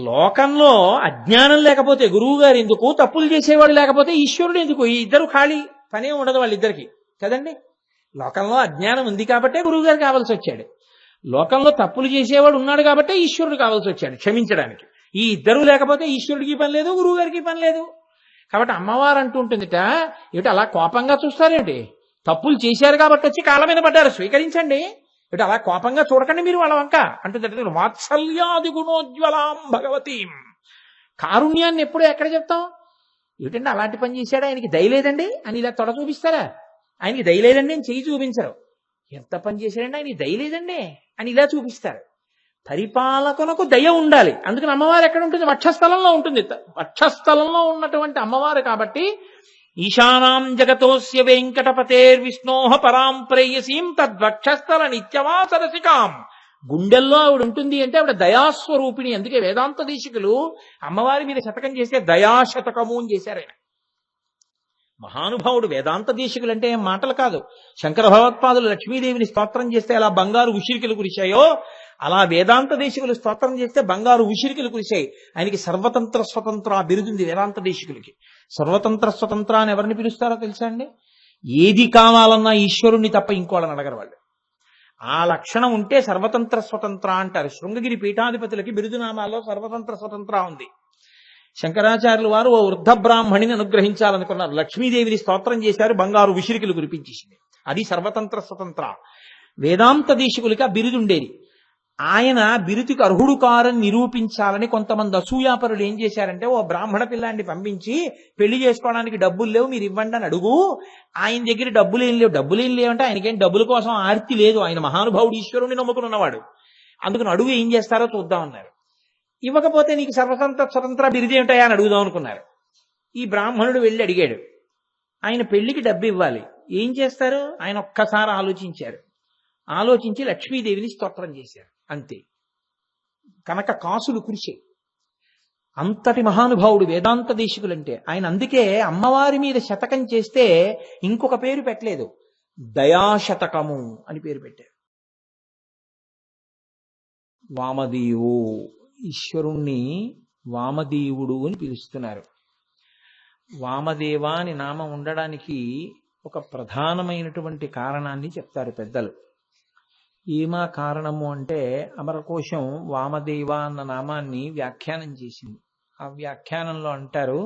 లోకంలో అజ్ఞానం లేకపోతే గురువు గారు ఎందుకు, తప్పులు చేసేవాడు లేకపోతే ఈశ్వరుడు ఎందుకు? ఈ ఇద్దరు ఖాళీ పనే ఉండదు వాళ్ళిద్దరికి కదండి. లోకంలో అజ్ఞానం ఉంది కాబట్టే గురువు గారు కావాల్సి వచ్చాడు. లోకంలో తప్పులు చేసేవాడు ఉన్నాడు కాబట్టే ఈశ్వరుడు కావాల్సి వచ్చాడు క్షమించడానికి. ఈ ఇద్దరు లేకపోతే ఈశ్వరుడికి పని లేదు, గురువు గారికి పని లేదు. కాబట్టి అమ్మవారు అంటూ ఉంటుందిట, ఏమిటి అలా కోపంగా చూస్తారేమిటి? తప్పులు చేశారు కాబట్టి వచ్చి కాళ్ళ మీద పడ్డారు, స్వీకరించండి. ఏమిటి అలా కోపంగా చూడకండి మీరు వాళ్ళ వంక అంటుంది. వాత్సల్యాది గుణోజ్వలాం భగవతీం. కారుణ్యాన్ని ఎప్పుడు ఎక్కడ చెప్తాం? ఏమిటండి అలాంటి పని చేశాడు, ఆయనకి దయలేదండి అని ఇలా తొడ చూపిస్తారా? ఆయనకి దయలేదండి అని చెయ్యి చూపించరు. ఎంత పని చేశాడండి, ఆయనకి దయలేదండి అని ఇలా చూపిస్తారు. పరిపాలకునకు దయ ఉండాలి. అందుకని అమ్మవారు ఎక్కడ ఉంటుంది? వక్షస్థలంలో ఉంటుంది. వక్షస్థలంలో ఉన్నటువంటి అమ్మవారు కాబట్టి ఈశానాం జగతోస్య వెంకటపతేర్ విష్ణోహ పరాం ప్రేయసీం తద్వక్షస్థల నిత్యవాసరసికాం. గుండెల్లో ఆవిడ ఉంటుంది అంటే ఆవిడ దయాస్వరూపిణి. అందుకే వేదాంత దేశికులు అమ్మవారి మీద శతకం చేస్తే దయాశతకము అని చేశారు. ఆయన మహానుభావుడు. వేదాంత దేశికులు అంటే ఏం మాటలు కాదు. శంకర భగవత్పాదులు లక్ష్మీదేవిని స్తోత్రం చేస్తే ఎలా బంగారు ఉసిరికలు కురిశాయో, అలా వేదాంత దేశికులు స్తోత్రం చేస్తే బంగారు ఉసిరికలు కురిశాయి. ఆయనకి సర్వతంత్ర స్వతంత్ర బిరుదుంది వేదాంత దేశికులకి. సర్వతంత్ర స్వతంత్ర అని ఎవరిని పిలుస్తారో తెలుసా అండి? ఏది కావాలన్నా ఈశ్వరుణ్ణి తప్ప ఇంకోళ్ళని అడగరు వాళ్ళు. ఆ లక్షణం ఉంటే సర్వతంత్ర స్వతంత్ర అంటారు. శృంగగిరి పీఠాధిపతులకి బిరుదునామాల్లో సర్వతంత్ర స్వతంత్ర ఉంది. శంకరాచార్యులు వారు ఓ వృద్ధ బ్రాహ్మణిని అనుగ్రహించాలనుకున్నారు. లక్ష్మీదేవిని స్తోత్రం చేశారు, బంగారు విసిరికలు కురిపించేసింది. అది సర్వతంత్ర స్వతంత్ర. వేదాంత దేశికులకి ఆ బిరుదుండేది. ఆయన బిరుదుకి అర్హుడు కారని నిరూపించాలని కొంతమంది అసూయాపరులు ఏం చేశారంటే, ఓ బ్రాహ్మణ పిల్లాన్ని పంపించి పెళ్లి చేసుకోవడానికి డబ్బులు లేవు మీరు ఇవ్వండి అని అడుగు. ఆయన దగ్గర డబ్బులేం లేవంటే ఆయనకేం డబ్బుల కోసం ఆర్తి లేదు. ఆయన మహానుభావుడు, ఈశ్వరుని నమ్ముకున్నవాడు. అందుకని అడుగు ఏం చేస్తారో చూద్దామన్నారు. ఇవ్వకపోతే నీకు సర్వతంత్ర స్వతంత్ర బిరుదు ఏమిటాయా అని అడుగుదాం అనుకున్నారు. ఈ బ్రాహ్మణుడు వెళ్ళి అడిగాడు. ఆయన పెళ్లికి డబ్బు ఇవ్వాలి, ఏం చేస్తారు? ఆయన ఒక్కసారి ఆలోచించారు. ఆలోచించి లక్ష్మీదేవిని స్తోత్రం చేశారు. అంతే. కనుక కాసులు కురిశాయి. అంతటి మహానుభావుడు వేదాంత దేశికులంటే ఆయన. అందుకే అమ్మవారి మీద శతకం చేస్తే ఇంకొక పేరు పెట్టలేదు, దయాశతకము అని పేరు పెట్టారు. వామదేవు, ఈశ్వరుణ్ణి వామదేవుడు అని పిలుస్తున్నారు. వామదేవ అని నామం ఉండడానికి ఒక ప్రధానమైనటువంటి కారణాన్ని చెప్తారు పెద్దలు. ఏమా కారణము అంటే, అమరకోశం వామదేవ అన్న నామాన్ని వ్యాఖ్యానం చేసింది. ఆ వ్యాఖ్యానంలో అంటారు,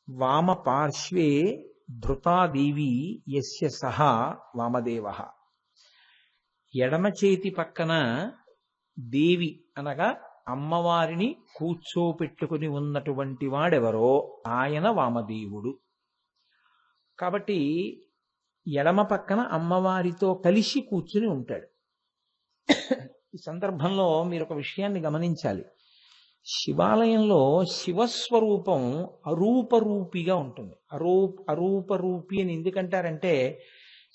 వామ పార్శ్వే ధృతాదేవి యస్య సహా వామదేవ. ఎడమ చేతి పక్కన దేవి అనగా అమ్మవారిని కూర్చోపెట్టుకుని ఉన్నటువంటి వాడెవరో ఆయన వామదేవుడు. కాబట్టి ఎడమ పక్కన అమ్మవారితో కలిసి కూర్చుని ఉంటాడు. ఈ సందర్భంలో మీరు ఒక విషయాన్ని గమనించాలి. శివాలయంలో శివస్వరూపం అరూపరూపిగా ఉంటుంది. అరూపరూపి అని ఎందుకంటారంటే,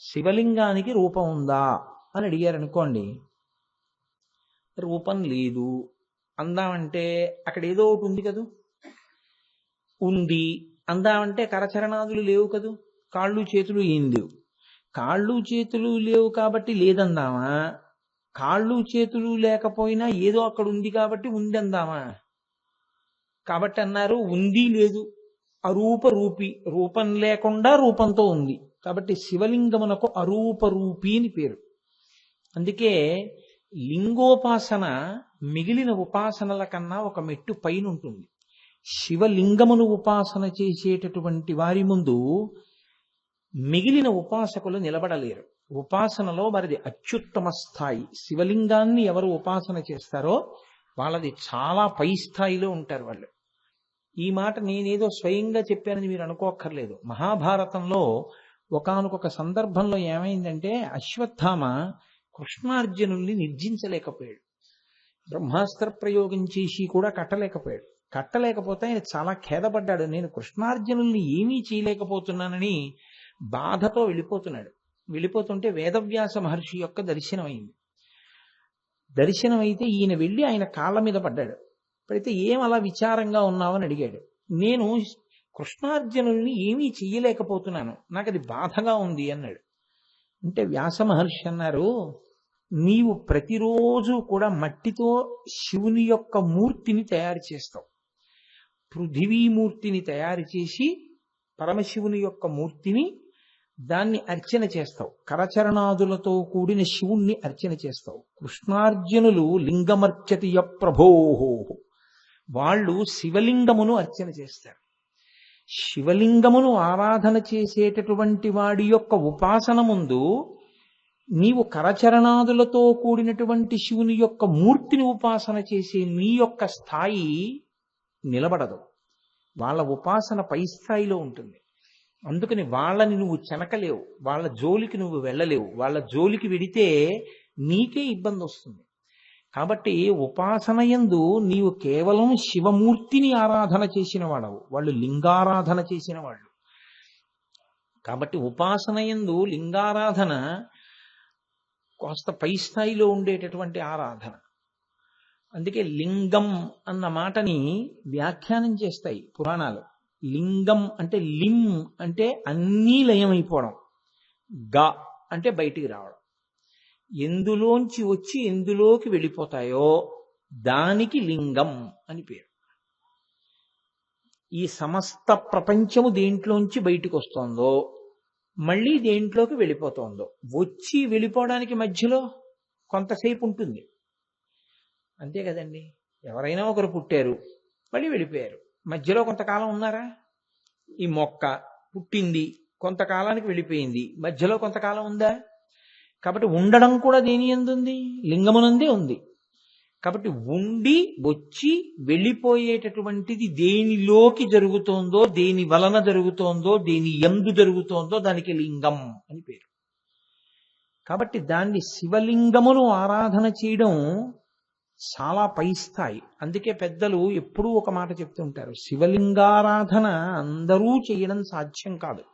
శివలింగానికి రూపం ఉందా అని అడిగారు అనుకోండి, రూపం లేదు అందామంటే అక్కడ ఏదో ఒకటి ఉంది కదూ. ఉంది అందామంటే కరచరణాదులు లేవు కదూ, కాళ్ళు చేతులు ఏం లేవు. కాళ్ళు చేతులు లేవు కాబట్టి లేదందామా? కాళ్ళు చేతులు లేకపోయినా ఏదో అక్కడ ఉంది కాబట్టి ఉంది అందామా? కాబట్టి అన్నారు ఉంది లేదు, అరూపరూపి. రూపం లేకుండా రూపంతో ఉంది కాబట్టి శివలింగమునకు అరూపరూపి అని పేరు. అందుకే లింగోపాసన మిగిలిన ఉపాసనల కన్నా ఒక మెట్టు పైన ఉంటుంది. శివలింగమును ఉపాసన చేసేటటువంటి వారి ముందు మిగిలిన ఉపాసకులు నిలబడలేరు. ఉపాసనలో వారిది అత్యుత్తమ స్థాయి. శివలింగాన్ని ఎవరు ఉపాసన చేస్తారో వాళ్ళది చాలా పై స్థాయిలో ఉంటారు వాళ్ళు. ఈ మాట నేనేదో స్వయంగా చెప్పానని మీరు అనుకోక్కర్లేదు. మహాభారతంలో ఒకానొక సందర్భంలో ఏమైందంటే, అశ్వత్థామ కృష్ణార్జునుల్ని నిర్జించలేకపోయాడు. బ్రహ్మాస్త్ర ప్రయోగం చేసి కూడా కట్టలేకపోయాడు. కట్టలేకపోతే ఆయన చాలా ఖేదపడ్డాడు. నేను కృష్ణార్జునుల్ని ఏమీ చేయలేకపోతున్నానని బాధతో వెళ్ళిపోతున్నాడు. వెళ్ళిపోతుంటే వేదవ్యాస మహర్షి యొక్క దర్శనమైంది. దర్శనమైతే ఈయన వెళ్ళి ఆయన కాళ్ళ మీద పడ్డాడు. పడితే ఏం అలా విచారంగా ఉన్నావని అడిగాడు. నేను కృష్ణార్జునుల్ని ఏమీ చెయ్యలేకపోతున్నాను, నాకు అది బాధగా ఉంది అన్నాడు. అంటే వ్యాస మహర్షి అన్నారు, నీవు ప్రతిరోజు కూడా మట్టితో శివుని యొక్క మూర్తిని తయారు చేస్తావు. పృథివీమూర్తిని తయారు చేసి పరమశివుని యొక్క మూర్తిని దాన్ని అర్చన చేస్తావు. కరచరణాదులతో కూడిన శివుణ్ణి అర్చన చేస్తావు. కృష్ణార్జునులు లింగమర్చతియ ప్రభోహో, వాళ్ళు శివలింగమును అర్చన చేస్తారు. శివలింగమును ఆరాధన చేసేటటువంటి వాడి యొక్క ఉపాసన ముందు నీవు కరచరణాదులతో కూడినటువంటి శివుని యొక్క మూర్తిని ఉపాసన చేసే నీ యొక్క స్థాయి నిలబడదు. వాళ్ళ ఉపాసన పై స్థాయిలో ఉంటుంది. అందుకని వాళ్ళని నువ్వు చెనకలేవు, వాళ్ళ జోలికి నువ్వు వెళ్ళలేవు. వాళ్ళ జోలికి వెడితే నీకే ఇబ్బంది వస్తుంది. కాబట్టి ఉపాసన యందు నీవు కేవలం శివమూర్తిని ఆరాధన చేసిన వాడవు, వాళ్ళు లింగారాధన చేసిన వాళ్ళు. కాబట్టి ఉపాసన యందు లింగారాధన కాస్త పై స్థాయిలో ఉండేటటువంటి ఆరాధన. అందుకే లింగం అన్న మాటని వ్యాఖ్యానం చేస్తాయి పురాణాలు. లింగం అంటే లిం అంటే అన్నీ లయమైపోవడం, గ అంటే బయటికి రావడం. ఎందులోంచి వచ్చి ఎందులోకి వెళ్ళిపోతాయో దానికి లింగం అని పేరు. ఈ సమస్త ప్రపంచము దేంట్లోంచి బయటికి వస్తోందో మళ్ళీ దేంట్లోకి వెళ్ళిపోతోందో, వచ్చి వెళ్ళిపోవడానికి మధ్యలో కొంతసేపు ఉంటుంది, అంతే కదండి. ఎవరైనా ఒకరు పుట్టారు, మళ్ళీ వెళ్ళిపోయారు, మధ్యలో కొంతకాలం ఉన్నారా? ఈ మొక్క పుట్టింది, కొంతకాలానికి వెళ్ళిపోయింది, మధ్యలో కొంతకాలం ఉందా? కాబట్టి ఉండడం కూడా దేని యందు ఉంది? లింగమునందే ఉంది. కాబట్టి ఉండి వచ్చి వెళ్ళిపోయేటటువంటిది దేనిలోకి జరుగుతోందో, దేని వలన జరుగుతోందో, దేని యందు జరుగుతోందో దానికి లింగం అని పేరు. కాబట్టి దాన్ని శివలింగమును ఆరాధన చేయడం చాలా పై స్థాయి. అందుకే పెద్దలు ఎప్పుడూ ఒక మాట చెప్తుంటారు, శివలింగారాధన అందరూ చేయడం సాధ్యం కాదు.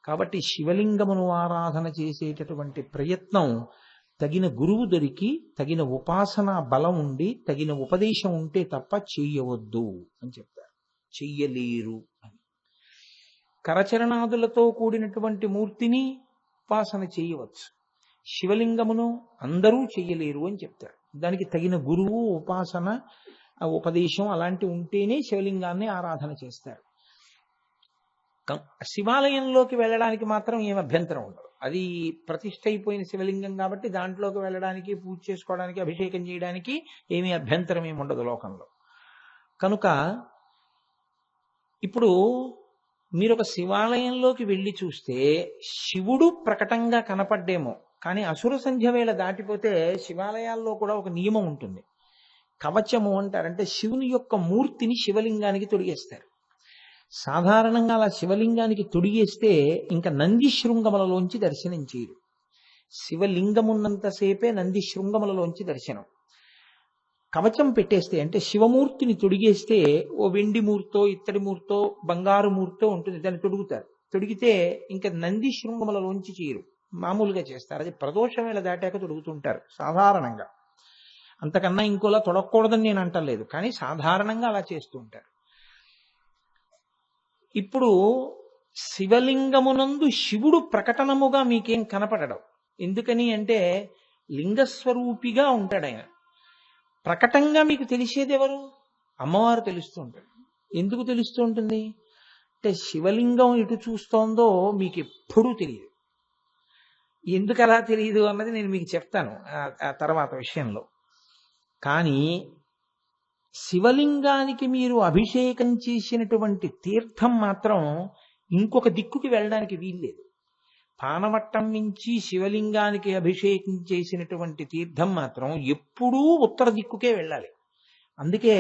కాబట్టి శివలింగమును ఆరాధన చేసేటటువంటి ప్రయత్నం తగిన గురువు దొరికి, తగిన ఉపాసనా బలం ఉండి, తగిన ఉపదేశం ఉంటే తప్ప చెయ్యవద్దు అని చెప్తారు. చెయ్యలేరు అని. కరచరణాదులతో కూడినటువంటి మూర్తిని ఉపాసన చేయవచ్చు, శివలింగమును అందరూ చెయ్యలేరు అని చెప్తారు. దానికి తగిన గురువు, ఉపాసన, ఉపదేశం అలాంటి ఉంటేనే శివలింగాన్ని ఆరాధన చేస్తారు. శివాలయంలోకి వెళ్ళడానికి మాత్రం ఏం అభ్యంతరం ఉండదు. అది ప్రతిష్ఠ అయిపోయిన శివలింగం కాబట్టి దాంట్లోకి వెళ్ళడానికి, పూజ చేసుకోవడానికి, అభిషేకం చేయడానికి ఏమీ అభ్యంతరం ఏమి ఉండదు లోకంలో. కనుక ఇప్పుడు మీరు ఒక శివాలయంలోకి వెళ్ళి చూస్తే శివుడు ప్రకటంగా కనపడ్డేమో, కానీ అసుర సంధ్య వేళ దాటిపోతే శివాలయాల్లో కూడా ఒక నియమం ఉంటుంది. కవచము అంటారంటే శివుని యొక్క మూర్తిని శివలింగానికి తొడిగేస్తారు. సాధారణంగా అలా శివలింగానికి తొడిగేస్తే ఇంకా నంది శృంగములలోంచి దర్శనం చేయరు. శివలింగమున్నంతసేపే నంది శృంగములలోంచి దర్శనం. కవచం పెట్టేస్తే అంటే శివమూర్తిని తొడిగేస్తే ఓ వెండి మూర్తో, ఇత్తడి మూర్తో, బంగారు మూర్తో ఉంటుంది, దాన్ని తొడుగుతారు. తొడిగితే ఇంకా నంది శృంగములలోంచి చేయరు, మామూలుగా చేస్తారు. అది ప్రదోషం వేళ దాటాక తొడుగుతుంటారు సాధారణంగా. అంతకన్నా ఇంకోలా తొడగకూడదని నేను అంటలేదు, కానీ సాధారణంగా అలా చేస్తూ ఉంటారు. ఇప్పుడు శివలింగమునందు శివుడు ప్రకటనముగా మీకేం కనపడడం. ఎందుకని అంటే లింగస్వరూపిగా ఉంటాడు ఆయన. ప్రకటంగా మీకు తెలిసేది ఎవరు? అమ్మవారు తెలుస్తూ ఉంటాడు. ఎందుకు తెలుస్తూ ఉంటుంది అంటే శివలింగం ఎటు చూస్తోందో మీకు ఎప్పుడూ తెలియదు. ఎందుకు అలా తెలియదు అన్నది నేను మీకు చెప్తాను ఆ తర్వాత విషయంలో. కానీ శివలింగానికి మీరు అభిషేకం చేసినటువంటి తీర్థం మాత్రం ఇంకొక దిక్కుకి వెళ్ళడానికి వీల్లేదు. పానవట్టం నుంచి శివలింగానికి అభిషేకం చేసినటువంటి తీర్థం మాత్రం ఎప్పుడూ ఉత్తర దిక్కుకే వెళ్ళాలి. అందుకే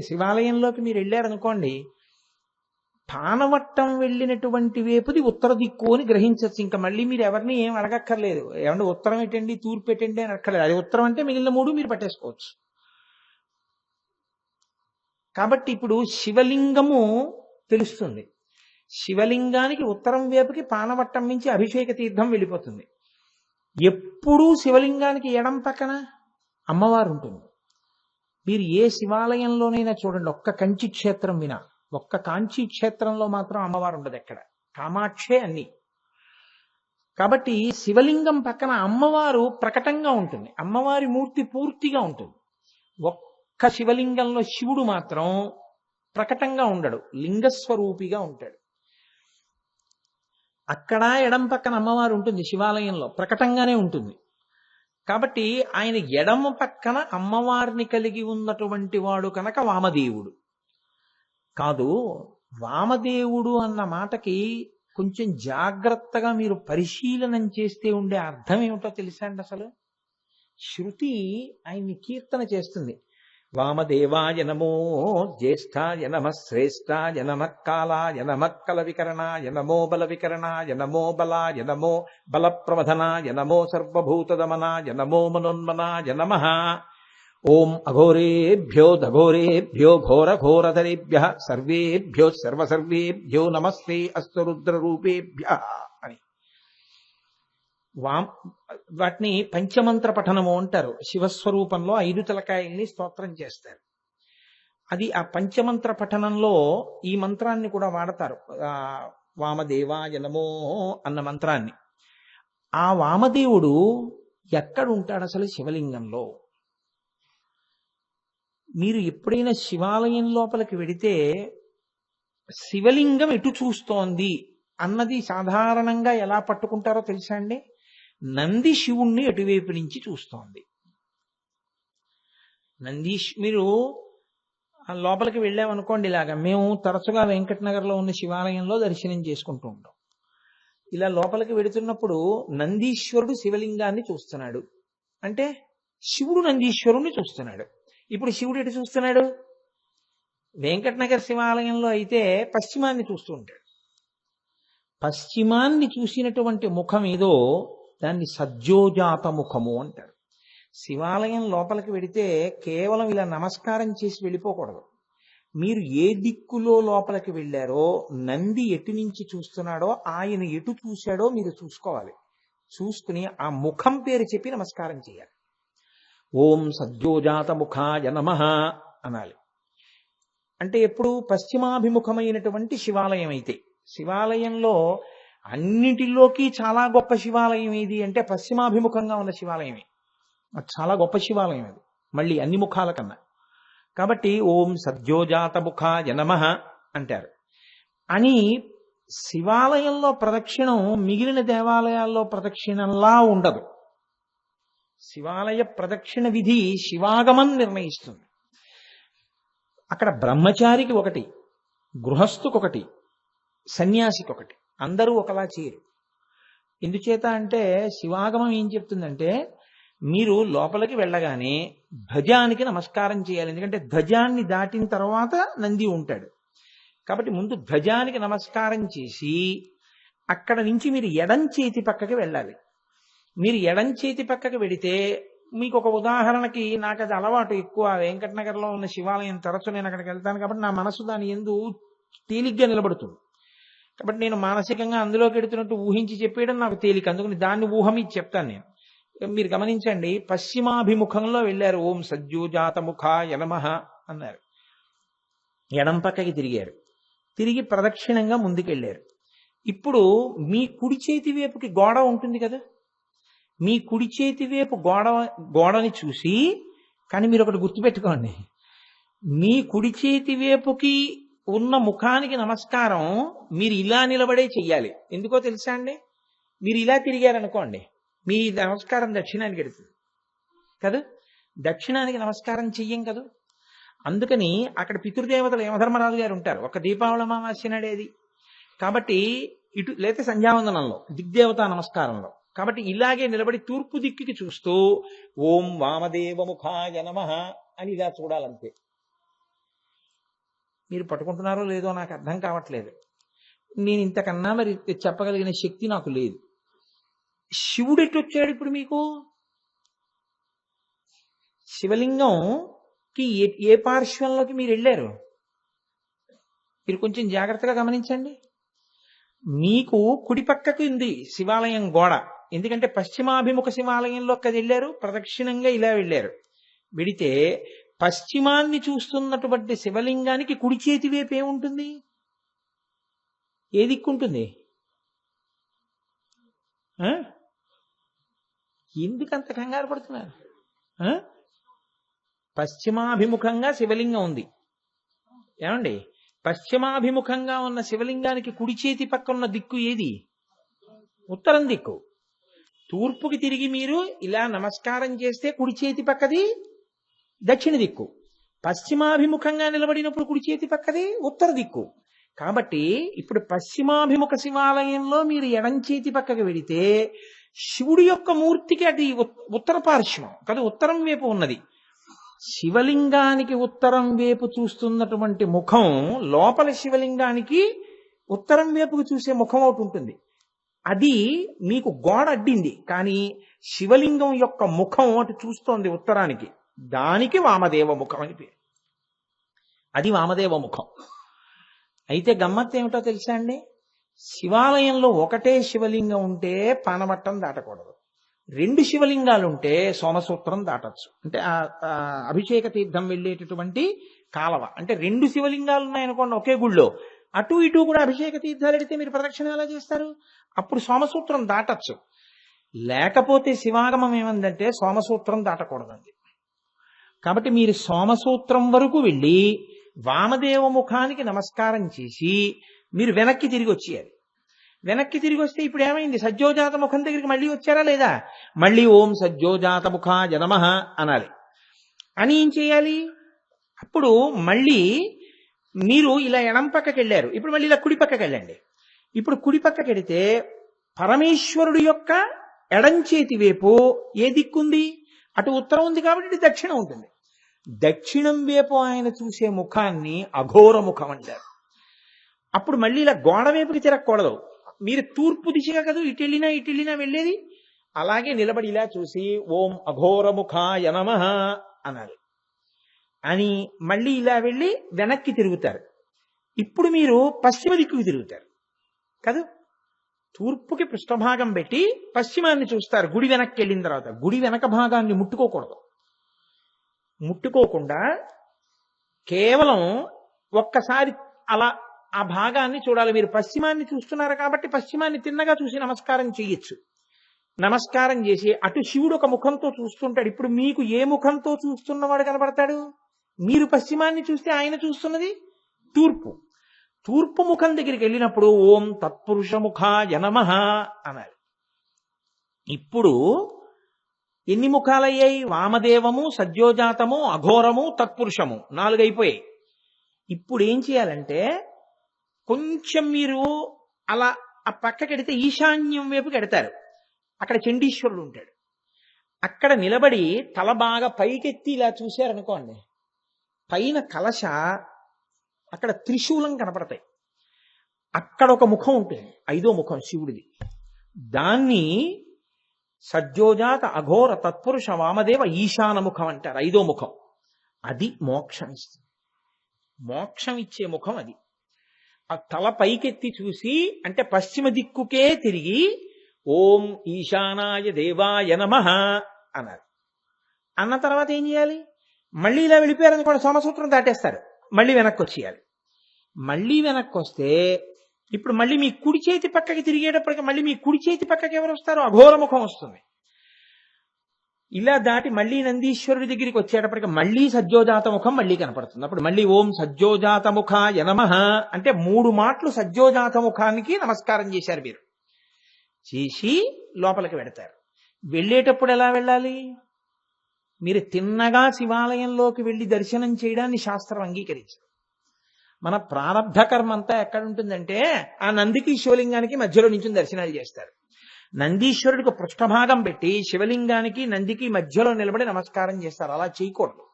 శివాలయంలోకి మీరు వెళ్ళారనుకోండి, పానవట్టం వెళ్ళినటువంటి వైపుది ఉత్తర దిక్కు అని గ్రహించచ్చు. ఇంకా మళ్ళీ మీరు ఎవరిని ఏం అడగక్కర్లేదు, ఏమంటే ఉత్తరం ఏంటండి, తూర్పు ఏంటండి అని అక్కర్లేదు. అది ఉత్తరం అంటే మిగిలిన మూడు మీరు పట్టేసుకోవచ్చు. కాబట్టి ఇప్పుడు శివలింగము తెలుస్తుంది. శివలింగానికి ఉత్తరం వైపుకి పానవట్టం నుంచి అభిషేక తీర్థం వెళ్ళిపోతుంది. ఎప్పుడూ శివలింగానికి ఎడం పక్కన అమ్మవారు ఉంటుంది. మీరు ఏ శివాలయంలోనైనా చూడండి, ఒక్క కంచి క్షేత్రం వినా, ఒక్క కాంచీ క్షేత్రంలో మాత్రం అమ్మవారు ఉండదు ఎక్కడ. కామాక్షే అన్ని. కాబట్టి శివలింగం పక్కన అమ్మవారు ప్రకటంగా ఉంటుంది, అమ్మవారి మూర్తి పూర్తిగా ఉంటుంది. ఒక్క శివలింగంలో శివుడు మాత్రం ప్రకటంగా ఉండడు, లింగస్వరూపిగా ఉంటాడు. అక్కడ ఎడం పక్కన అమ్మవారు ఉంటుంది, శివాలయంలో ప్రకటంగానే ఉంటుంది. కాబట్టి ఆయన ఎడమ పక్కన అమ్మవారిని కలిగి ఉన్నటువంటి వాడు కనుక వామదేవుడు కాదు. వామదేవుడు అన్న మాటకి కొంచెం జాగ్రత్తగా మీరు పరిశీలనం చేస్తే ఉండే అర్థం ఏమిటో తెలుసా అండి? అసలు శృతి ఆయన్ని కీర్తన చేస్తుంది. వామదేవాయ నమో జ్యేష్ఠాయ నమ శ్రేష్ఠాయ నమ కాలాయ నమ కల వికరణాయ నమో బల వికరణాయ నమో బలాయ నమో బల ప్రమథనాయ నమో సర్వభూతదమనాయ నమో మనోన్మనాయ నమః. ఓం అఘోరేభ్యో దఘోరేభ్యో ఘోర ఘోరధరేభ్య సర్వేభ్యో సర్వసర్వేభ్యో నమస్తే అస్తు రుద్రరూపేభ్య అని వాటిని పంచమంత్ర పఠనము అంటారు. శివస్వరూపంలో 5 తలకాయల్ని స్తోత్రం చేస్తారు. అది ఆ పంచమంత్ర పఠనంలో ఈ మంత్రాన్ని కూడా వాడతారు, వామదేవాయ నమో అన్న మంత్రాన్ని. ఆ వామదేవుడు ఎక్కడ ఉంటాడు అసలు శివలింగంలో? మీరు ఎప్పుడైనా శివాలయం లోపలికి వెడితే శివలింగం ఎటు చూస్తోంది అన్నది సాధారణంగా ఎలా పట్టుకుంటారో తెలుసా అండి? నంది శివుణ్ణి ఎటువైపు నుంచి చూస్తోంది. మీరు లోపలికి వెళ్ళామనుకోండి, ఇలాగా మేము తరచుగా వెంకటనగర్లో ఉన్న శివాలయంలో దర్శనం చేసుకుంటూ ఉంటాం. ఇలా లోపలికి వెడుతున్నప్పుడు నందీశ్వరుడు శివలింగాన్ని చూస్తున్నాడు అంటే శివుడు నందీశ్వరుణ్ణి చూస్తున్నాడు. ఇప్పుడు శివుడు ఎటు చూస్తున్నాడు? వెంకటనగర్ శివాలయంలో అయితే పశ్చిమాన్ని చూస్తూ ఉంటాడు. పశ్చిమాన్ని చూసినటువంటి ముఖం ఏదో దాన్ని సజ్జోజాత ముఖము అంటారు. శివాలయం లోపలికి వెడితే కేవలం ఇలా నమస్కారం చేసి వెళ్ళిపోకూడదు. మీరు ఏ దిక్కులో లోపలికి వెళ్ళారో, నంది ఎటు నుంచి చూస్తున్నాడో, ఆయన ఎటు చూశాడో మీరు చూసుకోవాలి. చూసుకుని ఆ ముఖం పేరు చెప్పి నమస్కారం చేయాలి. ఓం సజ్జోజాత ముఖాయ నమః అనాలి. అంటే ఎప్పుడు పశ్చిమాభిముఖమైనటువంటి శివాలయం అయితే, శివాలయంలో అన్నిటిలోకి చాలా గొప్ప శివాలయం ఏది అంటే పశ్చిమాభిముఖంగా ఉన్న శివాలయమే. అది చాలా గొప్ప శివాలయం అది, మళ్ళీ అన్ని ముఖాల కన్నా. కాబట్టి ఓం సజ్జోజాత ముఖాయ నమః అంటారు. అని శివాలయంలో ప్రదక్షిణం మిగిలిన దేవాలయాల్లో ప్రదక్షిణంలా ఉండదు. శివాలయ ప్రదక్షిణ విధి శివాగమం నిర్ణయిస్తుంది. అక్కడ బ్రహ్మచారికి ఒకటి, గృహస్థుకు ఒకటి, సన్యాసికి ఒకటి, అందరూ ఒకలా చేయరు. ఎందుచేత అంటే శివాగమం ఏం చెప్తుందంటే మీరు లోపలికి వెళ్ళగానే ధ్వజానికి నమస్కారం చేయాలి. ఎందుకంటే ధ్వజాన్ని దాటిన తర్వాత నంది ఉంటాడు. కాబట్టి ముందు ధ్వజానికి నమస్కారం చేసి అక్కడ నుంచి మీరు ఎడం చేతి పక్కకి వెళ్ళాలి. మీరు ఎడం చేతి పక్కకి వెడితే, మీకు ఒక ఉదాహరణకి, నాకు అది అలవాటు ఎక్కువ, వెంకటనగర్లో ఉన్న శివాలయం తరచు నేను అక్కడికి వెళ్తాను కాబట్టి నా మనసు దాని యందు తేలిగ్గా నిలబడుతుంది. కాబట్టి నేను మానసికంగా అందులోకి వెడుతున్నట్టు ఊహించి చెప్పేయడం నాకు తేలిక, అందుకని దాన్ని ఊహమిచ్చి చెప్తాను నేను. మీరు గమనించండి, పశ్చిమాభిముఖంలో వెళ్ళారు, ఓం సజ్జోజాత ముఖాయ నమః అన్నారు. ఎడం పక్కకి తిరిగారు, తిరిగి ప్రదక్షిణంగా ముందుకెళ్ళారు. ఇప్పుడు మీ కుడి చేతి వైపుకి గోడ ఉంటుంది కదా, మీ కుడి చేతి వైపు గోడని చూసి, కానీ మీరు ఒకటి గుర్తుపెట్టుకోండి, మీ కుడి చేతి వైపుకి ఉన్న ముఖానికి నమస్కారం మీరు ఇలా నిలబడే చెయ్యాలి. ఎందుకో తెలుసా అండి? మీరు ఇలా తిరిగారనుకోండి, మీ నమస్కారం దక్షిణానికి వెడుతుంది కదా, దక్షిణానికి నమస్కారం చెయ్యం కదా. అందుకని అక్కడ పితృదేవతలు యమధర్మరాజు గారు ఉంటారు, ఒక దీపావళి అమావాస్య నాడేది కాబట్టి, ఇటు లేతే సంధ్యావందనంలో దిగ్దేవతా నమస్కారంలో. కాబట్టి ఇలాగే నిలబడి తూర్పు దిక్కుకి చూస్తూ ఓం వామదేవ ముఖాయ నమః అని ఇలా చూడాలంతే. మీరు పట్టుకుంటున్నారో లేదో నాకు అర్థం కావట్లేదు. నేను ఇంతకన్నా మరి చెప్పగలిగిన శక్తి నాకు లేదు. శివుడు ఎటు వచ్చాడు ఇప్పుడు మీకు? శివలింగంకి ఏ పార్శ్వంలోకి మీరు వెళ్ళారు? మీరు కొంచెం జాగ్రత్తగా గమనించండి. మీకు కుడి పక్కకి ఉంది శివాలయం గోడ, ఎందుకంటే పశ్చిమాభిముఖ శివాలయంలో అది వెళ్ళారు, ప్రదక్షిణంగా ఇలా వెళ్ళారు. వెడితే పశ్చిమాన్ని చూస్తున్నటువంటి శివలింగానికి కుడి చేతి వైపు ఏముంటుంది? ఏ దిక్కుంటుంది? ఆ? ఎందుకంత కంగారు పడుతున్నారు? ఆ? పశ్చిమాభిముఖంగా శివలింగం ఉంది. ఏమండి, పశ్చిమాభిముఖంగా ఉన్న శివలింగానికి కుడి చేతి పక్క ఉన్న దిక్కు ఏది? ఉత్తరం దిక్కు. తూర్పుకి తిరిగి మీరు ఇలా నమస్కారం చేస్తే కుడి చేతి పక్కది దక్షిణ దిక్కు. పశ్చిమాభిముఖంగా నిలబడినప్పుడు కుడి చేతి పక్కది ఉత్తర దిక్కు. కాబట్టి ఇప్పుడు పశ్చిమాభిముఖ శివాలయంలో మీరు ఎడం చేతి పక్కకి వెడితే శివుడి యొక్క మూర్తికి అది ఉత్తర పార్శ్వం కదా, ఉత్తరం వైపు ఉన్నది. శివలింగానికి ఉత్తరం వైపు చూస్తున్నటువంటి ముఖం లోపల శివలింగానికి ఉత్తరం వైపుకు చూసే ముఖం ఒకటి ఉంటుంది. అది మీకు గోడ అడ్డింది, కానీ శివలింగం యొక్క ముఖం అటు చూస్తోంది ఉత్తరానికి. దానికి వామదేవ ముఖం అని పేరు. అది వామదేవ ముఖం. అయితే గమ్మత్తు ఏమిటో తెలుసా అండి? శివాలయంలో ఒకటే శివలింగం ఉంటే పానవట్టం దాటకూడదు. 2 శివలింగాలు ఉంటే సోమసూత్రం దాటచ్చు. అంటే ఆ అభిషేక తీర్థం వెళ్ళేటటువంటి కాలవ అంటే 2 శివలింగాలు ఉన్నాయనుకోండి ఒకే గుళ్ళో, అటు ఇటు కూడా అభిషేక తీర్థాలు ఎడితే మీరు ప్రదక్షిణ ఎలా చేస్తారు? అప్పుడు సోమసూత్రం దాటచ్చు. లేకపోతే శివాగమం ఏమందంటే సోమసూత్రం దాటకూడదండి. కాబట్టి మీరు సోమసూత్రం వరకు వెళ్ళి వామదేవ ముఖానికి నమస్కారం చేసి మీరు వెనక్కి తిరిగి వచ్చేయాలి. వెనక్కి తిరిగి వస్తే ఇప్పుడు ఏమైంది? సజ్జోజాత ముఖం దగ్గరికి మళ్ళీ వచ్చారా లేదా? మళ్ళీ ఓం సజ్జోజాత ముఖాయ నమః అనాలి. అని ఏం చేయాలి? అప్పుడు మళ్ళీ మీరు ఇలా ఎడం పక్కకి వెళ్ళారు, ఇప్పుడు మళ్ళీ ఇలా కుడి పక్కకి వెళ్ళండి. ఇప్పుడు కుడి పక్కకి వెడితే పరమేశ్వరుడు యొక్క ఎడం చేతి వైపు ఏ దిక్కుంది? అటు ఉత్తరం ఉంది కాబట్టి ఇటు దక్షిణం ఉంటుంది. దక్షిణం వైపు ఆయన చూసే ముఖాన్ని అఘోర ముఖం అంటారు. అప్పుడు మళ్ళీ ఇలా గోడ వైపుకి తిరగకూడదు. మీరు తూర్పు దిశగా కదా ఇటు వెళ్ళినా వెళ్ళేది. అలాగే నిలబడి ఇలా చూసి ఓం అఘోరముఖాయ నమః అనాలి. అని మళ్ళీ ఇలా వెళ్ళి వెనక్కి తిరుగుతారు. ఇప్పుడు మీరు పశ్చిమ దిక్కుకి తిరుగుతారు కదా. తూర్పుకి పృష్ఠభాగం పెట్టి పశ్చిమాన్ని చూస్తారు. గుడి వెనక్కి వెళ్ళిన తర్వాత గుడి వెనక భాగాన్ని ముట్టుకోకూడదు. ముట్టుకోకుండా కేవలం ఒక్కసారి అలా ఆ భాగాన్ని చూడాలి. మీరు పశ్చిమాన్ని చూస్తున్నారు కాబట్టి పశ్చిమాన్ని తిన్నగా చూసి నమస్కారం చేయొచ్చు. నమస్కారం చేసి అటు శివుడు ఒక ముఖంతో చూస్తుంటాడు. ఇప్పుడు మీకు ఏ ముఖంతో చూస్తున్నవాడు కనబడతాడు? మీరు పశ్చిమాన్ని చూస్తే ఆయన చూస్తున్నది తూర్పు. తూర్పు ముఖం దగ్గరికి వెళ్ళినప్పుడు ఓం తత్పురుషముఖాయ నమః అనాలి. ఇప్పుడు ఎన్ని ముఖాలయ్యాయి? వామదేవము, సజ్జోజాతము, అఘోరము, తత్పురుషము 4 అయిపోయాయి. ఇప్పుడు ఏం చేయాలంటే కొంచెం మీరు అలా ఆ పక్కకెడితే ఈశాన్యం వైపుకి ఎడతారు. అక్కడ చండీశ్వరుడు ఉంటాడు. అక్కడ నిలబడి తల బాగా పైకెత్తి ఇలా చూశారనుకోండి, పైన కలశ, అక్కడ త్రిశూలం కనపడతాయి. అక్కడ ఒక ముఖం ఉంటుంది, 5వ ముఖం శివుడిది. దాన్ని సజ్జోజాత అఘోర తత్పురుష వామదేవ ఈశాన ముఖం అంటారు. 5వ ముఖం. అది మోక్షం ఇస్తుంది. మోక్షం ఇచ్చే ముఖం అది. ఆ తల పైకెత్తి చూసి అంటే పశ్చిమ దిక్కుకే తిరిగి ఓం ఈశానాయ దేవాయ నమః అన్నారు. అన్న తర్వాత ఏం చేయాలి? మళ్ళీ ఇలా వెళ్ళిపోయారనుకోండి, సోమసూత్రం దాటేస్తారు. మళ్ళీ వెనక్కి వచ్చేయాలి. మళ్ళీ వెనక్కి వస్తే ఇప్పుడు మళ్ళీ మీ కుడి చేతి పక్కకి తిరిగేటప్పటికి మళ్ళీ మీ కుడి చేతి పక్కకి ఎవరు వస్తారు? అఘోర ముఖం వస్తుంది. ఇలా దాటి మళ్ళీ నందీశ్వరుడి దగ్గరికి వచ్చేటప్పటికి మళ్ళీ సజ్జోజాత ముఖం మళ్ళీ కనపడుతుంది. అప్పుడు మళ్ళీ ఓం సజ్జోజాత ముఖాయ నమః అంటే 3 మాటలు సజ్జోజాత ముఖానికి నమస్కారం చేశారు. మీరు చేసి లోపలికి వెడతారు. వెళ్ళేటప్పుడు ఎలా వెళ్ళాలి? మీరు తిన్నగా శివాలయంలోకి వెళ్ళి దర్శనం చేయడాన్ని శాస్త్రం అంగీకరించదు. మన ప్రారంభ కర్మ అంతా ఎక్కడుంటుందంటే ఆ నందికి శివలింగానికి మధ్యలో నుంచి దర్శనాలు చేస్తారు. నందీశ్వరుడికి పృష్ఠభాగం పెట్టి శివలింగానికి నందికి మధ్యలో నిలబడి నమస్కారం చేస్తారు. అలా చేయకూడదు.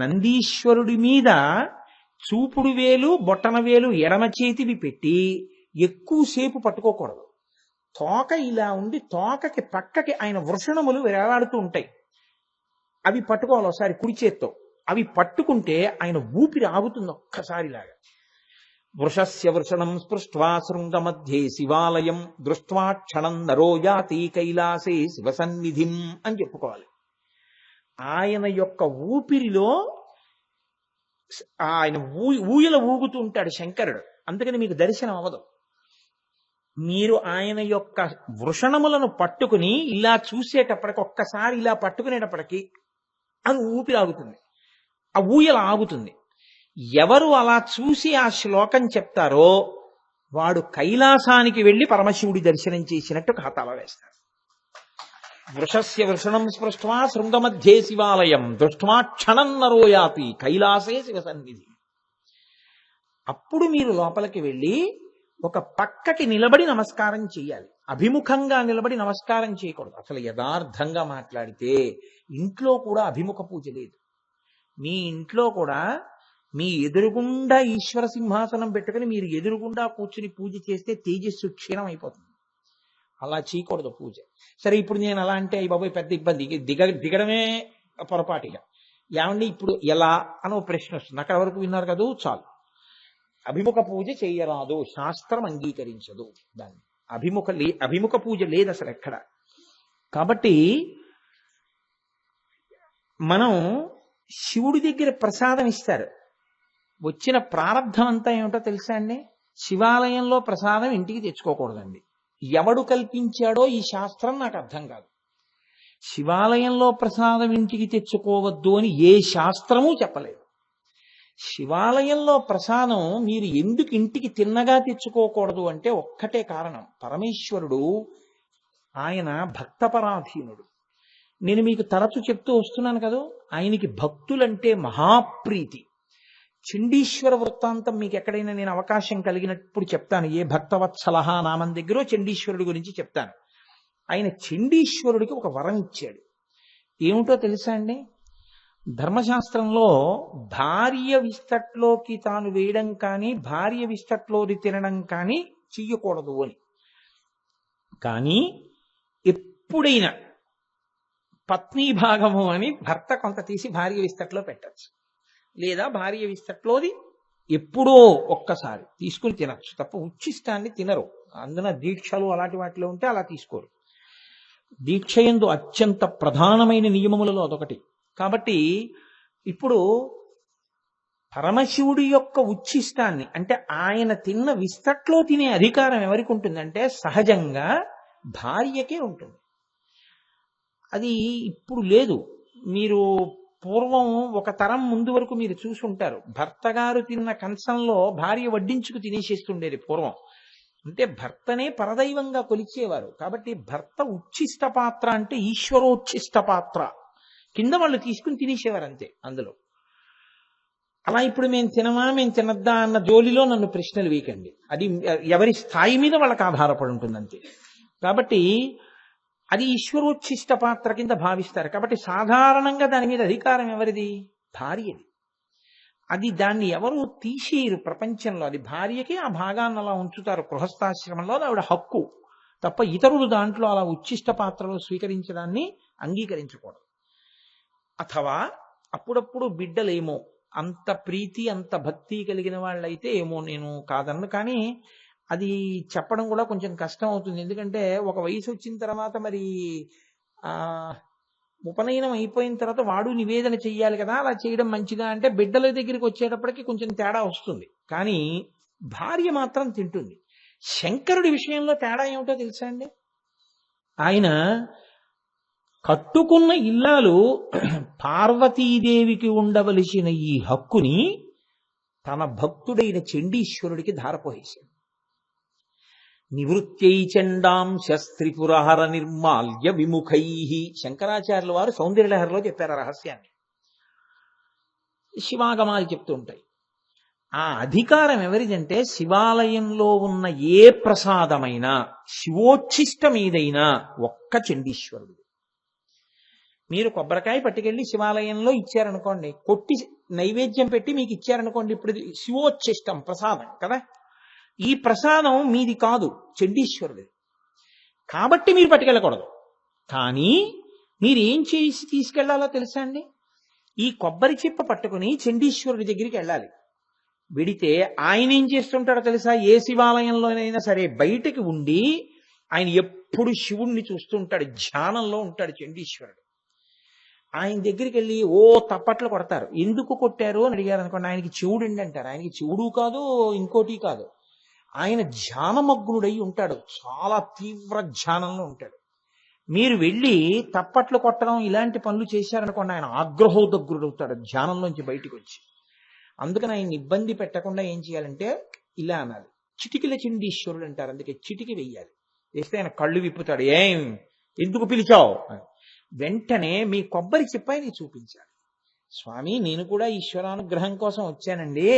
నందీశ్వరుడి మీద చూపుడు వేలు, బొట్టన వేలు ఎడమ చేతివి పెట్టి ఎక్కువసేపు పట్టుకోకూడదు. తోక ఇలా ఉండి తోకకి పక్కకి ఆయన వృషణములు వేలాడుతూ ఉంటాయి. అవి పట్టుకోవాలి ఒకసారి కుడి చేత్తో. అవి పట్టుకుంటే ఆయన ఊపిరి ఆగుతుంది ఒక్కసారిలాగా. వృషస్య వృషణం స్పృష్ట్వా శృంగ మధ్యే శివాలయం దృష్ట్వా క్షణం నరో యాతి కైలాసే శివసన్నిధిం అని చెప్పుకోవాలి. ఆయన యొక్క ఊపిరిలో ఆయన ఊయల ఊగుతూ ఉంటాడు శంకరుడు. అందుకని మీకు దర్శనం అవ్వదు. మీరు ఆయన యొక్క వృషణములను పట్టుకుని ఇలా చూసేటప్పటికి ఒక్కసారి ఇలా పట్టుకునేటప్పటికి అది ఊపిరి ఆగుతుంది, ఆ ఊయల ఆగుతుంది. ఎవరు అలా చూసి ఆ శ్లోకం చెప్తారో వాడు కైలాసానికి వెళ్లి పరమశివుడి దర్శనం చేసినట్టు ఖాతాలో వేస్తారు. వృషస్య వృషణం స్పృష్ట్వా శృంగమధ్యే శివాలయం దృష్ట్వా క్షణం నరో యాతి కైలాసే శివ సన్నిధి. అప్పుడు మీరు లోపలికి వెళ్ళి ఒక పక్కకి నిలబడి నమస్కారం చేయాలి. అభిముఖంగా నిలబడి నమస్కారం చేయకూడదు. అసలు యథార్థంగా మాట్లాడితే ఇంట్లో కూడా అభిముఖ పూజ లేదు. మీ ఇంట్లో కూడా మీ ఎదురుగుండా ఈశ్వర సింహాసనం పెట్టుకుని మీరు ఎదురుగుండా కూర్చుని పూజ చేస్తే తేజస్సు క్షీణం అయిపోతుంది. అలా చేయకూడదు పూజ. సరే, ఇప్పుడు నేను అలా అంటే ఈ బాబోయ్ పెద్ద ఇబ్బంది, దిగడమే పొరపాటుగా. ఏమండి ఇప్పుడు ఎలా అని ఒక ప్రశ్న వస్తుంది. అక్కడ వరకు విన్నారు కదా, చాలు. అభిముఖ పూజ చేయరాదు, శాస్త్రం అంగీకరించదు దాన్ని. అభిముఖ పూజ లేదు అసలు ఎక్కడ. కాబట్టి మనం శివుడి దగ్గర ప్రసాదం ఇస్తారు. వచ్చిన ప్రారంధం అంతా ఏమిటో తెలుసా అండి? శివాలయంలో ప్రసాదం ఇంటికి తెచ్చుకోకూడదండి. ఎవడు కల్పించాడో ఈ శాస్త్రం నాకు అర్థం కాదు. శివాలయంలో ప్రసాదం ఇంటికి తెచ్చుకోవద్దు అని ఏ శాస్త్రమూ చెప్పలేదు. శివాలయంలో ప్రసాదం మీరు ఎందుకు ఇంటికి తిన్నగా తెచ్చుకోకూడదు అంటే ఒక్కటే కారణం. పరమేశ్వరుడు ఆయన భక్తపరాధీనుడు. నేను మీకు తరచు చెప్తూ వస్తున్నాను కదా, ఆయనకి భక్తులంటే మహాప్రీతి. చండీశ్వర వృత్తాంతం మీకు ఎక్కడైనా నేను అవకాశం కలిగినప్పుడు చెప్తాను. ఏ భక్తవత్సలహ నామం దగ్గర చండీశ్వరుడి గురించి చెప్తాను. ఆయన చండీశ్వరుడికి ఒక వరం ఇచ్చాడు. ఏమిటో తెలుసా అండి? ధర్మశాస్త్రంలో భార్య విస్తట్లోకి తాను వేయడం కానీ భార్య విస్తట్లోది తినడం కానీ చెయ్యకూడదు అని. కానీ ఎప్పుడైనా పత్ని భాగము అని భర్త కొంత తీసి భార్య విస్తట్లో పెట్టచ్చు, లేదా భార్య విస్తట్లోది ఎప్పుడో ఒక్కసారి తీసుకుని తినచ్చు తప్ప ఉచ్ఛిష్టాన్ని తినరు. అందున దీక్షలు అలాంటి వాటిలో ఉంటే అలా తీసుకోరు. దీక్ష యందు అత్యంత ప్రధానమైన నియమములలో అదొకటి. కాబట్టి ఇప్పుడు పరమశివుడి యొక్క ఉచ్ఛిష్టాన్ని అంటే ఆయన తిన్న విస్తట్లో తినే అధికారం ఎవరికి ఉంటుందంటే సహజంగా భార్యకే ఉంటుంది. అది ఇప్పుడు లేదు. మీరు పూర్వం ఒక తరం ముందు వరకు మీరు చూసి ఉంటారు. భర్త గారు తిన్న కంచంలో భార్య వడ్డించుకు తినేసేస్తుండేది పూర్వం. అంటే భర్తనే పరదైవంగా కొలిచేవారు. కాబట్టి భర్త ఉచ్ఛిష్ట పాత్ర అంటే ఈశ్వరోచ్ఛిష్ట పాత్ర కింద వాళ్ళు తీసుకుని తినేసేవారు అంతే. అందులో అలా ఇప్పుడు మేము తినద్దా అన్న జోలిలో నన్ను ప్రశ్నలు వేయకండి. అది ఎవరి స్థాయి మీద వాళ్ళకి ఆధారపడి ఉంటుంది అంతే. కాబట్టి అది ఈశ్వరోచ్ఛిష్ట పాత్ర కింద భావిస్తారు. కాబట్టి సాధారణంగా దాని మీద అధికారం ఎవరిది? భార్యది. అది దాన్ని ఎవరు తీసేయరు ప్రపంచంలో. అది భార్యకి ఆ భాగాన్ని అలా ఉంచుతారు గృహస్థాశ్రమంలో. అది ఆవిడ హక్కు తప్ప ఇతరులు దాంట్లో అలా ఉచ్ఛిష్ట పాత్రలో స్వీకరించడాన్ని అంగీకరించకూడదు. అథవా అప్పుడప్పుడు బిడ్డలేమో అంత ప్రీతి అంత భక్తి కలిగిన వాళ్ళైతే ఏమో నేను కాదన్ను. కానీ అది చెప్పడం కూడా కొంచెం కష్టం అవుతుంది. ఎందుకంటే ఒక వయసు వచ్చిన తర్వాత మరి ఉపనయనం అయిపోయిన తర్వాత వాడు నివేదన చెయ్యాలి కదా. అలా చేయడం మంచిదా అంటే బిడ్డల దగ్గరికి వచ్చేటప్పటికి కొంచెం తేడా వస్తుంది. కానీ భార్య మాత్రం తింటుంది. శంకరుడి విషయంలో తేడా ఏమిటో తెలుసా అండి? ఆయన కట్టుకున్న ఇల్లాలు పార్వతీదేవికి ఉండవలసిన ఈ హక్కుని తన భక్తుడైన చండీశ్వరుడికి ధారపోయేశాడు. నివృత్యై చండాంశ స్త్రిపురహర నిర్మాల్య విముఖై. శంకరాచార్యుల వారు సౌందర్యలహరిలో చెప్పారు ఆ రహస్యాన్ని. శివాగమాలు చెప్తూ ఉంటాయి. ఆ అధికారం ఎవరిదంటే శివాలయంలో ఉన్న ఏ ప్రసాదమైనా శివోచ్ఛిష్టమీదైనా ఒక్క చండీశ్వరుడు. మీరు కొబ్బరికాయ పట్టుకెళ్ళి శివాలయంలో ఇచ్చారనుకోండి, కొట్టి నైవేద్యం పెట్టి మీకు ఇచ్చారనుకోండి, ఇప్పుడు శివోచ్ఛిష్టం ప్రసాదం కదా. ఈ ప్రసాదం మీది కాదు, చండీశ్వరుడిది. కాబట్టి మీరు పట్టుకెళ్ళకూడదు. కానీ మీరు ఏం చేసి తీసుకెళ్లాలో తెలుసా అండి? ఈ కొబ్బరి చిప్ప పట్టుకుని చండీశ్వరుడి దగ్గరికి వెళ్ళాలి. వెడితే ఆయన ఏం చేస్తుంటాడో తెలుసా? ఏ శివాలయంలోనైనా సరే బయటికి ఉండి ఆయన ఎప్పుడు శివుణ్ణి చూస్తుంటాడు, ధ్యానంలో ఉంటాడు చండీశ్వరుడు. ఆయన దగ్గరికి వెళ్ళి తప్పట్లు కొడతారు. ఎందుకు కొట్టారు అని అడిగారు అనుకోండి, ఆయనకి చెవుడు అంటారు. ఆయనకి చెవుడు కాదు, ఇంకోటి కాదు. ఆయన ధ్యానమగ్నుడై ఉంటాడు, చాలా తీవ్ర ధ్యానంలో ఉంటాడు. మీరు వెళ్ళి తప్పట్లు కొట్టడం ఇలాంటి పనులు చేశారనుకోండి, ఆయన ఆగ్రహోదగ్రుడు అవుతాడు ధ్యానంలోంచి బయటికి వచ్చి. అందుకని ఆయన ఇబ్బంది పెట్టకుండా ఏం చేయాలంటే ఇలా అనాలి, చిటికిల చిండీశ్వరుడు అంటారు, అందుకే చిటికి వెయ్యాలి. వేస్తే ఆయన కళ్ళు విప్పుతాడు, ఏం ఎందుకు పిలిచావు. వెంటనే మీ కొబ్బరి చిప్పాయి చూపించాలి. స్వామి, నేను కూడా ఈశ్వరానుగ్రహం కోసం వచ్చానండి,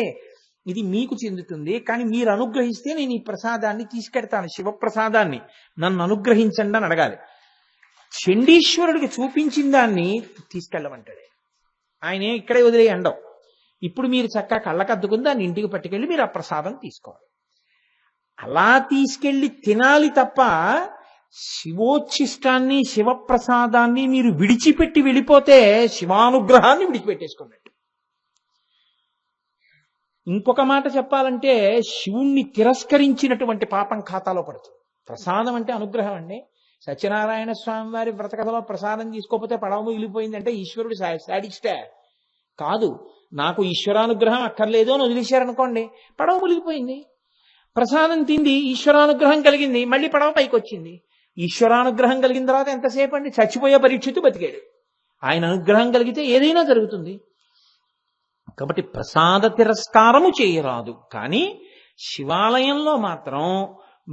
ఇది మీకు చెందుతుంది, కానీ మీరు అనుగ్రహిస్తే నేను ఈ ప్రసాదాన్ని తీసుకెడతాను, శివప్రసాదాన్ని, నన్ను అనుగ్రహించండి అని అడగాలి. చండీశ్వరుడికి చూపించిన దాన్ని తీసుకెళ్ళమంటాడు ఆయన, ఇక్కడే వదిలే అండవు. ఇప్పుడు మీరు చక్కగా కళ్ళకద్దుకుని దాన్ని ఇంటికి పట్టుకెళ్ళి మీరు ఆ ప్రసాదం తీసుకోవాలి. అలా తీసుకెళ్లి తినాలి తప్ప శివోచ్ఛిష్టాన్ని శివప్రసాదాన్ని మీరు విడిచిపెట్టి వెళ్ళిపోతే శివానుగ్రహాన్ని విడిచిపెట్టేసుకున్నట్టు. ఇంకొక మాట చెప్పాలంటే శివుణ్ణి తిరస్కరించినటువంటి పాపం ఖాతాలో పడుతుంది. ప్రసాదం అంటే అనుగ్రహం అండి. సత్యనారాయణ స్వామి వారి వ్రతకథలో ప్రసాదం తీసుకోకపోతే పడవ మిగిలిపోయిందంటే ఈశ్వరుడు శాడిస్టే కాదు. నాకు ఈశ్వరానుగ్రహం అక్కర్లేదు అని వదిలేశారనుకోండి, పడవ మునిగిపోయింది. ప్రసాదం తింది, ఈశ్వరానుగ్రహం కలిగింది, మళ్ళీ పడవ పైకి వచ్చింది. ఈశ్వరానుగ్రహం కలిగిన తర్వాత ఎంతసేపు అండి, చచ్చిపోయే పరీక్షిత్తు బతికాడు. ఆయన అనుగ్రహం కలిగితే ఏదైనా జరుగుతుంది. కాబట్టి ప్రసాద తిరస్కారము చేయరాదు. కానీ శివాలయంలో మాత్రం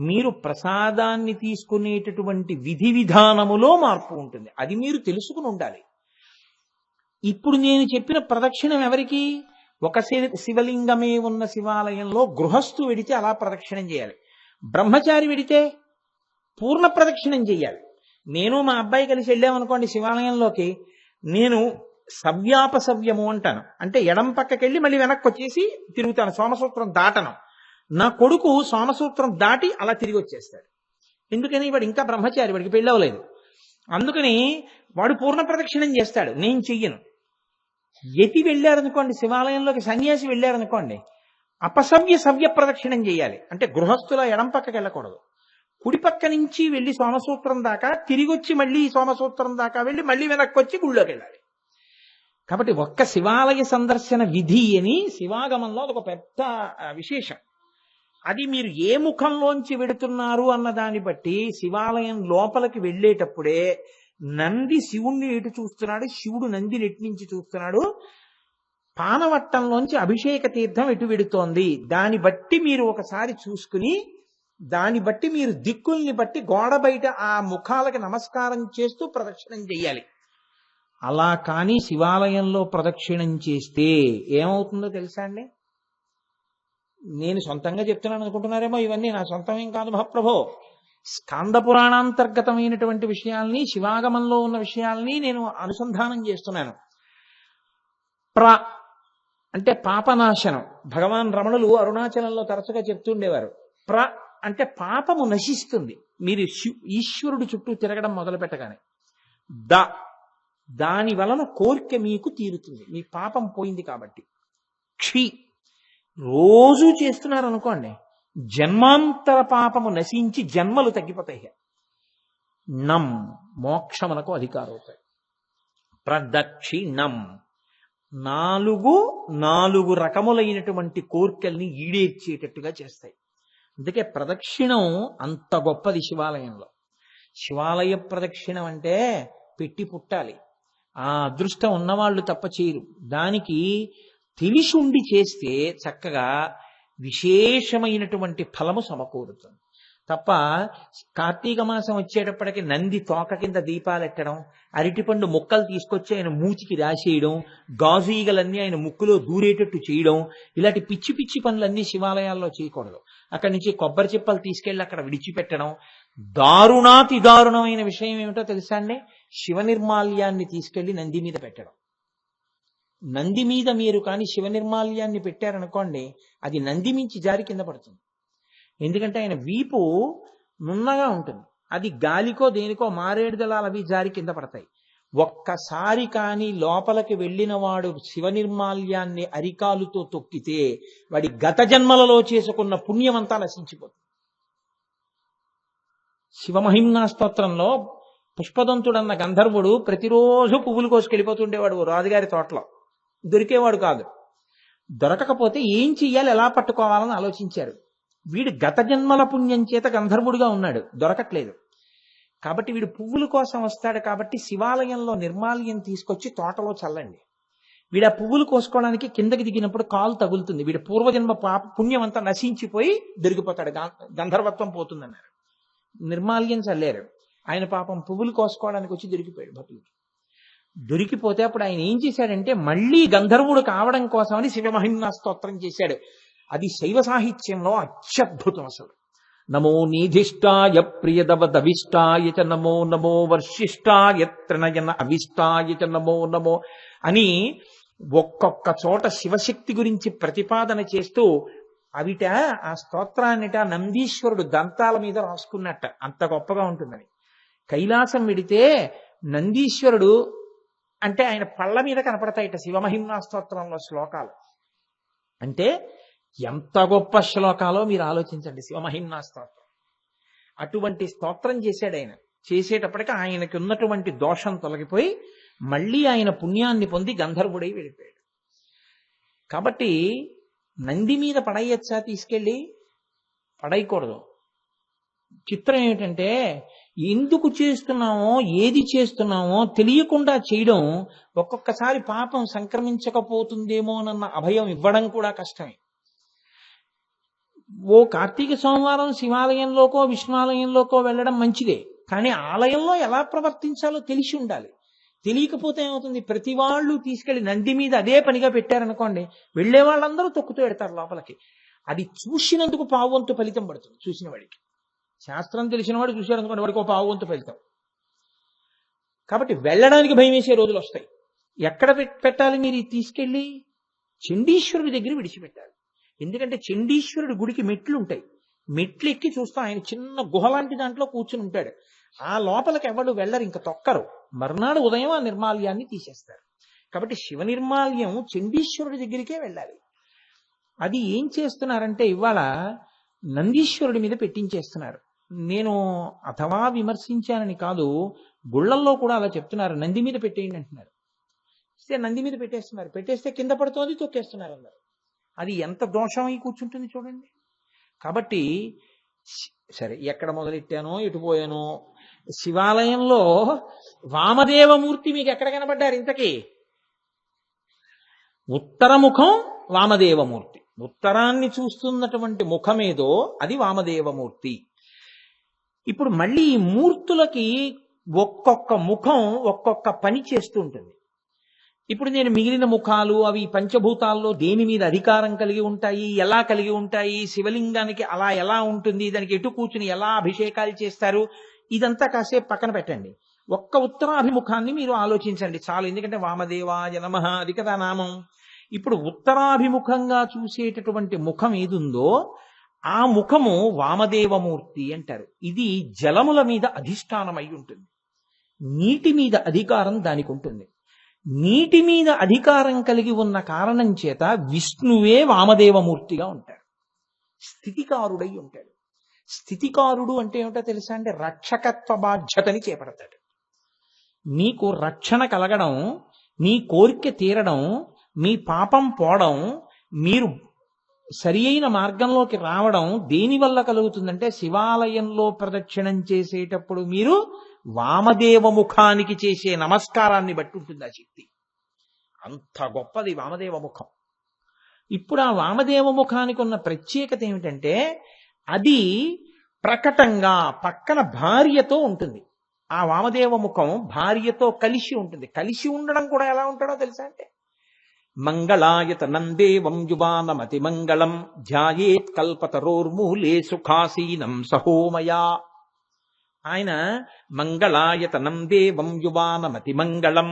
మీరు ప్రసాదాన్ని తీసుకునేటటువంటి విధి విధానములో మార్పు ఉంటుంది. అది మీరు తెలుసుకుని ఉండాలి. ఇప్పుడు నేను చెప్పిన ప్రదక్షిణం ఎవరికి? ఒక శివలింగమే ఉన్న శివాలయంలో గృహస్థు వెడితే అలా ప్రదక్షిణం చేయాలి. బ్రహ్మచారి వెడితే పూర్ణ ప్రదక్షిణం చేయాలి. నేను మా అబ్బాయి కలిసి వెళ్ళామనుకోండి శివాలయంలోకి, నేను సవ్యాపసవ్యము అంటాను, అంటే ఎడం పక్కకెళ్ళి మళ్ళీ వెనక్కి వచ్చేసి తిరుగుతాను, సోమసూత్రం దాటను. నా కొడుకు సోమసూత్రం దాటి అలా తిరిగి వచ్చేస్తాడు. ఎందుకని? వాడు ఇంకా బ్రహ్మచారి, వాడికి పెళ్ళవలేదు. అందుకని వాడు పూర్ణ ప్రదక్షిణం చేస్తాడు, నేను చెయ్యను. యతి వెళ్ళారనుకోండి శివాలయంలోకి, సన్యాసి వెళ్ళారనుకోండి, అపసవ్య సవ్య ప్రదక్షిణం చేయాలి. అంటే గృహస్థుల ఎడం పక్కకి వెళ్ళకూడదు, కుడి పక్క నుంచి వెళ్ళి సోమసూత్రం దాకా తిరిగి వచ్చి మళ్ళీ సోమసూత్రం దాకా వెళ్ళి మళ్ళీ వెనక్కి వచ్చి గుళ్ళోకి వెళ్ళాలి. కాబట్టి ఒక్క శివాలయ సందర్శన విధి అని శివాగమంలో అదొక పెద్ద విశేషం. అది మీరు ఏ ముఖంలోంచి వెడుతున్నారు అన్న దాన్ని బట్టి శివాలయం లోపలికి వెళ్ళేటప్పుడే నంది శివుణ్ణి ఎటు చూస్తున్నాడు, శివుడు నందిని ఎటు నుంచి చూస్తున్నాడు, పానవట్టంలోంచి అభిషేక తీర్థం ఎటు వెడుతోంది, దాన్ని బట్టి మీరు ఒకసారి చూసుకుని, దాన్ని బట్టి మీరు దిక్కుల్ని బట్టి గోడ బయట ఆ ముఖాలకి నమస్కారం చేస్తూ ప్రదక్షిణం చెయ్యాలి. అలా కానీ శివాలయంలో ప్రదక్షిణం చేస్తే ఏమవుతుందో తెలుసా అండి? నేను సొంతంగా చెప్తున్నాను అనుకుంటున్నారేమో, ఇవన్నీ నా సొంతమేం కాదు మహాప్రభో. స్కాంద పురాణాంతర్గతమైనటువంటి విషయాల్ని, శివాగమంలో ఉన్న విషయాల్ని నేను అనుసంధానం చేస్తున్నాను. అంటే పాపనాశనం. భగవాన్ రమణులు అరుణాచలంలో తరచుగా చెప్తుండేవారు, అంటే పాపము నశిస్తుంది మీరు ఈశ్వరుడు చుట్టూ తిరగడం మొదలు పెట్టగానే. దాని వలన కోరిక మీకు తీరుతుంది, మీ పాపం పోయింది కాబట్టి. రోజు చేస్తున్నారు అనుకోండి, జన్మాంతర పాపము నశించి జన్మలు తగ్గిపోతాయి. మోక్షమునకు అధికారం అవుతాయి. ప్రదక్షిణం నాలుగు రకములైనటువంటి కోర్కెల్ని ఈడేర్చేటట్టుగా చేస్తాయి. అందుకే ప్రదక్షిణం అంత గొప్పది శివాలయంలో. శివాలయ ప్రదక్షిణం అంటే పెట్టి పుట్టాలి, ఆ అదృష్టం ఉన్నవాళ్ళు తప్ప చేయరు. దానికి తెలిసి ఉండి చేస్తే చక్కగా విశేషమైనటువంటి ఫలము సమకూరుతుంది. తప్ప కార్తీక మాసం వచ్చేటప్పటికి నంది తోక కింద దీపాలెట్టడం, అరటిపండు ముక్కలు తీసుకొచ్చి ఆయన మూతికి రాసేయడం, గాజు ఈగలన్నీ ఆయన ముక్కులో దూరేటట్టు చేయడం, ఇలాంటి పిచ్చి పిచ్చి పనులన్నీ శివాలయాల్లో చేయకూడదు. అక్కడి నుంచి కొబ్బరి చిప్పలు తీసుకెళ్లి అక్కడ విడిచిపెట్టడం. దారుణాతి దారుణమైన విషయం ఏమిటో తెలుసా అండి? శివ నిర్మాల్యాన్ని తీసుకెళ్లి నంది మీద పెట్టడం. నంది మీద మీరు కానీ శివ నిర్మాల్యాన్ని పెట్టారనుకోండి, అది నంది మించి జారి కింద పడుతుంది. ఎందుకంటే ఆయన వీపు నున్నగా ఉంటుంది, అది గాలికో దేనికో మారేడు దళాలు అవి జారి కింద పడతాయి. ఒక్కసారి కానీ లోపలికి వెళ్ళిన వాడు శివ నిర్మాల్యాన్ని అరికాలుతో తొక్కితే వాడి గత జన్మలలో చేసుకున్న పుణ్యమంతా నశించిపోతుంది. శివమహిమ్నా స్తోత్రంలో పుష్పదంతుడన్న గంధర్వుడు ప్రతిరోజు పువ్వులు కోసుకెళ్ళిపోతుండేవాడు రాజుగారి తోటలో. దొరికేవాడు కాదు. దొరకకపోతే ఏం చెయ్యాలి, ఎలా పట్టుకోవాలని ఆలోచించారు. వీడు గత జన్మల పుణ్యం చేత గంధర్వుడిగా ఉన్నాడు, దొరకట్లేదు. కాబట్టి వీడు పువ్వుల కోసం వస్తాడు. కాబట్టి శివాలయంలో నిర్మాల్యం తీసుకొచ్చి తోటలో చల్లండి. వీడు ఆ పువ్వులు కోసుకోవడానికి కిందకి దిగినప్పుడు కాలు తగులుతుంది. వీడి పూర్వజన్మ పుణ్యం అంతా నశించిపోయి దొరికిపోతాడు, గంధర్వత్వం పోతుందన్నారు. నిర్మాల్యం చల్లారు. ఆయన పాపం పువ్వులు కోసుకోవడానికి వచ్చి దొరికిపోయాడు భక్తులకి. దొరికిపోతే అప్పుడు ఆయన ఏం చేశాడంటే మళ్ళీ గంధర్వుడు కావడం కోసమని శివమహిమ్నా స్తోత్రం చేశాడు. అది శైవ సాహిత్యంలో అత్యద్భుతం అసలు. నమో నీధిష్టాయ ప్రియదవదవిష్టాయ చ నమో నమో వర్షిష్టాయ త్రినయన అవిష్టాయ చ నమో నమో అని ఒక్కొక్క చోట శివశక్తి గురించి ప్రతిపాదన చేస్తూ అవిట ఆ స్తోత్రాన్నిట నందీశ్వరుడు దంతాల మీద రాసుకున్నట్ట. అంత గొప్పగా ఉంటుందని. కైలాసం విడితే నందీశ్వరుడు అంటే ఆయన పళ్ళ మీద కనపడతాయిట శివమహిమ్నా స్తోత్రంలో శ్లోకాలు. అంటే ఎంత గొప్ప శ్లోకాలో మీరు ఆలోచించండి. శివమహిమ్నా స్తోత్రం అటువంటి స్తోత్రం చేశాడు ఆయన. చేసేటప్పటికి ఆయనకి ఉన్నటువంటి దోషం తొలగిపోయి మళ్ళీ ఆయన పుణ్యాన్ని పొంది గంధర్వుడై వెళ్ళిపోయాడు. కాబట్టి నంది మీద పడేయచ్చా? తీసుకెళ్ళి పడేయకూడదు. చిత్రం ఏమిటంటే ఎందుకు చేస్తున్నామో ఏది చేస్తున్నామో తెలియకుండా చేయడం ఒక్కొక్కసారి పాపం సంక్రమించకపోతుందేమోనన్న అభయం ఇవ్వడం కూడా కష్టమే. ఓ కార్తీక సోమవారం శివాలయంలోకో విష్ణువాలయంలోకో వెళ్ళడం మంచిదే, కానీ ఆలయంలో ఎలా ప్రవర్తించాలో తెలిసి ఉండాలి. తెలియకపోతే ఏమవుతుంది, ప్రతి వాళ్ళు తీసుకెళ్లి నంది మీద అదే పనిగా పెట్టారనుకోండి, వెళ్లే వాళ్ళందరూ తొక్కుతూ పెడతారు లోపలికి. అది చూసినందుకు పావువంతు ఫలితం పడుతుంది చూసిన వాడికి. శాస్త్రం తెలిసిన వాడు చూశాడు అనుకోండి, వాడికి ఒక పావువంతు ఫలితం. కాబట్టి వెళ్ళడానికి భయం వేసే రోజులు వస్తాయి. ఎక్కడ పెట్టాలి మీరు తీసుకెళ్ళి? చండీశ్వరుడి దగ్గర విడిచిపెట్టాలి. ఎందుకంటే చండీశ్వరుడి గుడికి మెట్లు ఉంటాయి. మెట్లు ఎక్కి చూస్తాం, ఆయన చిన్న గుహ లాంటి దాంట్లో కూర్చుని ఉంటాడు. ఆ లోపలికి ఎవరు వెళ్ళరు, ఇంకా తొక్కరు. మర్నాడు ఉదయం ఆ నిర్మాల్యాన్ని తీసేస్తారు. కాబట్టి శివ నిర్మాల్యం చండీశ్వరుడి దగ్గరికే వెళ్ళాలి. అది ఏం చేస్తున్నారంటే ఇవాళ నందీశ్వరుడి మీద పెట్టించేస్తున్నారు. నేను అథవా విమర్శించానని కాదు, గుళ్ళల్లో కూడా అలా చెప్తున్నారు, నంది మీద పెట్టేయండి అంటున్నారు. నంది మీద పెట్టేస్తున్నారు. పెట్టేస్తే కింద పడుతోంది, తొక్కేస్తున్నారు అందరు. అది ఎంత దోషం అయి కూర్చుంటుంది చూడండి. కాబట్టి సరే, ఎక్కడ మొదలెట్టానో ఎటు పోయానో. శివాలయంలో వామదేవమూర్తి మీకు ఎక్కడ కనబడ్డారు ఇంతకీ? ఉత్తరముఖం వామదేవమూర్తి. ఉత్తరాన్ని చూస్తున్నటువంటి ముఖమేదో అది వామదేవమూర్తి. ఇప్పుడు మళ్ళీ ఈ మూర్తులకి ఒక్కొక్క ముఖం ఒక్కొక్క పని చేస్తూ ఉంటుంది. ఇప్పుడు నేను మిగిలిన ముఖాలు అవి పంచభూతాల్లో దేని మీద అధికారం కలిగి ఉంటాయి, ఎలా కలిగి ఉంటాయి, శివలింగానికి అలా ఎలా ఉంటుంది, దానికి ఎటు కూర్చుని ఎలా అభిషేకాలు చేస్తారు, ఇదంతా కాసేపు పక్కన పెట్టండి. ఒక్క ఉత్తరాభిముఖాన్ని మీరు ఆలోచించండి చాలు. ఎందుకంటే వామదేవాయ నమః అది కదా నామం. ఇప్పుడు ఉత్తరాభిముఖంగా చూసేటటువంటి ముఖం ఏదుందో ఆ ముఖము వామదేవమూర్తి అంటారు. ఇది జలముల మీద అధిష్టానమై ఉంటుంది. నీటి మీద అధికారం దానికి ఉంటుంది. నీటి మీద అధికారం కలిగి ఉన్న కారణం చేత విష్ణువే వామదేవమూర్తిగా ఉంటాడు. స్థితికారుడై ఉంటాడు. స్థితికారుడు అంటే ఏమిటో తెలుసా అంటే రక్షకత్వ బాధ్యతని చేపడతాడు. మీకు రక్షణ కలగడం, మీ కోరిక తీరడం, మీ పాపం పోవడం, మీరు సరి అయిన మార్గంలోకి రావడం దేనివల్ల కలుగుతుందంటే శివాలయంలో ప్రదక్షిణం చేసేటప్పుడు మీరు వామదేవ ముఖానికి చేసే నమస్కారాన్ని బట్టి ఉంటుంది ఆ శక్తి. అంత గొప్పది వామదేవ ముఖం. ఇప్పుడు ఆ వామదేవ ముఖానికి ఉన్న ప్రత్యేకత ఏమిటంటే అది ప్రకటంగా పక్కన భార్యతో ఉంటుంది. ఆ వామదేవ ముఖం భార్యతో కలిసి ఉంటుంది. కలిసి ఉండడం కూడా ఎలా ఉంటాడో తెలుసా అంటే మంగళాయతనం దేవం యువానమతి మంగళం ధ్యాయేత్ కల్పతరోర్మూలే సుఖాసీనం సహోమయా. ఆయన మంగళాయతనం దేవం యువానమతి మంగళం,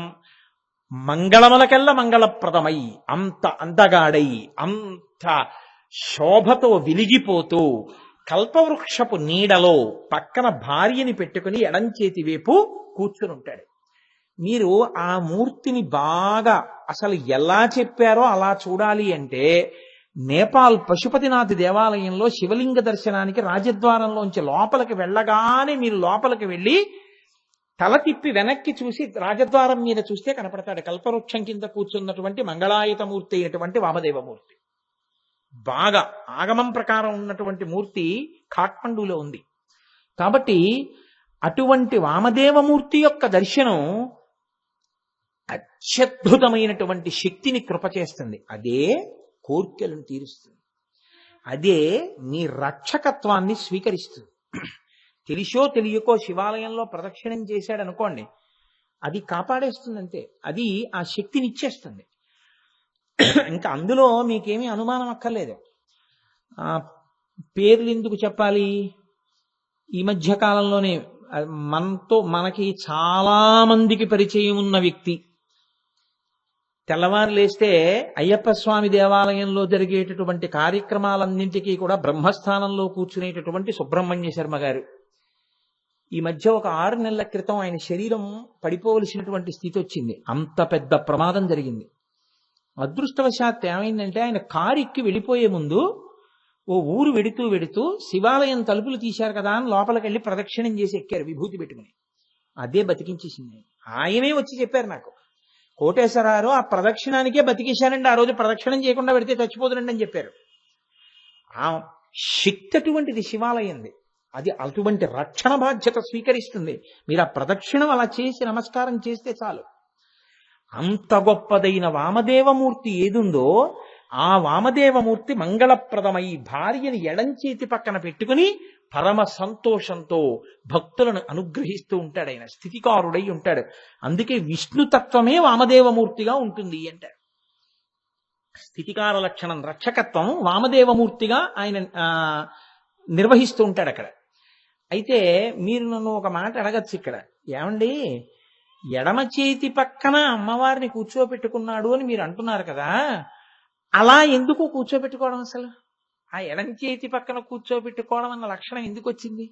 మంగళములకెల్లా మంగళప్రదమై అంత అందగాడై అంత శోభతో వెలిగిపోతూ కల్పవృక్షపు నీడలో పక్కన భార్యని పెట్టుకుని ఎడంచేతి వైపు కూర్చుని ఉంటాడు. మీరు ఆ మూర్తిని బాగా అసలు ఎలా చెప్పారో అలా చూడాలి అంటే నేపాల్ పశుపతినాథ్ దేవాలయంలో శివలింగ దర్శనానికి రాజద్వారంలోంచి లోపలికి వెళ్ళగానే మీరు లోపలికి వెళ్ళి తల తిప్పి వెనక్కి చూసి రాజద్వారం మీద చూస్తే కనపడతాడు కల్పవృక్షం కింద కూర్చున్నటువంటి మంగళాయుతమూర్తి అయినటువంటి వామదేవమూర్తి. బాగా ఆగమం ప్రకారం ఉన్నటువంటి మూర్తి ఖాట్మండులో ఉంది. కాబట్టి అటువంటి వామదేవమూర్తి యొక్క దర్శనం అత్యద్భుతమైనటువంటి శక్తిని కృప చేస్తుంది. అదే కోర్కెలను తీరుస్తుంది. అదే నీ రక్షకత్వాన్ని స్వీకరిస్తుంది. తెలిసో తెలియకో శివాలయంలో ప్రదక్షిణం చేశాడు అనుకోండి, అది కాపాడేస్తుంది అంతే. అది ఆ శక్తిని ఇచ్చేస్తుంది. ఇంకా అందులో మీకేమీ అనుమానం అక్కర్లేదు. ఆ పేర్లు ఎందుకు చెప్పాలి? ఈ మధ్య కాలంలోనే మనకి చాలా మందికి పరిచయం ఉన్న వ్యక్తి, తెల్లవారు లేస్తే అయ్యప్ప స్వామి దేవాలయంలో జరిగేటటువంటి కార్యక్రమాలన్నింటికీ కూడా బ్రహ్మస్థానంలో కూర్చునేటటువంటి సుబ్రహ్మణ్య శర్మ గారు. ఈ మధ్య ఒక 6 నెలల క్రితం ఆయన శరీరం పడిపోవలసినటువంటి స్థితి వచ్చింది. అంత పెద్ద ప్రమాదం జరిగింది. అదృష్టవశాత్తు ఏమైందంటే ఆయన కారు ఎక్కి వెళ్ళిపోయే ముందు ఓ ఊరు వెడుతూ శివాలయం తలుపులు తీశారు కదా అని లోపలికి వెళ్ళి ప్రదక్షిణం చేసి ఎక్కారు విభూతి పెట్టుకుని. అదే బతికించేసింది. ఆయనే వచ్చి చెప్పారు నాకు, కోటేశ్వరారు ఆ ప్రదక్షిణానికే బతికేశారండి, ఆ రోజు ప్రదక్షిణం చేయకుండా పెడితే చచ్చిపోతుండండి అని చెప్పారు. ఆ శక్తి అటువంటిది శివాలయంది. అది అటువంటి రక్షణ బాధ్యత స్వీకరిస్తుంది. మీరు ఆ ప్రదక్షిణం అలా చేసి నమస్కారం చేస్తే చాలు. అంత గొప్పదైన వామదేవమూర్తి ఏదుందో ఆ వామదేవమూర్తి మంగళప్రదమై భార్యని ఎడంచేతి పక్కన పెట్టుకుని పరమ సంతోషంతో భక్తులను అనుగ్రహిస్తూ ఉంటాడు. ఆయన స్థితికారుడై ఉంటాడు. అందుకే విష్ణుతత్వమే వామదేవమూర్తిగా ఉంటుంది అంటారు. స్థితికార లక్షణం, రక్షకత్వం వామదేవమూర్తిగా ఆయన నిర్వహిస్తూ ఉంటాడు అక్కడ. అయితే మీరు నన్ను ఒక మాట అడగచ్చు ఇక్కడ, ఏమండి ఎడమ చేతి పక్కన అమ్మవారిని కూర్చోబెట్టుకున్నాడు అని మీరు అంటున్నారు కదా, అలా ఎందుకు కూర్చోబెట్టుకోవడం? అసలు ఆ ఎడం చేతి పక్కన కూర్చోబెట్టుకోవడం అన్న లక్షణం ఎందుకు వచ్చింది?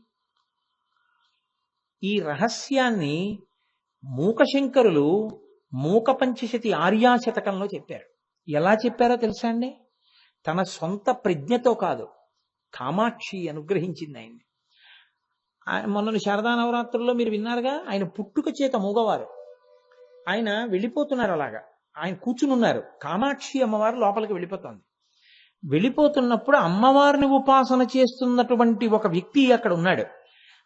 ఈ రహస్యాన్ని మూకశంకరులు మూక పంచశతి ఆర్యాశతకంలో చెప్పారు. ఎలా చెప్పారో తెలుసా అండి? తన సొంత ప్రజ్ఞతో కాదు, కామాక్షి అనుగ్రహించింది ఆయన్ని. మొన్న శారదా నవరాత్రుల్లో మీరు విన్నారుగా, ఆయన పుట్టుక చేత మూగవారు. ఆయన వెళ్ళిపోతున్నారు, అలాగా ఆయన కూర్చుని ఉన్నారు. కామాక్షి అమ్మవారు లోపలికి వెళ్ళిపోతుంది. వెళ్ళిపోతున్నప్పుడు అమ్మవారిని ఉపాసన చేస్తున్నటువంటి ఒక వ్యక్తి అక్కడ ఉన్నాడు.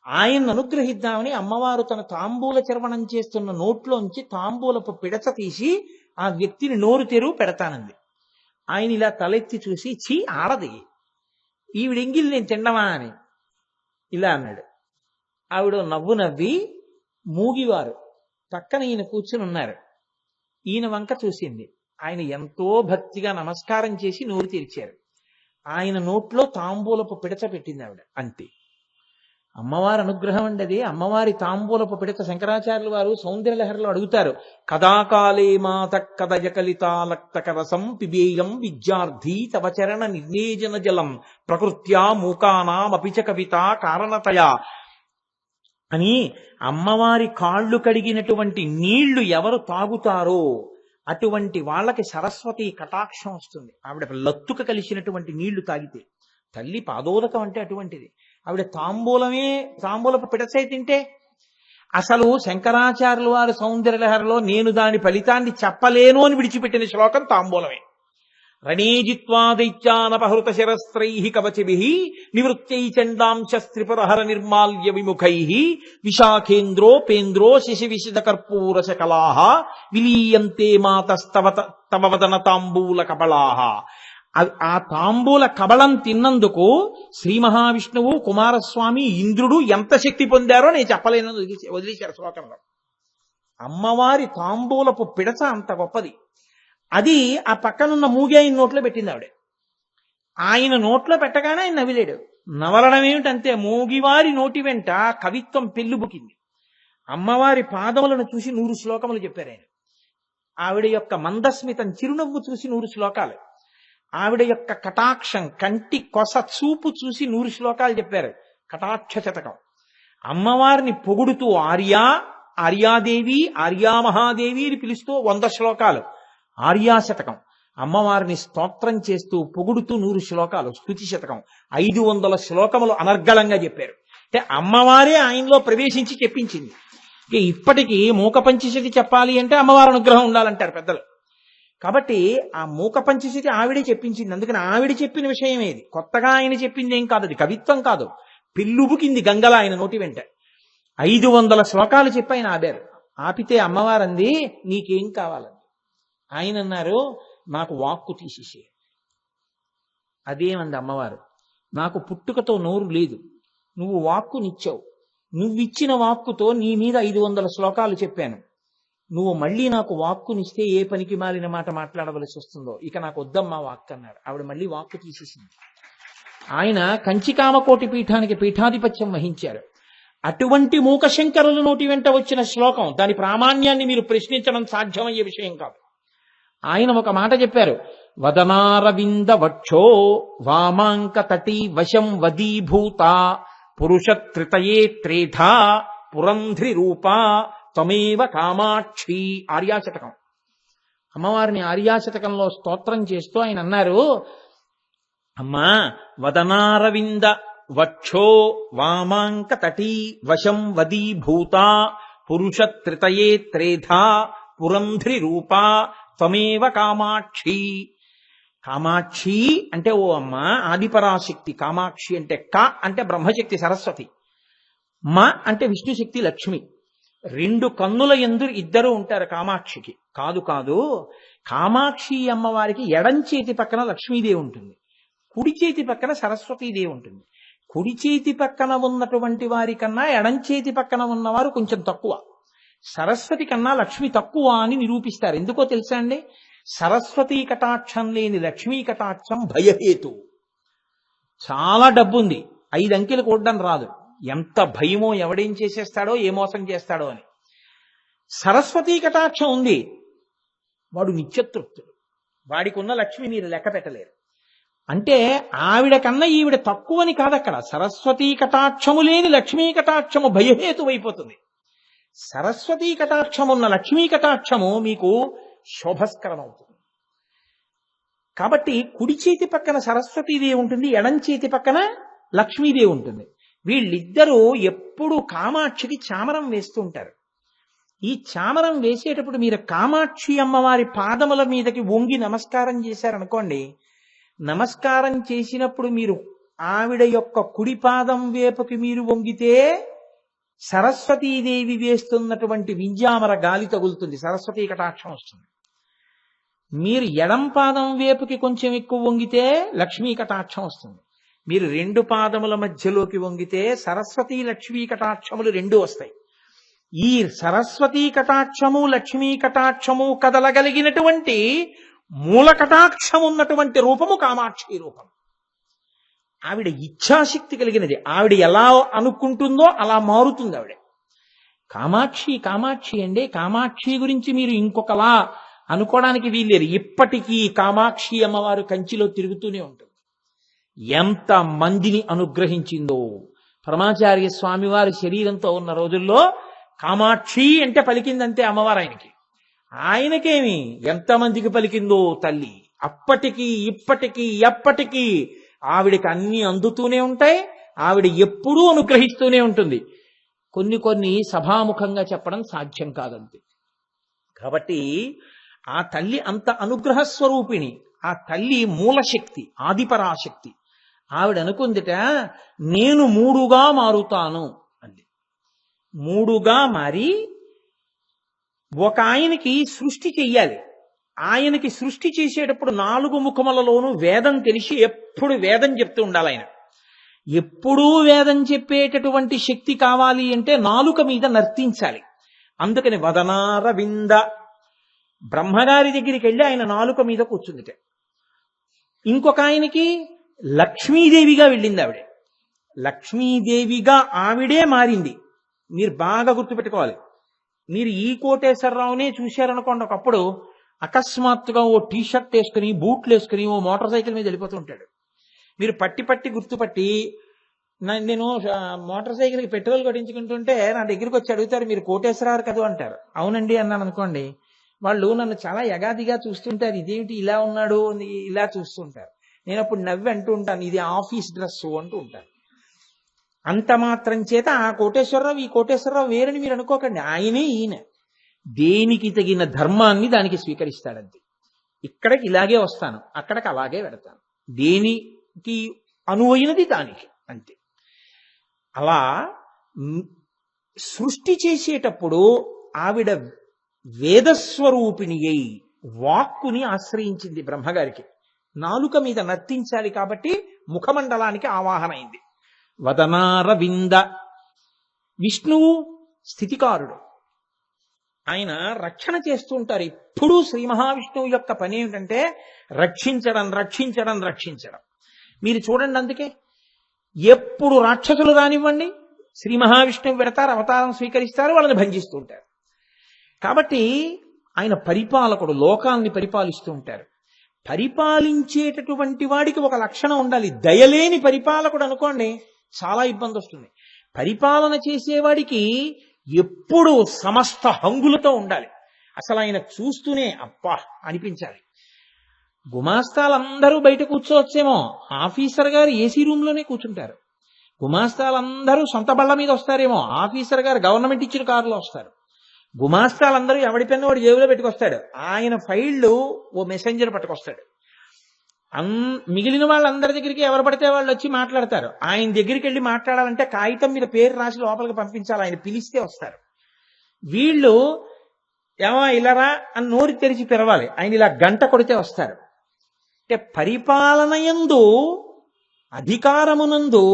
ఆయన్ని అనుగ్రహిద్దామని అమ్మవారు తన తాంబూల చర్వణం చేస్తున్న నోట్లోంచి తాంబూలపు పిడచ తీసి ఆ వ్యక్తిని నోరు తెరువు పెడతానంది. ఆయన ఇలా తలెత్తి చూసి, చీ ఆడది, ఈవిడెంగిల్ నేను తిండమా అని ఇలా అన్నాడు. ఆవిడ నవ్వు నవ్వి, మూగివారు పక్కన ఈయన కూర్చుని ఉన్నారు, ఈయన వంక చూసింది. ఆయన ఎంతో భక్తిగా నమస్కారం చేసి నోరు తెరిచారు. ఆయన నోట్లో తాంబూలపు పిడచ పెట్టింది ఆవిడ. అంతే. అమ్మవారి అనుగ్రహం అండి అది. అమ్మవారి తాంబూలపు పిడచ శంకరాచార్యుల వారు సౌందర్యలహరిలో అడుగుతారు, కదాకాలే మాత కదజకలితాలక్తకరసం పిబేయం విద్యార్థి తవచరణ నిర్నేజన జలం ప్రకృత్యా మూకానామపిచ కవిత కారణతయా అని. అమ్మవారి కాళ్ళు కడిగినటువంటి నీళ్లు ఎవరు తాగుతారో అటువంటి వాళ్ళకి సరస్వతి కటాక్షం వస్తుంది. ఆవిడ లత్తుక కలిసినటువంటి నీళ్లు తాగితే. తల్లి పాదోదకం అంటే అటువంటిది. ఆవిడ తాంబూలపు పిడచై తింటే అసలు శంకరాచార్యుల వారి సౌందర్యలహరిలో నేను దాని ఫలితాన్ని చెప్పలేను అని విడిచిపెట్టిన శ్లోకం తాంబూలమే. రణీజిత్వాదైత్యానపహృత శిరస్త్రైః కవచిభిః నివృత్తై చండాంశస్త్రిపురహర నిర్మాల్య విముఖైః విశాఖేంద్రోపేంద్రో శశివిశిద కర్పూర శకలాః విలీయంతే మాతస్తవ వదన తాంబూల కబళాః. ఆ తాంబూల కబళం తిన్నందుకు శ్రీ మహావిష్ణువు, కుమారస్వామి, ఇంద్రుడు ఎంత శక్తి పొందారో నేను చెప్పలేనని వదిలేశారు శ్లోకంలో. అమ్మవారి తాంబూలపు పిడచ అంత గొప్పది. అది ఆ పక్కనున్న మూగి ఆయన నోట్లో పెట్టింది ఆవిడ. ఆయన నోట్లో పెట్టగానే ఆయన నవ్విలేడు. నవలడం ఏమిటంతే, మూగివారి నోటి వెంట కవిత్వం పెళ్ళుబుకింది. అమ్మవారి పాదములను చూసి 100 శ్లోకములు చెప్పారు ఆయన. ఆవిడ యొక్క మందస్మితం, చిరునవ్వు చూసి 100 శ్లోకాలు. ఆవిడ యొక్క కటాక్షం, కంటి కొస చూపు చూసి 100 శ్లోకాలు చెప్పారు. కటాక్ష శతకం. అమ్మవారిని పొగుడుతూ ఆర్యాదేవి, ఆర్యామహాదేవి అని పిలుస్తూ 100 శ్లోకాలు ఆర్యాశతకం. అమ్మవారిని స్తోత్రం చేస్తూ పొగుడుతూ 100 శ్లోకాలు స్తుతి శతకం. 500 శ్లోకములు అనర్గళంగా చెప్పారు. అంటే అమ్మవారే ఆయనలో ప్రవేశించి చెప్పించింది. ఇప్పటికీ మూక పంచశతి చెప్పాలి అంటే అమ్మవారి అనుగ్రహం ఉండాలంటారు పెద్దలు. కాబట్టి ఆ మూక పంచశతి ఆవిడే చెప్పించింది. అందుకని ఆవిడ చెప్పిన విషయం ఏది, కొత్తగా ఆయన చెప్పింది ఏం కాదు, అది కవిత్వం కాదు. పిల్లుబుకింది గంగల ఆయన నోటి వెంట. 500 శ్లోకాలు చెప్పి ఆయన ఆపారు. ఆపితే అమ్మవారంది, నీకేం కావాలని. ఆయన అన్నారు, నాకు వాక్కు తీసేసే. అదేమంది అమ్మవారు, నాకు పుట్టుకతో నోరు లేదు, నువ్వు వాక్కునిచ్చావు, నువ్విచ్చిన వాక్కుతో నీ మీద 500 శ్లోకాలు చెప్పాను, నువ్వు మళ్ళీ నాకు వాక్కునిస్తే ఏ పనికి మాలిన మాట మాట్లాడవలసి వస్తుందో, ఇక నాకు వద్దమ్మా వాక్కు అన్నారు. ఆవిడ మళ్ళీ వాక్కు తీసేసింది. ఆయన కంచికామకోటి పీఠానికి పీఠాధిపత్యం వహించారు. అటువంటి మూకశంకరుల నోటి వెంట వచ్చిన శ్లోకం, దాని ప్రామాణ్యాన్ని మీరు ప్రశ్నించడం సాధ్యమయ్యే విషయం కాదు. ఆయన ఒక మాట చెప్పారు, వదనారవింద వక్షో వామాంక తటీ వశం వదీభూత పురుషత్రితయే త్రేధా పురంధ్రి రూపా త్వమేవ కామాక్షి. ఆర్యాశతకం. అమ్మవారిని ఆర్యాశతకంలో స్తోత్రం చేస్తూ ఆయన అన్నారు, అమ్మా వదనారవింద వక్షో వామాంక తటీ వశం వదీభూత పురుషత్రితయే త్రేధా పురంధ్రి రూపా త్వమేవ కామాక్షి. కామాక్షి అంటే ఓ అమ్మ ఆదిపరాశక్తి. కామాక్షి అంటే క అంటే బ్రహ్మశక్తి సరస్వతి, మ అంటే విష్ణుశక్తి లక్ష్మి. 2 కన్నుల యందు ఇద్దరు ఉంటారు కామాక్షికి. కాదు కాదు, కామాక్షి అమ్మవారికి ఎడం చేతి పక్కన లక్ష్మీదేవి ఉంటుంది, కుడి చేతి పక్కన సరస్వతీదేవి ఉంటుంది. కుడి చేతి పక్కన ఉన్నటువంటి వారి కన్నా ఎడం చేతి పక్కన ఉన్నవారు కొంచెం తక్కువ. సరస్వతి కన్నా లక్ష్మి తక్కువ అని నిరూపిస్తారు. ఎందుకో తెలుసా అండి, సరస్వతీ కటాక్షం లేని లక్ష్మీ కటాక్షం భయహేతు. చాలా డబ్బుంది, 5 అంకెలు కూడడం రాదు, ఎంత భయమో, ఎవడేం చేసేస్తాడో, ఏ మోసం చేస్తాడో అని. సరస్వతీ కటాక్షం ఉంది, వాడు నిత్యతృప్తుడు, వాడికి ఉన్న లక్ష్మి మీరు లెక్క పెట్టలేరు. అంటే ఆవిడ కన్నా ఈవిడ తక్కువని కాదక్కడ. సరస్వతీ కటాక్షము లేని లక్ష్మీ కటాక్షము భయహేతువైపోతుంది. సరస్వతీ కటాక్షమున్న లక్ష్మీ కటాక్షము మీకు శోభస్కరం అవుతుంది. కాబట్టి కుడి చేతి పక్కన సరస్వతీదేవి ఉంటుంది, ఎడం చేతి పక్కన లక్ష్మీదేవి ఉంటుంది. వీళ్ళిద్దరూ ఎప్పుడు కామాక్షికి చామరం వేస్తూ ఉంటారు. ఈ చామరం వేసేటప్పుడు మీరు కామాక్షి అమ్మవారి పాదముల మీదకి వంగి నమస్కారం చేశారనుకోండి, నమస్కారం చేసినప్పుడు మీరు ఆవిడ యొక్క కుడి పాదం వేపుకి మీరు వంగితే సరస్వతీదేవి వేస్తున్నటువంటి వింజామర గాలి తగులుతుంది, సరస్వతీ కటాక్షం వస్తుంది. మీరు ఎడం పాదం వేపుకి కొంచెం ఎక్కువ వంగితే లక్ష్మీ కటాక్షం వస్తుంది. మీరు 2 పాదముల మధ్యలోకి వంగితే సరస్వతీ లక్ష్మీ కటాక్షములు 2 వస్తాయి. ఈ సరస్వతీ కటాక్షము లక్ష్మీ కటాక్షము కదలగలిగినటువంటి మూల కటాక్షం ఉన్నటువంటి రూపము కామాక్షి రూపం. ఆవిడ ఇచ్ఛాశక్తి కలిగినది. ఆవిడ ఎలా అనుకుంటుందో అలా మారుతుంది ఆవిడ. కామాక్షి కామాక్షి అండి. కామాక్షి గురించి మీరు ఇంకొకలా అనుకోవడానికి వీల్లేదు. ఇప్పటికీ కామాక్షి అమ్మవారు కంచిలో తిరుగుతూనే ఉంటుంది. ఎంత మందిని అనుగ్రహించిందో. పరమాచార్య స్వామి వారి శరీరంతో ఉన్న రోజుల్లో కామాక్షి అంటే పలికిందంతే అమ్మవారు ఆయనకి. ఆయనకేమి ఎంతమందికి పలికిందో తల్లి. అప్పటికీ ఇప్పటికీ ఎప్పటికీ ఆవిడకి అన్ని అందుతూనే ఉంటాయి. ఆవిడ ఎప్పుడూ అనుగ్రహిస్తూనే ఉంటుంది. కొన్ని సభాముఖంగా చెప్పడం సాధ్యం కాదంతే. కాబట్టి ఆ తల్లి అంత అనుగ్రహ స్వరూపిణి. ఆ తల్లి మూలశక్తి, ఆదిపరాశక్తి. ఆవిడ అనుకుందిట, నేను 3గా మారుతాను అంది. 3గా మారి ఒక ఆయనకి సృష్టి చెయ్యాలి. ఆయనకి సృష్టి చేసేటప్పుడు 4 ముఖములలోనూ వేదం తెలిసి ఎప్పుడు వేదం చెప్తూ ఉండాలి. ఆయన ఎప్పుడూ వేదం చెప్పేటటువంటి శక్తి కావాలి అంటే నాలుక మీద నర్తించాలి. అందుకని వదనారవింద బ్రహ్మగారి దగ్గరికి వెళ్ళి ఆయన నాలుక మీద కూర్చుందిట. ఇంకొక ఆయనకి లక్ష్మీదేవిగా వెళ్ళింది ఆవిడే. లక్ష్మీదేవిగా ఆవిడే మారింది. మీరు బాగా గుర్తుపెట్టుకోవాలి. మీరు ఈ కోటేశ్వరరావునే చూశారనుకోండి, ఒకప్పుడు అకస్మాత్తుగా ఓ టీషర్ట్ వేసుకుని బూట్లు వేసుకుని ఓ మోటార్ సైకిల్ మీద వెళ్ళిపోతూ ఉంటాడు. మీరు పట్టి గుర్తుపట్టి, నేను మోటార్ సైకిల్కి పెట్రోల్ కొట్టించుకుంటుంటే నా దగ్గరికి వచ్చి అడుగుతారు, మీరు కోటేశ్వరరావు కదా అంటారు. అవునండి అన్నాను అనుకోండి, వాళ్ళు నన్ను చాలా యగాదిగా చూస్తుంటారు. ఇదేమిటి ఇలా ఉన్నాడు ఇలా చూస్తుంటారు. నేను అప్పుడు నవ్వి అంటూ ఉంటాను, ఇది ఆఫీస్ డ్రెస్ అంటూ ఉంటాను. అంత మాత్రం చేత ఆ కోటేశ్వరరావు ఈ కోటేశ్వరరావు వేరని మీరు అనుకోకండి. ఆయనే ఈయన. దేనికి తగిన ధర్మాన్ని దానికి స్వీకరిస్తాడంతే. ఇక్కడికి ఇలాగే వస్తాను, అక్కడికి అలాగే వెడతాను, దేనికి అనువైనది దానికి, అంతే. అలా సృష్టి చేసేటప్పుడు ఆవిడ వేదస్వరూపిణి అయి వాక్కుని ఆశ్రయించింది బ్రహ్మగారికి. నాలుక మీద నర్తించాలి కాబట్టి ముఖమండలానికి ఆవాహన అయింది. వదనారవింద. విష్ణువు స్థితికారుడు, ఆయన రక్షణ చేస్తూ ఉంటారు. ఎప్పుడూ శ్రీ మహావిష్ణువు యొక్క పని ఏమిటంటే రక్షించడం రక్షించడం రక్షించడం. మీరు చూడండి, అందుకే ఎప్పుడు రాక్షసులు రానివ్వండి శ్రీ మహావిష్ణువు పెడతారు, అవతారం స్వీకరిస్తారు, వాళ్ళని భంజిస్తూ ఉంటారు. కాబట్టి ఆయన పరిపాలకుడు, లోకాల్ని పరిపాలిస్తూ ఉంటారు. పరిపాలించేటటువంటి వాడికి ఒక లక్షణం ఉండాలి. దయలేని పరిపాలకుడు అనుకోండి చాలా ఇబ్బంది వస్తుంది. పరిపాలన చేసేవాడికి ఎప్పుడు సమస్త హంగులతో ఉండాలి. అసలు ఆయన చూస్తూనే అబ్బా అనిపించాలి. గుమాస్తాలందరూ బయట కూర్చోవచ్చేమో, ఆఫీసర్ గారు ఏసీ రూమ్ లోనే కూర్చుంటారు. గుమాస్తాలందరూ సొంత బళ్ళ మీద వస్తారేమో, ఆఫీసర్ గారు గవర్నమెంట్ ఇచ్చిన కారులో వస్తారు. గుమాస్తాలందరూ ఎవడి పెన్ను వాడు జేబులో పెట్టుకొస్తాడు, ఆయన ఫైళ్లు ఓ మెసెంజర్ పట్టుకొస్తాడు. మిగిలిన వాళ్ళందరి దగ్గరికి ఎవరు పడితే వాళ్ళు వచ్చి మాట్లాడతారు. ఆయన దగ్గరికి వెళ్ళి మాట్లాడాలంటే కాగితం మీద పేరు రాసి లోపలికి పంపించాలి, ఆయన పిలిస్తే వస్తారు. వీళ్ళు ఏమో ఇలారా అని నోరు తెరిచి పిలవాలి, ఆయన ఇలా గంట కొడితే వస్తారు. అంటే పరిపాలనయందు అధికారమునందు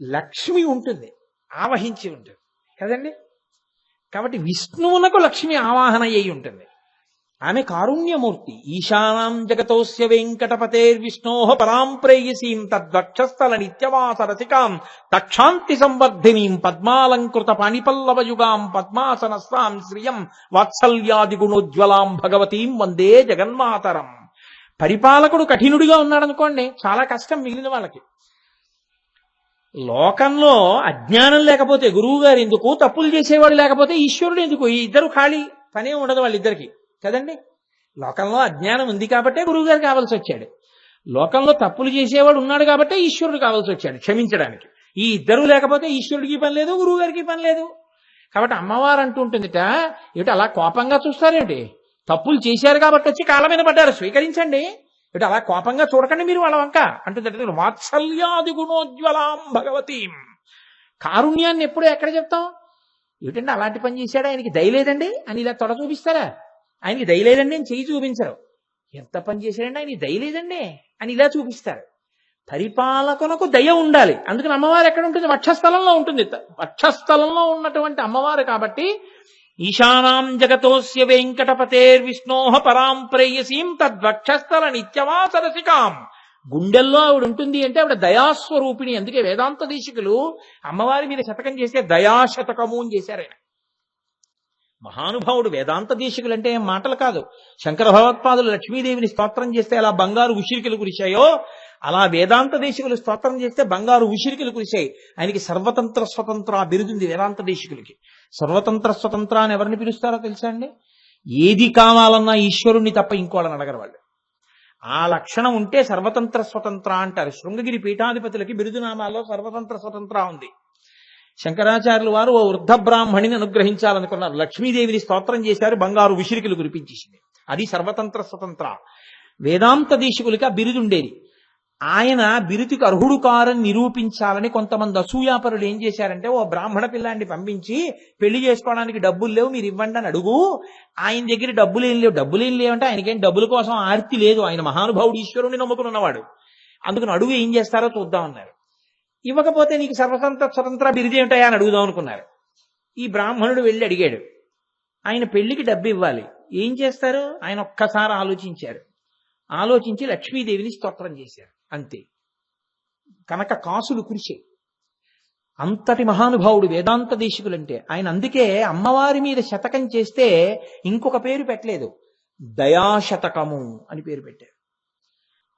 లక్ష్మి ఉంటుంది, ఆవహించి ఉంటుంది కదండి. కాబట్టి విష్ణువునకు లక్ష్మి ఆవాహన అయి ఉంటుంది. ఆమె కారుణ్యమూర్తి. ఈశానాం జగతోస్య వెంకటపతేర్విష్ణోః పరాం ప్రేయసీం తద్వక్షస్థల నిత్యవాస రసికాం తక్షాంతి సంవర్ధినీం పద్మాలంకృత పాణిపల్లవయుగాం పద్మాసనస్వాం శ్రియం వాత్సల్యాది గుణోజ్వలాం భగవతీం వందే జగన్మాతరం. పరిపాలకుడు కఠినుడిగా ఉన్నాడనుకోండి చాలా కష్టం మిగిలిన వాళ్ళకి. లోకంలో అజ్ఞానం లేకపోతే గురువు గారు ఎందుకు, తప్పులు చేసేవాడు లేకపోతే ఈశ్వరుడు ఎందుకు, ఈ ఇద్దరు ఖాళీ పనే ఉండదు వాళ్ళిద్దరికి కదండి. లోకంలో అజ్ఞానం ఉంది కాబట్టే గురువు గారు కావాల్సి వచ్చాడు. లోకంలో తప్పులు చేసేవాడు ఉన్నాడు కాబట్టే ఈశ్వరుడు కావాల్సి వచ్చాడు క్షమించడానికి. ఈ ఇద్దరు లేకపోతే ఈశ్వరుడికి పని లేదు, గురువు గారికి పని లేదు. కాబట్టి అమ్మవారు అంటూ ఉంటుందిట, ఏమిటి అలా కోపంగా చూస్తారేమిటి, తప్పులు చేశారు కాబట్టి వచ్చి కాళ్ళ మీద పడ్డారు, స్వీకరించండి, ఇటు అలా కోపంగా చూడకండి మీరు వాళ్ళ వంక అంటుంది. వాత్సల్యాది గుణోజ్వలాం భగవతీం. కారుణ్యాన్ని ఎప్పుడు ఎక్కడ చెప్తాం, ఏమిటండి అలాంటి పని చేశాడు, ఆయనకి దయలేదండి అని ఇలా తొడ చూపిస్తారా, ఆయనకి దయలేదండి అని చెయ్యి చూపించరు. ఎంత పని చేశాడండి, ఆయనకి దయలేదండి అని ఇలా చూపిస్తారు. పరిపాలకునకు దయ ఉండాలి. అందుకని అమ్మవారు ఎక్కడ ఉంటుంది, వక్షస్థలంలో ఉంటుంది. వక్షస్థలంలో ఉన్నటువంటి అమ్మవారు కాబట్టి ఈశానాం జగతోస్య వెంకటపతేర్విష్ణోః పరాం ప్రేయసీం తద్వక్షస్థల నిత్యవాస రసికాం. గుండెల్లో ఆవిడ ఉంటుంది అంటే ఆవిడ దయాస్వరూపిణి. అందుకే వేదాంత దేశికులు అమ్మవారి మీద శతకం చేస్తే దయాశతకము అని చేశారు. ఆయన మహానుభావుడు. వేదాంత దేశికులు అంటే ఏం మాటలు కాదు. శంకర భగవత్పాదులు లక్ష్మీదేవిని స్తోత్రం చేస్తే ఎలా బంగారు ఉసిరికలు కురిశాయో అలా వేదాంత దేశికులు స్తోత్రం చేస్తే బంగారు ఉసిరికలు కురిశాయి. ఆయనకి సర్వతంత్ర స్వతంత్ర బిరుదుంది వేదాంత దేశికులకి. సర్వతంత్ర స్వతంత్ర అని ఎవరిని పిలుస్తారో తెలుసా అండి? ఏది కావాలన్నా ఈశ్వరుణ్ణి తప్ప ఇంకోళ్ళని అడగరు వాళ్ళు. ఆ లక్షణం ఉంటే సర్వతంత్ర స్వతంత్ర అంటారు. శృంగగిరి పీఠాధిపతులకి బిరుదునామాల్లో సర్వతంత్ర స్వతంత్ర ఉంది. శంకరాచార్యులు వారు ఓ వృద్ధ బ్రాహ్మణిని అనుగ్రహించాలనుకున్నారు. లక్ష్మీదేవిని స్తోత్రం చేశారు, బంగారు ఉసిరికలు కురిపించేసింది. అది సర్వతంత్ర స్వతంత్ర. వేదాంత దేశికులకి ఆ బిరుదుండేది. ఆయన బిరుదుకి అర్హుడు కారని నిరూపించాలని కొంతమంది అసూయాపరులు ఏం చేశారంటే, ఓ బ్రాహ్మణ పిల్లాన్ని పంపించి పెళ్లి చేసుకోవడానికి డబ్బులు లేవు మీరు ఇవ్వండి అని అడుగు. ఆయన దగ్గర డబ్బులేం లేవంటే ఆయనకేం డబ్బుల కోసం ఆర్తి లేదు. ఆయన మహానుభావుడు, ఈశ్వరుని నమ్ముకున్నవాడు. అందుకని అడుగు ఏం చేస్తారో చూద్దామన్నారు. ఇవ్వకపోతే నీకు సర్వతంత్ర స్వతంత్ర బిరుదు ఏమిటాయా అని అడుగుదాం అనుకున్నారు. ఈ బ్రాహ్మణుడు వెళ్ళి అడిగాడు, ఆయన పెళ్లికి డబ్బు ఇవ్వాలి, ఏం చేస్తారు? ఆయన ఒక్కసారి ఆలోచించారు. ఆలోచించి లక్ష్మీదేవిని స్తోత్రం చేశారు. అంతే. కనుక కాసులు కురిశాయి. అంతటి మహానుభావుడు వేదాంత దేశికులంటే ఆయన. అందుకే అమ్మవారి మీద శతకం చేస్తే ఇంకొక పేరు పెట్టలేదు, దయాశతకము అని పేరు పెట్టారు.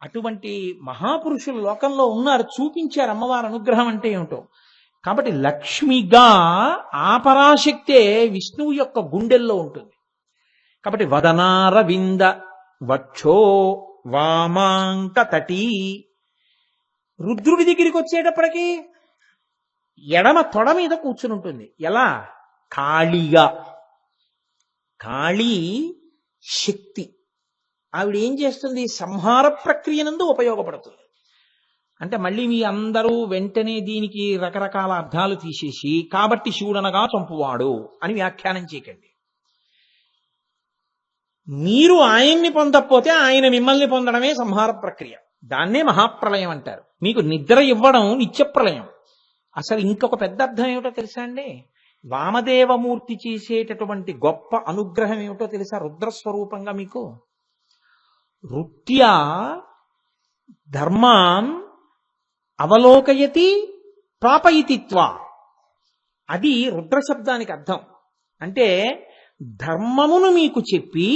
అటువంటి మహాపురుషులు లోకంలో ఉన్నారు, చూపించారు అమ్మవారి అనుగ్రహం అంటే ఏమిటో. కాబట్టి లక్ష్మిగా ఆ పరాశక్తే విష్ణువు యొక్క గుండెల్లో ఉంటుంది. కాబట్టి వదనారవింద వక్షో వామాంక తటీ. రుద్రుడి దగ్గరికి వచ్చేటప్పటికి ఎడమ తొడ మీద కూర్చుని ఉంటుంది. ఎలా? కాళీగా. కాళీ శక్తి. ఆవిడ ఏం చేస్తుంది? సంహార ప్రక్రియనందు ఉపయోగపడుతుంది. అంటే మళ్ళీ మీ అందరూ వెంటనే దీనికి రకరకాల అర్థాలు తీసేసి కాబట్టి శివుడనగా చంపువాడు అని వ్యాఖ్యానం చేయకండి. మీరు ఆయన్ని పొందకపోతే ఆయన మిమ్మల్ని పొందడమే సంహార ప్రక్రియ. దాన్నే మహాప్రళయం అంటారు. మీకు నిద్ర ఇవ్వడం నిత్యప్రళయం. అసలు ఇంకొక పెద్ద అర్థం ఏమిటో తెలుసా అండి? వామదేవమూర్తి చేసేటటువంటి గొప్ప అనుగ్రహం ఏమిటో తెలుసా? రుద్రస్వరూపంగా మీకు రుత్యా ధర్మాన్ అవలోకయతి ప్రాపయితిత్వా, అది రుద్ర శబ్దానికి అర్థం. అంటే ధర్మమును మీకు చెప్పి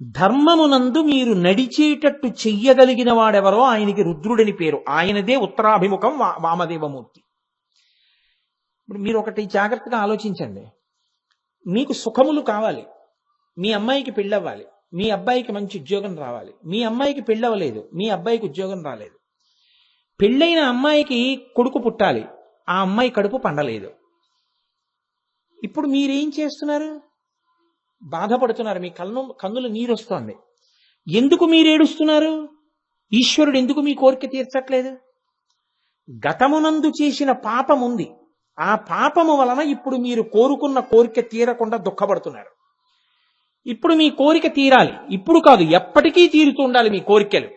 ధర్మమునందు మీరు నడిచేటట్టు చెయ్యగలిగిన వాడెవరో ఆయనకి రుద్రుడని పేరు. ఆయనదే ఉత్తరాభిముఖం వామదేవమూర్తి. ఇప్పుడు మీరు ఒకటి జాగ్రత్తగా ఆలోచించండి. మీకు సుఖములు కావాలి, మీ అమ్మాయికి పెళ్ళవ్వాలి, మీ అబ్బాయికి మంచి ఉద్యోగం రావాలి. మీ అమ్మాయికి పెళ్ళవలేదు, మీ అబ్బాయికి ఉద్యోగం రాలేదు. పెళ్ళైన అమ్మాయికి కొడుకు పుట్టాలి, ఆ అమ్మాయి కడుపు పండలేదు. ఇప్పుడు మీరేం చేస్తున్నారు? బాధపడుతున్నారు, మీ కన్నులు నీరొస్తోంది. ఎందుకు మీరు ఏడుస్తున్నారు? ఈశ్వరుడు ఎందుకు మీ కోరిక తీర్చట్లేదు? గతమునందు చేసిన పాపం ఉంది. ఆ పాపము వలన ఇప్పుడు మీరు కోరుకున్న కోరిక తీరకుండా దుఃఖపడుతున్నారు. ఇప్పుడు మీ కోరిక తీరాలి. ఇప్పుడు కాదు, ఎప్పటికీ తీరుతూ ఉండాలి మీ కోరికలు.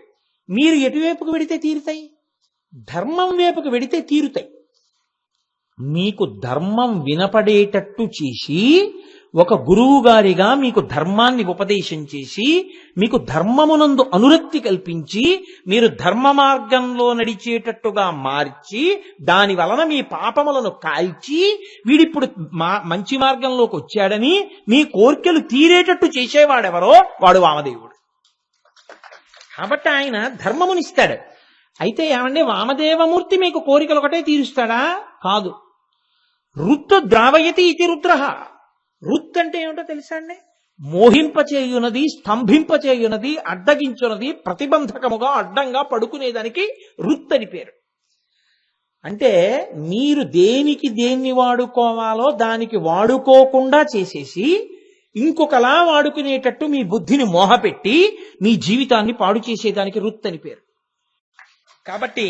మీరు ఎటువైపుకు వెడితే తీరుతాయి? ధర్మం వైపుకు వెడితే తీరుతాయి. మీకు ధర్మం వినపడేటట్టు చేసి ఒక గురువు గారిగా మీకు ధర్మాన్ని ఉపదేశం చేసి మీకు ధర్మమునందు అనురక్తి కల్పించి మీరు ధర్మ మార్గంలో నడిచేటట్టుగా మార్చి దాని వలన మీ పాపములను కాల్చి వీడిప్పుడు మంచి మార్గంలోకి వచ్చాడని మీ కోర్కెలు తీరేటట్టు చేసేవాడెవరో వాడు వామదేవుడు. కాబట్టి ఆయన ధర్మమునిస్తాడు. అయితే ఏమండి, వామదేవమూర్తి మీకు కోరికలు ఒకటే తీరుస్తాడా? కాదు. రుత్ ద్రావయతి ఇది రుద్రః. రుత్ అంటే ఏమిటో తెలుసా అండి? మోహింపచేయునది, స్తంభింపచేయునది, అడ్డగించున్నది, ప్రతిబంధకముగా అడ్డంగా పడుకునేదానికి రుత్ అని పేరు. అంటే మీరు దేనికి దేన్ని వాడుకోవాలో దానికి వాడుకోకుండా చేసేసి ఇంకొకలా వాడుకునేటట్టు మీ బుద్ధిని మోహపెట్టి మీ జీవితాన్ని పాడు చేసేదానికి రుత్ అని పేరు. కాబట్టి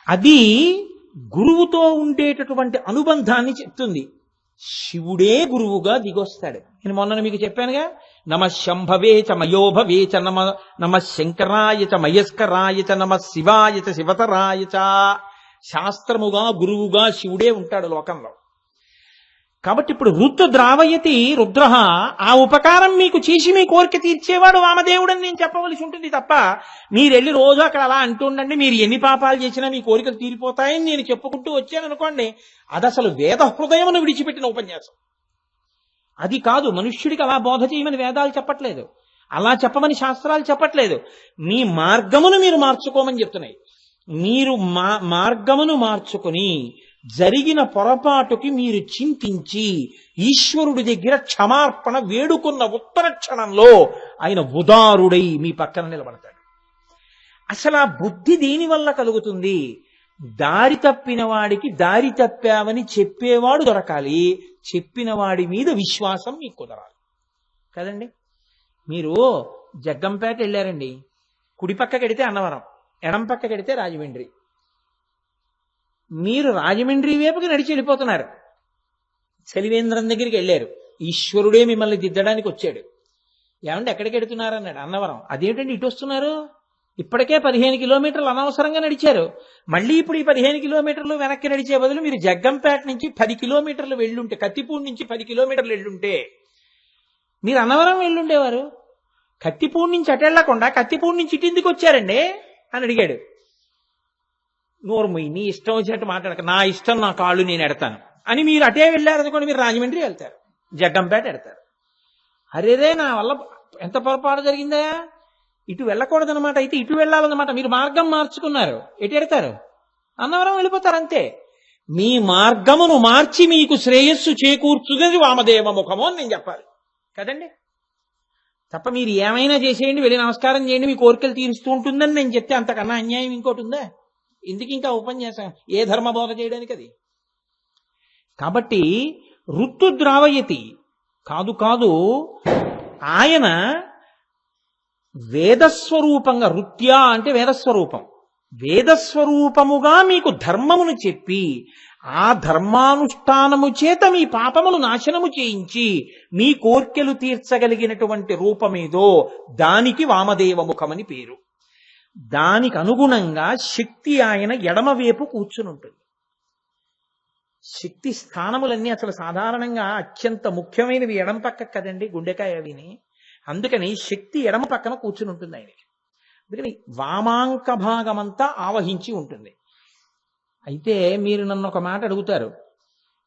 అది గురువుతో ఉండేటటువంటి అనుబంధాన్ని చెప్తుంది. శివుడే గురువుగా దిగొస్తాడు. నేను మొన్న మీకు చెప్పానుగా, నమ శంభవే చ మయోభవే చ నమ శంకరాయ చ మయస్కరాయ చ నమ శివాయ చ శివతరాయ చ. శాస్త్రముగా గురువుగా శివుడే ఉంటాడు లోకంలో. కాబట్టి ఇప్పుడు రుత్ ద్రావయతి రుద్రః, ఆ ఉపకారం మీకు చేసి మీ కోరిక తీర్చేవాడు వామదేవుడని నేను చెప్పవలసి ఉంటుంది తప్ప మీరెళ్ళి రోజు అక్కడ అలా అంటుండండి మీరు ఎన్ని పాపాలు చేసినా మీ కోరికలు తీరిపోతాయని నేను చెప్పుకుంటూ వచ్చాను అనుకోండి, అది అసలు వేద హృదయమును విడిచిపెట్టిన ఉపన్యాసం. అది కాదు. మనుష్యుడికి అలా బోధ చేయమని వేదాలు చెప్పట్లేదు, అలా చెప్పమని శాస్త్రాలు చెప్పట్లేదు. మీ మార్గమును మీరు మార్చుకోమని చెప్తున్నాయి. మీరు మార్గమును మార్చుకుని జరిగిన పొరపాటుకి మీరు చింతించి ఈశ్వరుడి దగ్గర క్షమార్పణ వేడుకున్న ఉత్తర క్షణంలో ఆయన ఉదారుడై మీ పక్కన నిలబడతాడు. అసలు ఆ బుద్ధి దేనివల్ల కలుగుతుంది? దారి తప్పిన వాడికి దారి తప్పావని చెప్పేవాడు దొరకాలి, చెప్పిన వాడి మీద విశ్వాసం మీకు కుదరాలి కదండి. మీరు జగ్గంపేట వెళ్ళారండి, కుడి పక్క కడితే అన్నవరం, ఎడం పక్క కడితే రాజమండ్రి. మీరు రాజమండ్రి వైపుకి నడిచి వెళ్ళిపోతున్నారు. చలివేంద్రం దగ్గరికి వెళ్ళారు, ఈశ్వరుడే మిమ్మల్ని దిద్దడానికి వచ్చాడు. ఏమంటే ఎక్కడికి వెడుతున్నారు అన్నాడు. అన్నవరం. అదేంటండి ఇటు వస్తున్నారు? ఇప్పటికే 15 కిలోమీటర్లు అనవసరంగా నడిచారు. మళ్ళీ ఇప్పుడు ఈ 15 కిలోమీటర్లు వెనక్కి నడిచే బదులు మీరు జగ్గంపేట నుంచి 10 కిలోమీటర్లు వెళ్ళుంటే, కత్తిపూడి నుంచి 10 కిలోమీటర్లు వెళ్ళుంటే మీరు అన్నవరం వెళ్ళుండేవారు. కత్తిపూడి నుంచి అటు వెళ్లకుండా కత్తిపూడి నుంచి ఇటు ఎందుకు వచ్చారండి అని అడిగాడు. నోర్మయ్యి, నీ ఇష్టం వచ్చినట్టు మాట్లాడక, నా ఇష్టం నా కాళ్ళు నేను ఎడతాను అని మీరు అటే వెళ్ళారనుకోండి, మీరు రాజమండ్రి వెళ్తారు, జగ్గంపేట ఎడతారు. అరేరే నా వల్ల ఎంత పొరపాటు జరిగిందా, ఇటు వెళ్ళకూడదనమాట, అయితే ఇటు వెళ్ళాలన్నమాట. మీరు మార్గం మార్చుకున్నారు, ఎటు ఎడతారు? అన్నవరం వెళ్ళిపోతారు అంతే. మీ మార్గమును మార్చి మీకు శ్రేయస్సు చేకూర్చున్నది వామదేవ ముఖము అని నేను చెప్పాలి కదండి. తప్ప మీరు ఏమైనా చేసేయండి, వెళ్ళి నమస్కారం చేయండి, మీ కోరికలు తీరుస్తూ ఉంటుందని నేను చెప్తే అంతకన్నా అన్యాయం ఇంకోటి ఉందా? ఎందుకు ఇంకా ఉపన్యాసం? ఏ ధర్మ బోధ చేయడానికి అది? కాబట్టి రుత్తు ద్రావయతి కాదు, ఆయన వేదస్వరూపంగా, రుత్యా అంటే వేదస్వరూపం, వేదస్వరూపముగా మీకు ధర్మమును చెప్పి ఆ ధర్మానుష్ఠానము చేత మీ పాపములు నాశనము చేయించి మీ కోర్కెలు తీర్చగలిగినటువంటి రూపమేదో దానికి వామదేవ ముఖమని పేరు. దానికి అనుగుణంగా శక్తి ఆయన ఎడమవైపు కూర్చుని ఉంటుంది. శక్తి స్థానములన్నీ అసలు సాధారణంగా అత్యంత ముఖ్యమైనవి ఎడమ పక్క కదండి, గుండెకాయ అవిని. అందుకని శక్తి ఎడమ పక్కన కూర్చుని ఉంటుంది ఆయనకి. అందుకని వామాంక భాగమంతా ఆవహించి ఉంటుంది. అయితే మీరు నన్ను ఒక మాట అడుగుతారు,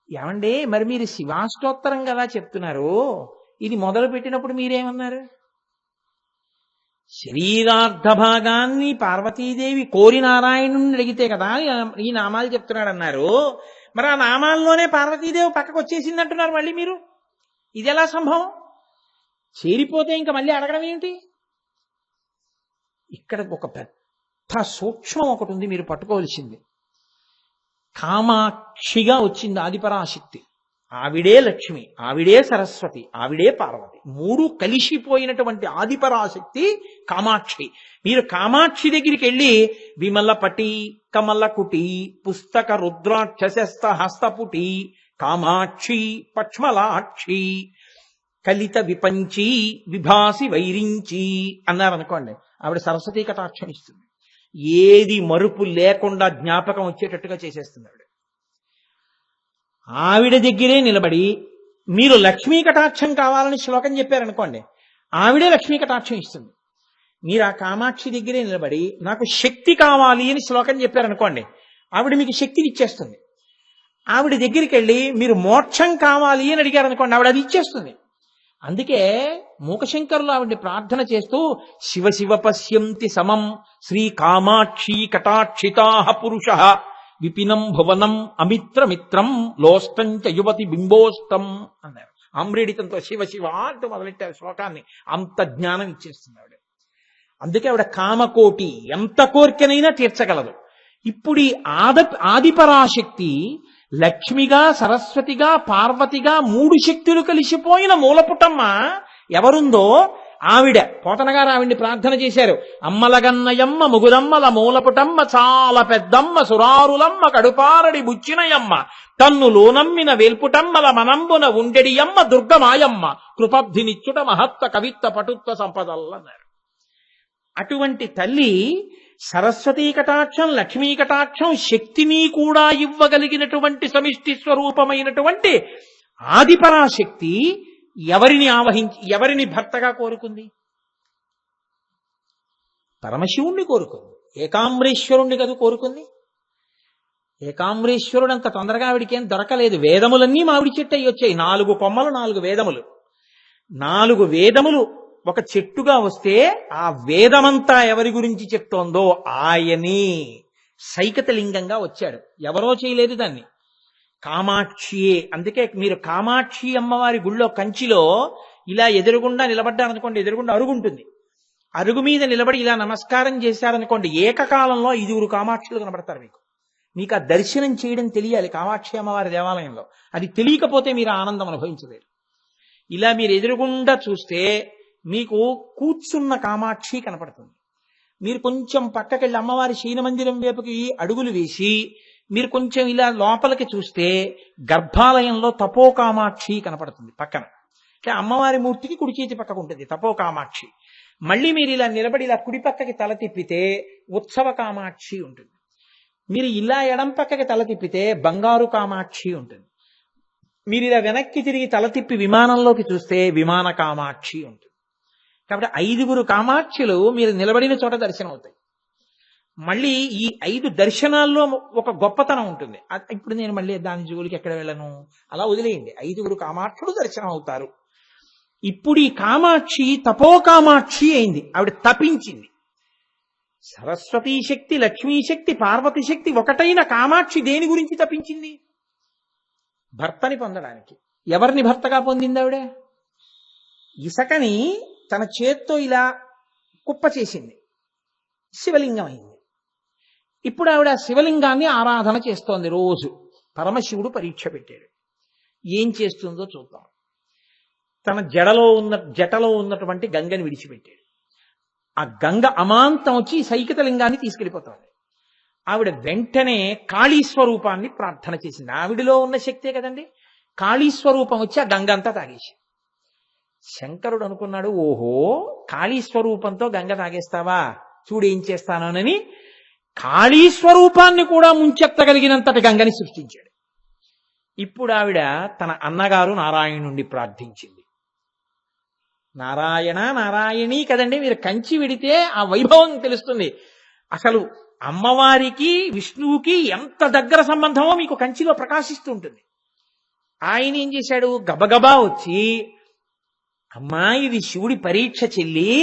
ఏమండి మరి మీరు శివాష్టోత్తరం కదా చెప్తున్నారు, ఇది మొదలు పెట్టినప్పుడు మీరేమన్నారు? శరీరార్థ భాగాన్ని పార్వతీదేవి కోరి నారాయణుని అడిగితే కదా ఈ నామాలు చెప్తున్నాడు అన్నారు. మరి ఆ నామాల్లోనే పార్వతీదేవి పక్కకు వచ్చేసింది అంటున్నారు మళ్ళీ మీరు. ఇది ఎలా సంభవం? చేరిపోతే ఇంకా మళ్ళీ అడగడం ఏంటి? ఇక్కడ ఒక పెద్ద సూక్ష్మం ఒకటి ఉంది, మీరు పట్టుకోవాల్సింది. కామాక్షిగా వచ్చింది ఆదిపరాశక్తి. ఆవిడే లక్ష్మి, ఆవిడే సరస్వతి, ఆవిడే పార్వతి, మూడు కలిసిపోయినటువంటి ఆదిపరాశక్తి కామాక్షి. మీరు కామాక్షి దగ్గరికి వెళ్ళి విమలపటి కమలకుటి పుస్తక రుద్రాక్షస్త హస్తపుటి కామాక్షి పక్ష్మలాక్షి కలిత విపంచి విభాసి వైరించి అన్నారనుకోండి, ఆవిడ సరస్వతీ కటాక్షం ఇస్తుంది. ఏది మరుపు లేకుండా జ్ఞాపకం వచ్చేటట్టుగా చేసేస్తుంది ఆవిడ. ఆవిడ దగ్గరే నిలబడి మీరు లక్ష్మీ కటాక్షం కావాలని శ్లోకం చెప్పారనుకోండి, ఆవిడే లక్ష్మీ కటాక్షం ఇస్తుంది. మీరు ఆ కామాక్షి దగ్గరే నిలబడి నాకు శక్తి కావాలి అని శ్లోకం చెప్పారనుకోండి, ఆవిడ మీకు శక్తిని ఇచ్చేస్తుంది. ఆవిడ దగ్గరికి వెళ్ళి మీరు మోక్షం కావాలి అని అడిగారనుకోండి, ఆవిడ అది ఇచ్చేస్తుంది. అందుకే మూకశంకరులు ఆవిడ్ని ప్రార్థన చేస్తూ శివ శివ పశ్యంతి సమం శ్రీ కామాక్షి కటాక్షితాః పురుషః విపినం భువనం అమిత్రమిత్రం లోష్టంచ యువతి బింబోష్టం అన్నారు. ఆమ్రేడితంతో శివ శివ అంటూ మొదలెట్టారు శ్లోకాన్ని. అంత జ్ఞానం ఇచ్చేస్తుంది ఆవిడ. అందుకే ఆవిడ కామకోటి, ఎంత కోరికనైనా తీర్చగలదు. ఇప్పుడు ఈ ఆదిపరాశక్తి లక్ష్మిగా, సరస్వతిగా, పార్వతిగా మూడు శక్తులు కలిసిపోయిన మూలపుటమ్మ ఎవరుందో ఆవిడ. పోతనగారు ఆవిడ్ని ప్రార్థన చేశారు. అమ్మలగన్నయమ్మ ముగురమ్మల మూలపుటమ్మ చాలా పెద్దమ్మ సురారులమ్మ కడుపారడి బుచ్చినయమ్మ తన్నులో నమ్మిన వేల్పుటమ్మల మనంబున ఉండెడియమ్మ దుర్గమాయమ్మ కృపబ్ధినిచ్చుట మహత్వ కవిత్వ పటుత్వ సంపదల్లన్నారు. అటువంటి తల్లి సరస్వతీ కటాక్షం, లక్ష్మీ కటాక్షం, శక్తిని కూడా ఇవ్వగలిగినటువంటి సమిష్టి స్వరూపమైనటువంటి ఆదిపరాశక్తి ఎవరిని భర్తగా కోరుకుంది? పరమశివుణ్ణి కోరుకుంది. ఏకాంబరేశ్వరుణ్ణి కదా కోరుకుంది. ఏకాంబరేశ్వరుడు అంత తొందరగా ఆవిడికేం దొరకలేదు. వేదములన్నీ మామిడి చెట్టు అయ్యి వచ్చాయి. 4 కొమ్మలు 4 వేదములు. 4 వేదములు ఒక చెట్టుగా వస్తే ఆ వేదమంతా ఎవరి గురించి చెప్తోందో ఆయనే సైకతలింగంగా వచ్చాడు. ఎవరో చేయలేదు దాన్ని, కామాక్షియే. అందుకే మీరు కామాక్షి అమ్మవారి గుళ్ళో కంచిలో ఇలా ఎదురుగుండా నిలబడ్డారనుకోండి, ఎదురుగుండా అరుగుంటుంది. అరుగు మీద నిలబడి ఇలా నమస్కారం చేశారనుకోండి, ఏకకాలంలో 5 కామాక్షులు కనబడతారు మీకు. మీకు ఆ దర్శనం చేయడం తెలియాలి కామాక్షి అమ్మవారి దేవాలయంలో. అది తెలియకపోతే మీరు ఆనందం అనుభవించలేరు. ఇలా మీరు ఎదురుగుండా చూస్తే మీకు కూర్చున్న కామాక్షి కనపడుతుంది. మీరు కొంచెం పక్కకెళ్ళి అమ్మవారి శయనమందిరం వైపుకి అడుగులు వేసి మీరు కొంచెం ఇలా లోపలికి చూస్తే గర్భాలయంలో తపోకామాక్షి కనపడుతుంది పక్కన. అమ్మవారి మూర్తికి కుడి చేతి పక్కకు ఉంటుంది తపోకామాక్షి. మళ్ళీ మీరు ఇలా నిలబడి ఇలా కుడి పక్కకి తల తిప్పితే ఉత్సవ కామాక్షి ఉంటుంది. మీరు ఇలా ఎడం పక్కకి తల తిప్పితే బంగారు కామాక్షి ఉంటుంది. మీరు ఇలా వెనక్కి తిరిగి తల తిప్పి విమానంలోకి చూస్తే విమాన కామాక్షి ఉంటుంది. కాబట్టి 5 కామాక్షులు మీరు నిలబడిన చోట దర్శనం అవుతాయి. మళ్ళీ ఈ 5 దర్శనాల్లో ఒక గొప్పతనం ఉంటుంది. ఇప్పుడు నేను మళ్ళీ దాని జోలికి ఎక్కడ వెళ్ళను, అలా వదిలేయండి. 5 కామాక్షులు దర్శనం అవుతారు. ఇప్పుడు ఈ కామాక్షి తపోకామాక్షి అయింది. ఆవిడ తపించింది. సరస్వతీ శక్తి, లక్ష్మీ శక్తి, పార్వతి శక్తి ఒకటైన కామాక్షి దేని గురించి తపించింది? భర్తని పొందడానికి. ఎవరిని భర్తగా పొందింది ఆవిడ? ఇసకని తన చేత్తో ఇలా కుప్ప చేసింది, శివలింగం అయింది. ఇప్పుడు ఆవిడ శివలింగాన్ని ఆరాధన చేస్తోంది రోజు. పరమశివుడు పరీక్ష పెట్టాడు. ఏం చేస్తుందో చూద్దాం. తన జటలో ఉన్నటువంటి గంగని విడిచిపెట్టాడు. ఆ గంగ అమాంతం వచ్చి సైకిత లింగాన్ని తీసుకెళ్ళిపోతుంది. ఆవిడ వెంటనే కాళీ స్వరూపాన్ని ప్రార్థన చేసింది. ఆవిడలో ఉన్న శక్తే కదండి. కాళీ స్వరూపం వచ్చి ఆ గంగ అంతా తాగేసి. శంకరుడు అనుకున్నాడు, ఓహో కాళీ స్వరూపంతో గంగ తాగేస్తావా, చూడేం చేస్తానోనని కాళీ స్వరూపాన్ని కూడా ముంచెత్తగలిగినంతటి గంగని సృష్టించాడు. ఇప్పుడు ఆవిడ తన అన్నగారు నారాయణుణ్ణి ప్రార్థించింది. నారాయణ నారాయణి కదండి. మీరు కంచి విడితే ఆ వైభవం తెలుస్తుంది. అసలు అమ్మవారికి విష్ణువుకి ఎంత దగ్గర సంబంధమో మీకు కంచిలో ప్రకాశిస్తూ ఉంటుంది. ఆయన ఏం చేశాడు, గబగబా వచ్చి, అమ్మా ఇది శివుడి పరీక్ష చెల్లి,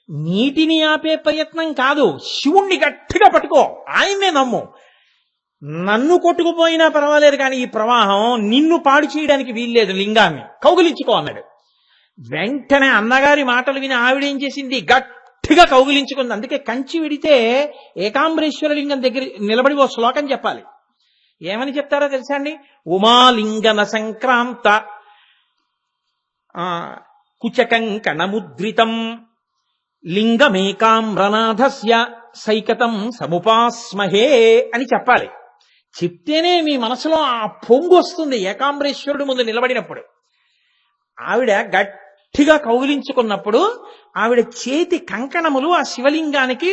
నీటిని ఆపే ప్రయత్నం కాదు, శివుణ్ణి గట్టిగా పట్టుకో, ఆయన్నే నమ్ము, నన్ను కొట్టుకుపోయినా పర్వాలేదు కానీ ఈ ప్రవాహం నిన్ను పాడు చేయడానికి వీల్లేదు, లింగాన్ని కౌగిలించుకో అన్నాడు. వెంటనే అన్నగారి మాటలు విని ఆవిడేం చేసింది, గట్టిగా కౌగిలించుకుంది. అందుకే కంచి విడితే ఏకాంబరేశ్వర లింగం దగ్గర నిలబడి ఓ శ్లోకం చెప్పాలి. ఏమని చెప్తారో తెలుసా అండి, ఉమాలింగన సంక్రాంత కుచకంకణముద్రితం లింగమేకామ్రనాథస్య సైకతం సముపాస్మహే అని చెప్పాలి. చెప్తేనే మీ మనసులో ఆ పొంగు వస్తుంది ఏకాంబరేశ్వరుడు ముందు నిలబడినప్పుడు. ఆవిడ గట్టిగా కౌగిలించుకున్నప్పుడు ఆవిడ చేతి కంకణములు ఆ శివలింగానికి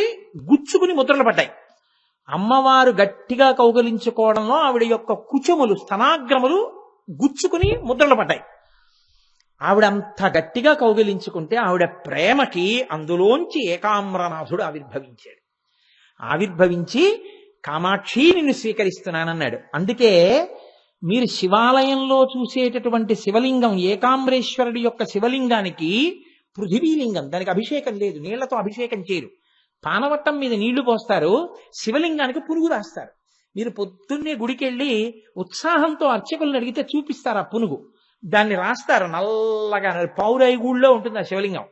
గుచ్చుకుని ముద్రలు పడ్డాయి. అమ్మవారు గట్టిగా కౌగిలించుకోవడంలో ఆవిడ యొక్క కుచములు స్తనాగ్రములు గుచ్చుకుని ముద్రలు పడ్డాయి. ఆవిడ అంత గట్టిగా కౌగిలించుకుంటే ఆవిడ ప్రేమకి అందులోంచి ఏకామ్రనాథుడు ఆవిర్భవించాడు. ఆవిర్భవించి కామాక్షి నిన్ను స్వీకరిస్తున్నానన్నాడు. అందుకే మీరు శివాలయంలో చూసేటటువంటి శివలింగం, ఏకాంబరేశ్వరుడి యొక్క శివలింగానికి పృథివీలింగం, దానికి అభిషేకం లేదు, నీళ్లతో అభిషేకం చేయరు. పానవట్టం మీద నీళ్లు పోస్తారు, శివలింగానికి పునుగు రాస్తారు. మీరు పొద్దున్నే గుడికెళ్ళి ఉత్సాహంతో అర్చకులను అడిగితే చూపిస్తారు ఆ పునుగు. దాన్ని రాస్తారు నల్లగా, పౌరాయి గూళ్ళో ఉంటుంది ఆ శివలింగం.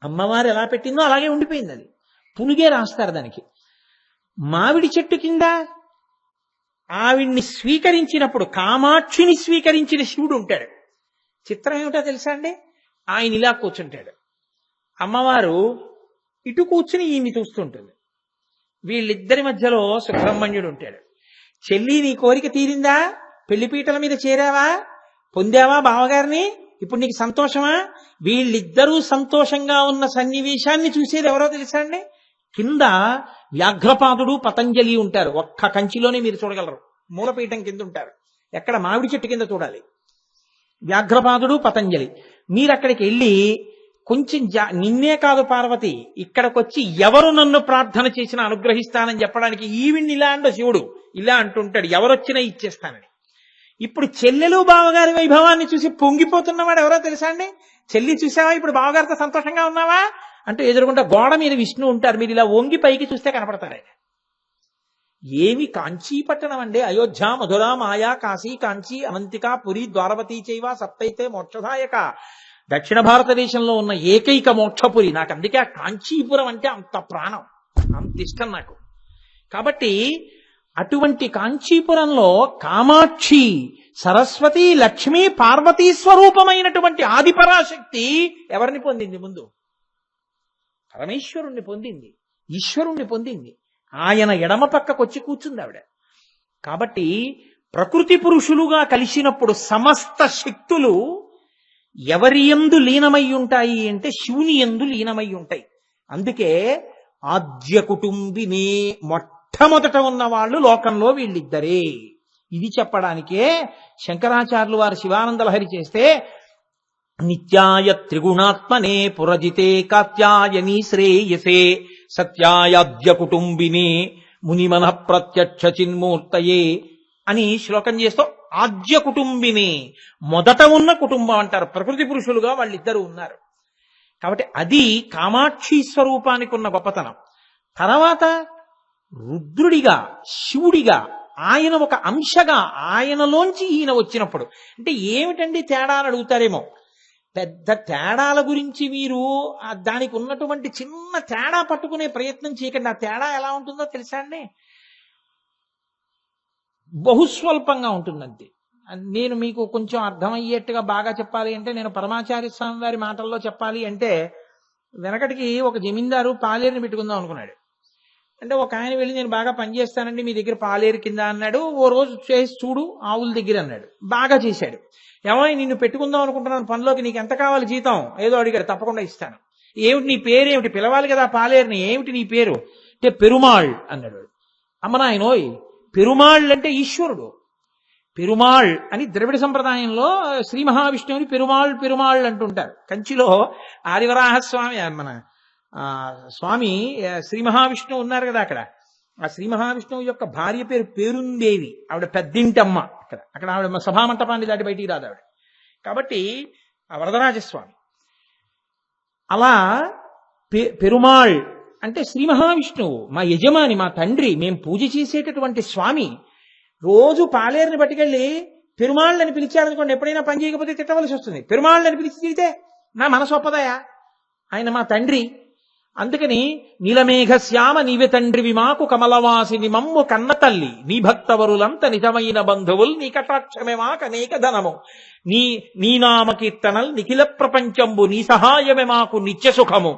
అమ్మవారు ఎలా పెట్టిందో అలాగే ఉండిపోయింది, అది పునుగే రాస్తారు దానికి. మామిడి చెట్టు కింద ఆవిడ్ని స్వీకరించినప్పుడు కామాక్షిని స్వీకరించిన శివుడు ఉంటాడు. చిత్రం ఏమిటో తెలుసా అండి, ఆయన ఇలా కూర్చుంటాడు, అమ్మవారు ఇటు కూర్చుని ఈయన్ని చూస్తుంటుంది. వీళ్ళిద్దరి మధ్యలో సుబ్రహ్మణ్యుడు ఉంటాడు. చెల్లి నీ కోరిక తీరిందా, పెళ్లిపీటల మీద చేరావా, పొందావా బావగారిని, ఇప్పుడు నీకు సంతోషమా? వీళ్ళిద్దరూ సంతోషంగా ఉన్న సన్నివేశాన్ని చూసేది ఎవరో తెలుసా అండి, కింద వ్యాఘ్రపాదుడు పతంజలి ఉంటారు. ఒక్క కంచిలోనే మీరు చూడగలరు, మూలపీఠం కింద ఉంటారు. ఎక్కడ, మామిడి చెట్టు కింద చూడాలి, వ్యాఘ్రపాదుడు పతంజలి. మీరు అక్కడికి వెళ్ళి కొంచెం నిన్నే కాదు పార్వతి, ఇక్కడికొచ్చి ఎవరు నన్ను ప్రార్థన చేసినా అనుగ్రహిస్తానని చెప్పడానికి ఈవిడ్ని ఇలా అంటూ శివుడు ఇలా అంటుంటాడు, ఎవరొచ్చినా ఇచ్చేస్తానని. ఇప్పుడు చెల్లెలు బావగారి వైభవాన్ని చూసి పొంగిపోతున్నవాడు ఎవరో తెలుసా అండి, చెల్లి చూసావా ఇప్పుడు బావగారితో సంతోషంగా ఉన్నావా అంటూ ఎదురుకుంటా గోడ మీద విష్ణు ఉంటారు. మీరు ఇలా వంగి పైకి చూస్తే కనపడతారు ఆయన. ఏమి కాంచీపట్టణం అండి, అయోధ్య మధుర మాయా కాశీ కాంచీ అవంతిక పురి ద్వారవతి చైవ సప్తైతే మోక్షదాయక, దక్షిణ భారతదేశంలో ఉన్న ఏకైక మోక్షపురి. నాకు అందుకే ఆ కాంచీపురం అంటే అంత ప్రాణం, అంత ఇష్టం నాకు. కాబట్టి అటువంటి కాంచీపురంలో కామాక్షి, సరస్వతి, లక్ష్మీ, పార్వతీ స్వరూపమైనటువంటి ఆదిపరాశక్తి ఎవరిని పొందింది? ముందు పరమేశ్వరుణ్ణి పొందింది, ఈశ్వరుణ్ణి పొందింది. ఆయన ఎడమ పక్కకొచ్చి కూర్చుంది ఆవిడ. కాబట్టి ప్రకృతి పురుషులుగా కలిసినప్పుడు సమస్త శక్తులు ఎవరి యందు లీనమై ఉంటాయి అంటే శివుని యందు లీనమై ఉంటాయి. అందుకే ఆద్య కుటుంబినే, మొట్టమొదట ఉన్న వాళ్ళు లోకంలో వీళ్ళిద్దరే. ఇది చెప్పడానికే శంకరాచార్యులు వారు శివానందలహరి చేస్తే నిత్యాయ త్రిగుణాత్మనే పురజితే కాత్యాయని శ్రేయసే సత్యాయాద్య కుటుంబినే మునిమన ప్రత్యక్ష చిన్మూర్తయే అని శ్లోకం చేస్తూ ఆద్య కుటుంబిని, మొదట ఉన్న కుటుంబం అంటారు. ప్రకృతి పురుషులుగా వాళ్ళిద్దరూ ఉన్నారు. కాబట్టి అది కామాక్షి స్వరూపానికి ఉన్న గొప్పతనం. తర్వాత రుద్రుడిగా, శివుడిగా ఆయన ఒక అంశగా ఆయనలోంచి ఈయన వచ్చినప్పుడు అంటే ఏమిటండి తేడా అని అడుగుతారేమో. పెద్ద తేడాల గురించి మీరు దానికి ఉన్నటువంటి చిన్న తేడా పట్టుకునే ప్రయత్నం చేయకండి. ఆ తేడా ఎలా ఉంటుందో తెలుసా అండి, బహుస్వల్పంగా ఉంటుందంతే. నేను మీకు కొంచెం అర్థమయ్యేట్టుగా బాగా చెప్పాలి అంటే, నేను పరమాచార్య స్వామి వారి మాటల్లో చెప్పాలి అంటే, వెనకటికి ఒక జమీందారు పాలేరుని పెట్టుకుందాం అనుకున్నాడు. అంటే ఒక ఆయన వెళ్ళి నేను బాగా పనిచేస్తానండి మీ దగ్గర పాలేరు కింద అన్నాడు. ఓ రోజు చేసి చూడు ఆవుల దగ్గర అన్నాడు. బాగా చేశాడు. ఏమో నిన్ను పెట్టుకుందాం అనుకుంటున్నాను పనిలోకి, నీకు ఎంత కావాలి జీతం ఏదో అడిగాడు. తప్పకుండా ఇస్తాను. ఏమిటి నీ పేరేమిటి, పిలవాలి కదా పాలేరుని, ఏమిటి నీ పేరు అంటే పెరుమాళ్ అన్నాడు. అమ్మ నాయనోయ్, పెరుమాళ్ అంటే ఈశ్వరుడు. పెరుమాళ్ అని ద్రవిడ సంప్రదాయంలో శ్రీ మహావిష్ణువుని పెరుమాళ్ పెరుమాళ్ అంటుంటారు. కంచిలో ఆదివరాహస్వామి మన స్వామి శ్రీ మహావిష్ణువు ఉన్నారు కదా అక్కడ. ఆ శ్రీ మహావిష్ణువు యొక్క భార్య పేరు పేరుందేవి. ఆవిడ పెద్దింటమ్మ. అక్కడ ఆవిడ సభామంటపాన్ని దాటి బయటికి రాదు ఆవిడ. కాబట్టి ఆ వరదరాజస్వామి అలా పెరుమాళ్ అంటే శ్రీ మహావిష్ణువు మా యజమాని, మా తండ్రి, మేము పూజ చేసేటటువంటి స్వామి. రోజు పాలేరుని పట్టుకెళ్ళి పెరుమాళ్ళని పిలిచారనుకోండి, ఎప్పుడైనా పని చేయకపోతే తిట్టవలసి వస్తుంది. పెరుమాళ్ళని పిలిచి తిడితే నా మనసు ఒప్పదయా, ఆయన మా తండ్రి. అందుకని నీలమేఘ శ్యామ నీవె తండ్రివి మాకు కమలవాసిని మమ్ము కన్న తల్లి, నీ భక్తవరులంత నిజమైన బంధువులు, నీ కటాక్షమే మాకు అనేక ధనము, నీ నామ కీర్తనల్ నిఖిల ప్రపంచంబు, నీ సహాయమే మాకు నిత్య సుఖము,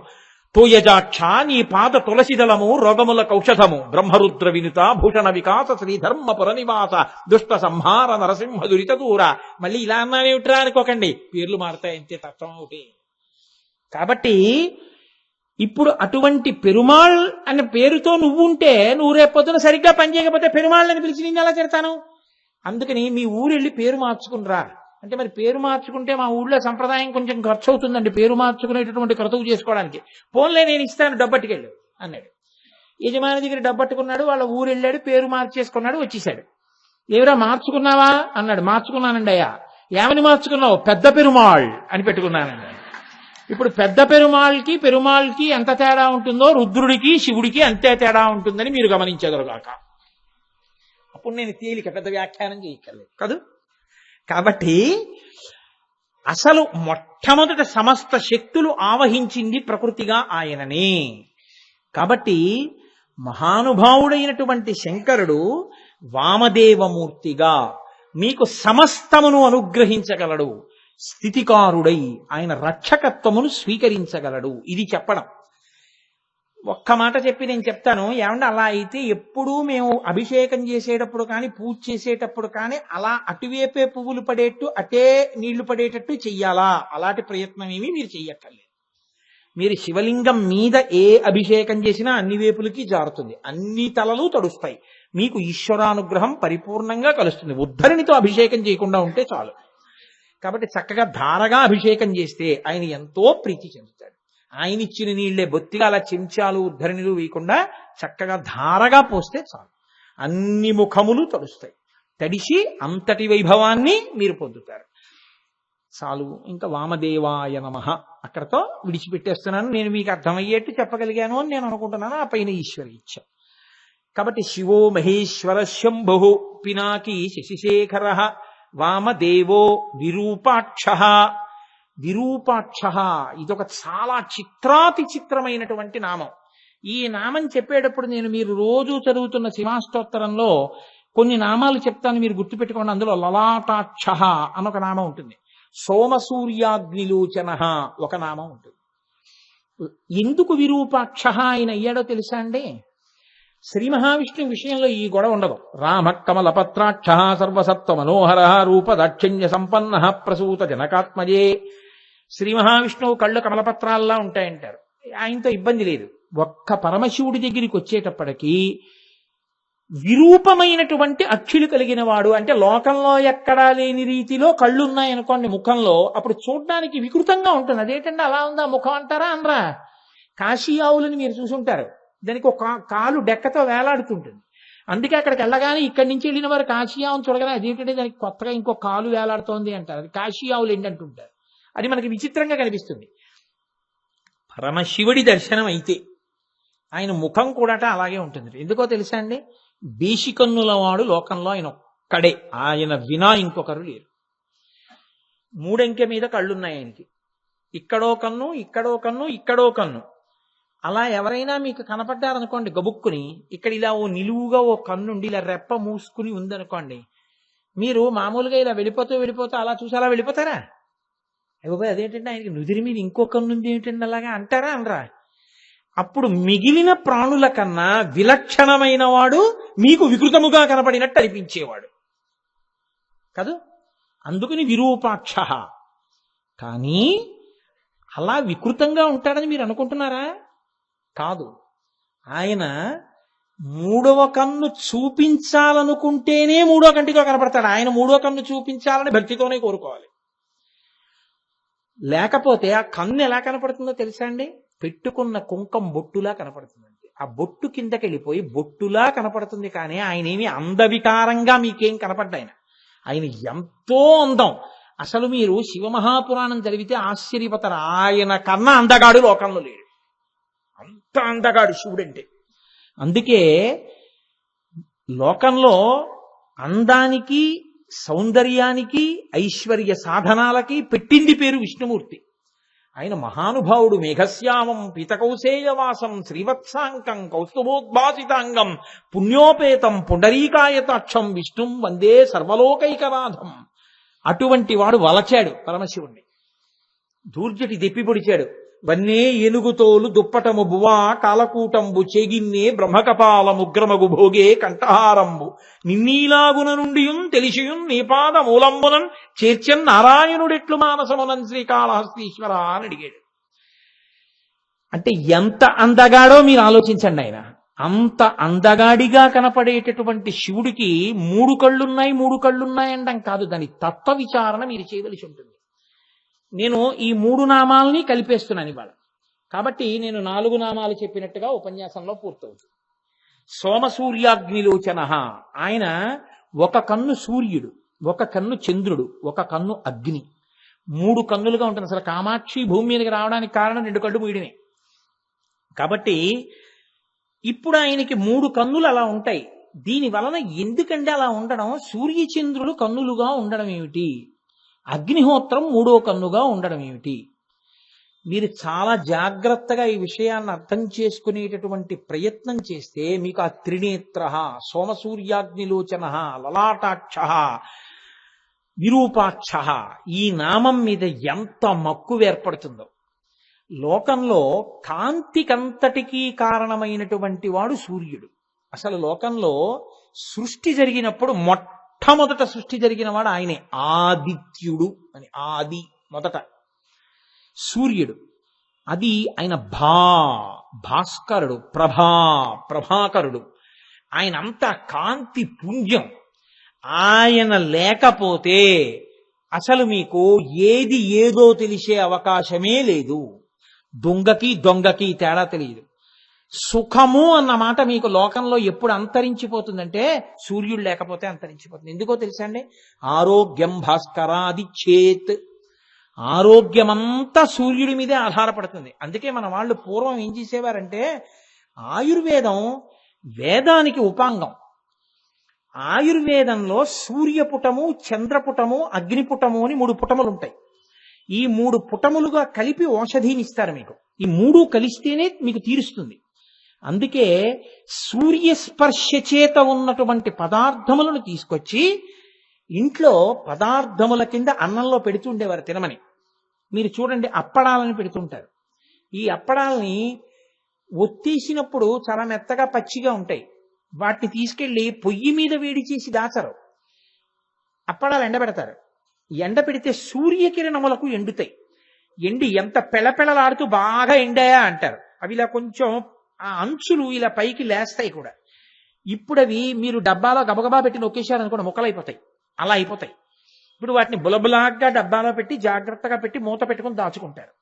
తోయజాక్ష నీ పాద తులసిదలము రోగముల కౌషధము, బ్రహ్మరుద్ర వినుత భూషణ వికాస శ్రీధర్మపుర నివాస దుష్ట సంహార నరసింహ దురిత దూర. మళ్ళీ ఇలా అన్నానేమిట్రా అనుకోకండి, పేర్లు మారుతాయి అంతే, తత్వం ఒకటి. కాబట్టి ఇప్పుడు అటువంటి పెరుమాళ్ అనే పేరుతో నువ్వు ఉంటే, నువ్వు రేపొద్దున సరిగ్గా పనిచేయకపోతే పెరుమాళ్ళని పిలిచి నేను ఎలా తిడతాను? అందుకని మీ ఊరు వెళ్ళి పేరు మార్చుకునిరా అంటే, మరి పేరు మార్చుకుంటే మా ఊళ్ళో సంప్రదాయం కొంచెం ఖర్చు అవుతుందండి, పేరు మార్చుకునేటటువంటి క్రతువు చేసుకోవడానికి. పోన్లే నేను ఇస్తాను డబ్బట్టుకెళ్ళు అన్నాడు. యజమాని దగ్గర డబ్బట్టుకున్నాడు, వాళ్ళ ఊరు వెళ్ళాడు, పేరు మార్చేసుకున్నాడు, వచ్చేసాడు. ఏమిరా మార్చుకున్నావా అన్నాడు. మార్చుకున్నానండి అయ్యా. ఏమని మార్చుకున్నావు? పెద్ద పెరుమాళ్ అని పెట్టుకున్నానండి. ఇప్పుడు పెద్ద పెరుమాళ్కి ఎంత తేడా ఉంటుందో రుద్రుడికి శివుడికి అంతే తేడా ఉంటుందని మీరు గమనించగలగాక. అప్పుడు నేను తేలిక పెద్ద వ్యాఖ్యానం చేయగలను కదూ. కాబట్టి అసలు మొట్టమొదట సమస్త శక్తులు ఆవహించింది ప్రకృతిగా ఆయననే. కాబట్టి మహానుభావుడైనటువంటి శంకరుడు వామదేవమూర్తిగా మీకు సమస్తమును అనుగ్రహించగలడు. స్థితికారుడై ఆయన రక్షకత్వమును స్వీకరించగలడు. ఇది చెప్పడం. ఒక్క మాట చెప్పి నేను చెప్తాను. ఏమంటే అలా అయితే ఎప్పుడూ మేము అభిషేకం చేసేటప్పుడు కానీ పూజ చేసేటప్పుడు కానీ అలా అటువైపే పువ్వులు పడేట్టు అటే నీళ్లు పడేటట్టు చెయ్యాలా? అలాంటి ప్రయత్నం ఏమీ మీరు చెయ్యక్కర్లేదు. మీరు శివలింగం మీద ఏ అభిషేకం చేసినా అన్ని వైపులకి జారుతుంది, అన్ని తలలు తడుస్తాయి, మీకు ఈశ్వరానుగ్రహం పరిపూర్ణంగా కలుస్తుంది. ఉద్ధరణితో అభిషేకం చేయకుండా ఉంటే చాలు. కాబట్టి చక్కగా ధారగా అభిషేకం చేస్తే ఆయన ఎంతో ప్రీతి చెందుతాడు. ఆయన ఇచ్చిన నీళ్లే బొత్తిగా అలా చెంచాలు ఉద్ధరణిలు వేయకుండా చక్కగా ధారగా పోస్తే చాలు, అన్ని ముఖములు తడుస్తాయి. తడిసి అంతటి వైభవాన్ని మీరు పొందుతారు. చాలు. ఇంకా వామదేవాయ నమః అక్కడతో విడిచిపెట్టేస్తున్నాను. నేను మీకు అర్థమయ్యేట్టు చెప్పగలిగాను అని నేను అనుకుంటున్నాను. ఆ పైన ఈశ్వర ఇచ్ఛ. కాబట్టి శివో మహేశ్వర శంభు పినాకి శశిశేఖర వామదేవో విరూపాక్ష. విరూపాక్ష ఇదొక చాలా చిత్రాతి చిత్రమైనటువంటి నామం. ఈ నామం చెప్పేటప్పుడు నేను మీరు రోజు చదువుతున్న శివాష్టోత్తరంలో కొన్ని నామాలు చెప్తాను, మీరు గుర్తుపెట్టుకోండి. అందులో లలాటాక్ష అనొక నామం ఉంటుంది, సోమసూర్యాగ్నిలోచన ఒక నామం ఉంటుంది. ఎందుకు విరూపాక్ష ఆయన అయ్యాడో తెలుసా అండి? శ్రీ మహావిష్ణువు విషయంలో ఈ గొడవ ఉండదు. రామ కమలపత్రాక్ష సర్వసత్వ మనోహర రూప దాక్షిణ్య సంపన్న ప్రసూత జనకాత్మజే. శ్రీ మహావిష్ణువు కళ్ళు కమలపత్రాల్లా ఉంటాయంటారు. ఆయనతో ఇబ్బంది లేదు. ఒక్క పరమశివుడి దగ్గరికి వచ్చేటప్పటికీ విరూపమైనటువంటి అక్షులు కలిగిన వాడు. అంటే లోకంలో ఎక్కడా లేని రీతిలో కళ్ళు ఉన్నాయనుకోండి ముఖంలో, అప్పుడు చూడడానికి వికృతంగా ఉంటుంది. అదేంటంటే అలా ఉందా ముఖం అంటారా అనరా? కాశీ ఆవులని మీరు చూసుంటారు, దానికి ఒక కాలు డెక్కతో వేలాడుతుంటుంది. అందుకే అక్కడికి వెళ్ళగానే ఇక్కడి నుంచి వెళ్ళిన వారు కాశీ ఆవును చూడగానే అదేంటంటే దానికి కొత్తగా ఇంకో కాలు వేలాడుతోంది అంటారు. అది కాశీ ఆవులు ఏంటంటుంటారు. అది మనకి విచిత్రంగా కనిపిస్తుంది. పరమశివుడి దర్శనం అయితే ఆయన ముఖం కూడా అలాగే ఉంటుంది. ఎందుకో తెలుసా అండి? బీషికన్నుల వాడు లోకంలో ఆయన ఒక్కడే, ఆయన వినా ఇంకొకరు లేరు. మూడంకె మీద కళ్ళున్నాయి ఆయనకి. ఇక్కడో కన్ను, ఇక్కడో కన్ను, ఇక్కడో కన్ను. అలా ఎవరైనా మీకు కనపడ్డారనుకోండి గబుక్కుని, ఇక్కడ ఇలా ఓ నిలువుగా ఓ కన్నుండి ఇలా రెప్ప మూసుకుని ఉందనుకోండి, మీరు మామూలుగా ఇలా వెళ్ళిపోతూ అలా చూసి అలా వెళ్ళిపోతారా? అయిపోయి అదేంటంటే ఆయనకి నుదిరి మీద ఇంకో కన్ను ఉంది ఏమిటండి అలాగా అంటారా అనరా? అప్పుడు మిగిలిన ప్రాణుల కన్నా విలక్షణమైన వాడు మీకు వికృతముగా కనపడినట్టు అనిపించేవాడు కాదు. అందుకని విరూపాక్ష. కానీ అలా వికృతంగా ఉంటాడని మీరు అనుకుంటున్నారా? కాదు. ఆయన మూడవ కన్ను చూపించాలనుకుంటేనే మూడో కంటితో కనపడతాడు. ఆయన మూడో కన్ను చూపించాలని భక్తితోనే కోరుకోవాలి. లేకపోతే ఆ కన్ను ఎలా కనపడుతుందో తెలుసా అండి? పెట్టుకున్న కుంకం బొట్టులా కనపడుతుందండి. ఆ బొట్టు కిందకి వెళ్ళిపోయి బొట్టులా కనపడుతుంది. కానీ ఆయన ఏమి అందవికారంగా మీకేం కనపడ్డాయన. ఆయన ఎంతో అందం. అసలు మీరు శివమహాపురాణం చదివితే ఆశ్చర్యపోతారు. ఆయన కన్నా అందగాడు లోకంలో లేడు. అంత అందగాడు శివుడంటే. అందుకే లోకంలో అందానికి, సౌందర్యానికి, ఐశ్వర్య సాధనాలకి పెట్టింది పేరు విష్ణుమూర్తి. ఆయన మహానుభావుడు. మేఘశ్యామం పీతకౌశేయవాసం శ్రీవత్సాంకం కౌస్తుభోద్భాసితాంగం పుణ్యోపేతం పుండరీకాయతాక్షం విష్ణుం వందే సర్వలోకైకనాథం. అటువంటి వాడు వలచాడు పరమశివుణ్ణి. దూర్జటి దెప్పి పొడిచాడు. వన్నే ఏనుగుతోలు దుప్పటము బువా కాలకూటంబు చేగిన్నే బ్రహ్మకపాలముగ్రమగు భోగే కంఠహారంబు నిన్నీలాగున నుండియున్ తెలిసియున్ నీపాద మూలంబునన్ చేర్చన్ నారాయణుడెట్లు మానసమునన్ శ్రీకాళహస్తీశ్వర అని అడిగాడు. అంటే ఎంత అందగాడో మీరు ఆలోచించండి. ఆయన అంత అందగాడిగా కనపడేటటువంటి శివుడికి మూడు కళ్ళున్నాయండం కాదు, దాని తత్వ విచారణ మీరు చేయవలసి ఉంటుంది. నేను ఈ మూడు నామాలని కలిపేస్తున్నాను ఇవాళ. కాబట్టి నేను 4 నామాలు చెప్పినట్టుగా ఉపన్యాసంలో పూర్తవుతుంది. సోమసూర్యాగ్నిలోచన. ఆయన ఒక కన్ను సూర్యుడు, ఒక కన్ను చంద్రుడు, ఒక కన్ను అగ్ని, 3 కన్నులుగా ఉంటుంది. అసలు కామాక్షి భూమి మీదకి రావడానికి కారణం 2 కళ్ళు మూయడమే. కాబట్టి ఇప్పుడు ఆయనకి 3 కన్నులు అలా ఉంటాయి. దీని వలన ఎందుకంటే అలా ఉండడం? సూర్యచంద్రుడు కన్నులుగా ఉండడం ఏమిటి? అగ్నిహోత్రం 3వ కన్నుగా ఉండడం ఏమిటి? మీరు చాలా జాగ్రత్తగా ఈ విషయాన్ని అర్థం చేసుకునేటటువంటి ప్రయత్నం చేస్తే మీకు ఆ త్రినేత్ర, సోమసూర్యాగ్నిలోచన, లలాటాక్ష, విరూపాక్ష ఈ నామం మీద ఎంత మక్కువ ఏర్పడుతుందో. లోకంలో కాంతికంతటికీ కారణమైనటువంటి వాడు సూర్యుడు. అసలు లోకంలో సృష్టి జరిగినప్పుడు మొట్టమొదట సృష్టి జరిగిన వాడు ఆయనే. ఆదిత్యుడు అని, ఆది మొదట సూర్యుడు. అది ఆయన భాస్కరుడు, ప్రభాకరుడు. ఆయన అంతా కాంతి పుంజం. ఆయన లేకపోతే అసలు మీకు ఏది ఏదో తెలిసే అవకాశమే లేదు. దొంగకి తేడా తెలియదు. సుఖము అన్న మాట మీకు లోకంలో ఎప్పుడు అంతరించిపోతుందంటే సూర్యుడు లేకపోతే అంతరించిపోతుంది. ఎందుకో తెలుసా అండి? ఆరోగ్యం భాస్కరాది చేత్. ఆరోగ్యమంతా సూర్యుడి మీదే ఆధారపడుతుంది. అందుకే మన వాళ్ళు పూర్వం ఏం చేసేవారంటే, ఆయుర్వేదం వేదానికి ఉపాంగం. ఆయుర్వేదంలో సూర్యపుటము, చంద్రపుటము, అగ్నిపుటము అని 3 పుటములు ఉంటాయి. ఈ 3 పుటములుగా కలిపి ఔషధిని ఇస్తారు మీకు. ఈ 3 కలిస్తేనే మీకు తీరుస్తుంది. అందుకే సూర్యస్పర్శ చేత ఉన్నటువంటి పదార్థములను తీసుకొచ్చి ఇంట్లో పదార్థముల కింద అన్నంలో పెడుతుండేవారు తినమని. మీరు చూడండి, అప్పడాలని పెడుతుంటారు. ఈ అప్పడాలని ఒత్తేసినప్పుడు చాలా మెత్తగా పచ్చిగా ఉంటాయి. వాటిని తీసుకెళ్లి పొయ్యి మీద వేడి చేసి దాచరు. అప్పడాలు ఎండబెడతారు. ఎండ పెడితే సూర్యకిరణములకు ఎండుతాయి. ఎండి ఎంత పెళపెళలాడుతూ బాగా ఎండాయా అంటారు. అవి ఇలా కొంచెం ఆ అంచులు ఇలా పైకి లేస్తాయి కూడా. ఇప్పుడు అవి మీరు డబ్బాలో గబగబా పెట్టి నొక్కేశారనుకోండి, ముక్కలైపోతాయి. అలా అయిపోతాయి. ఇప్పుడు వాటిని బులబులాగా డబ్బాలో పెట్టి జాగ్రత్తగా పెట్టి మూత పెట్టుకుని దాచుకుంటారు.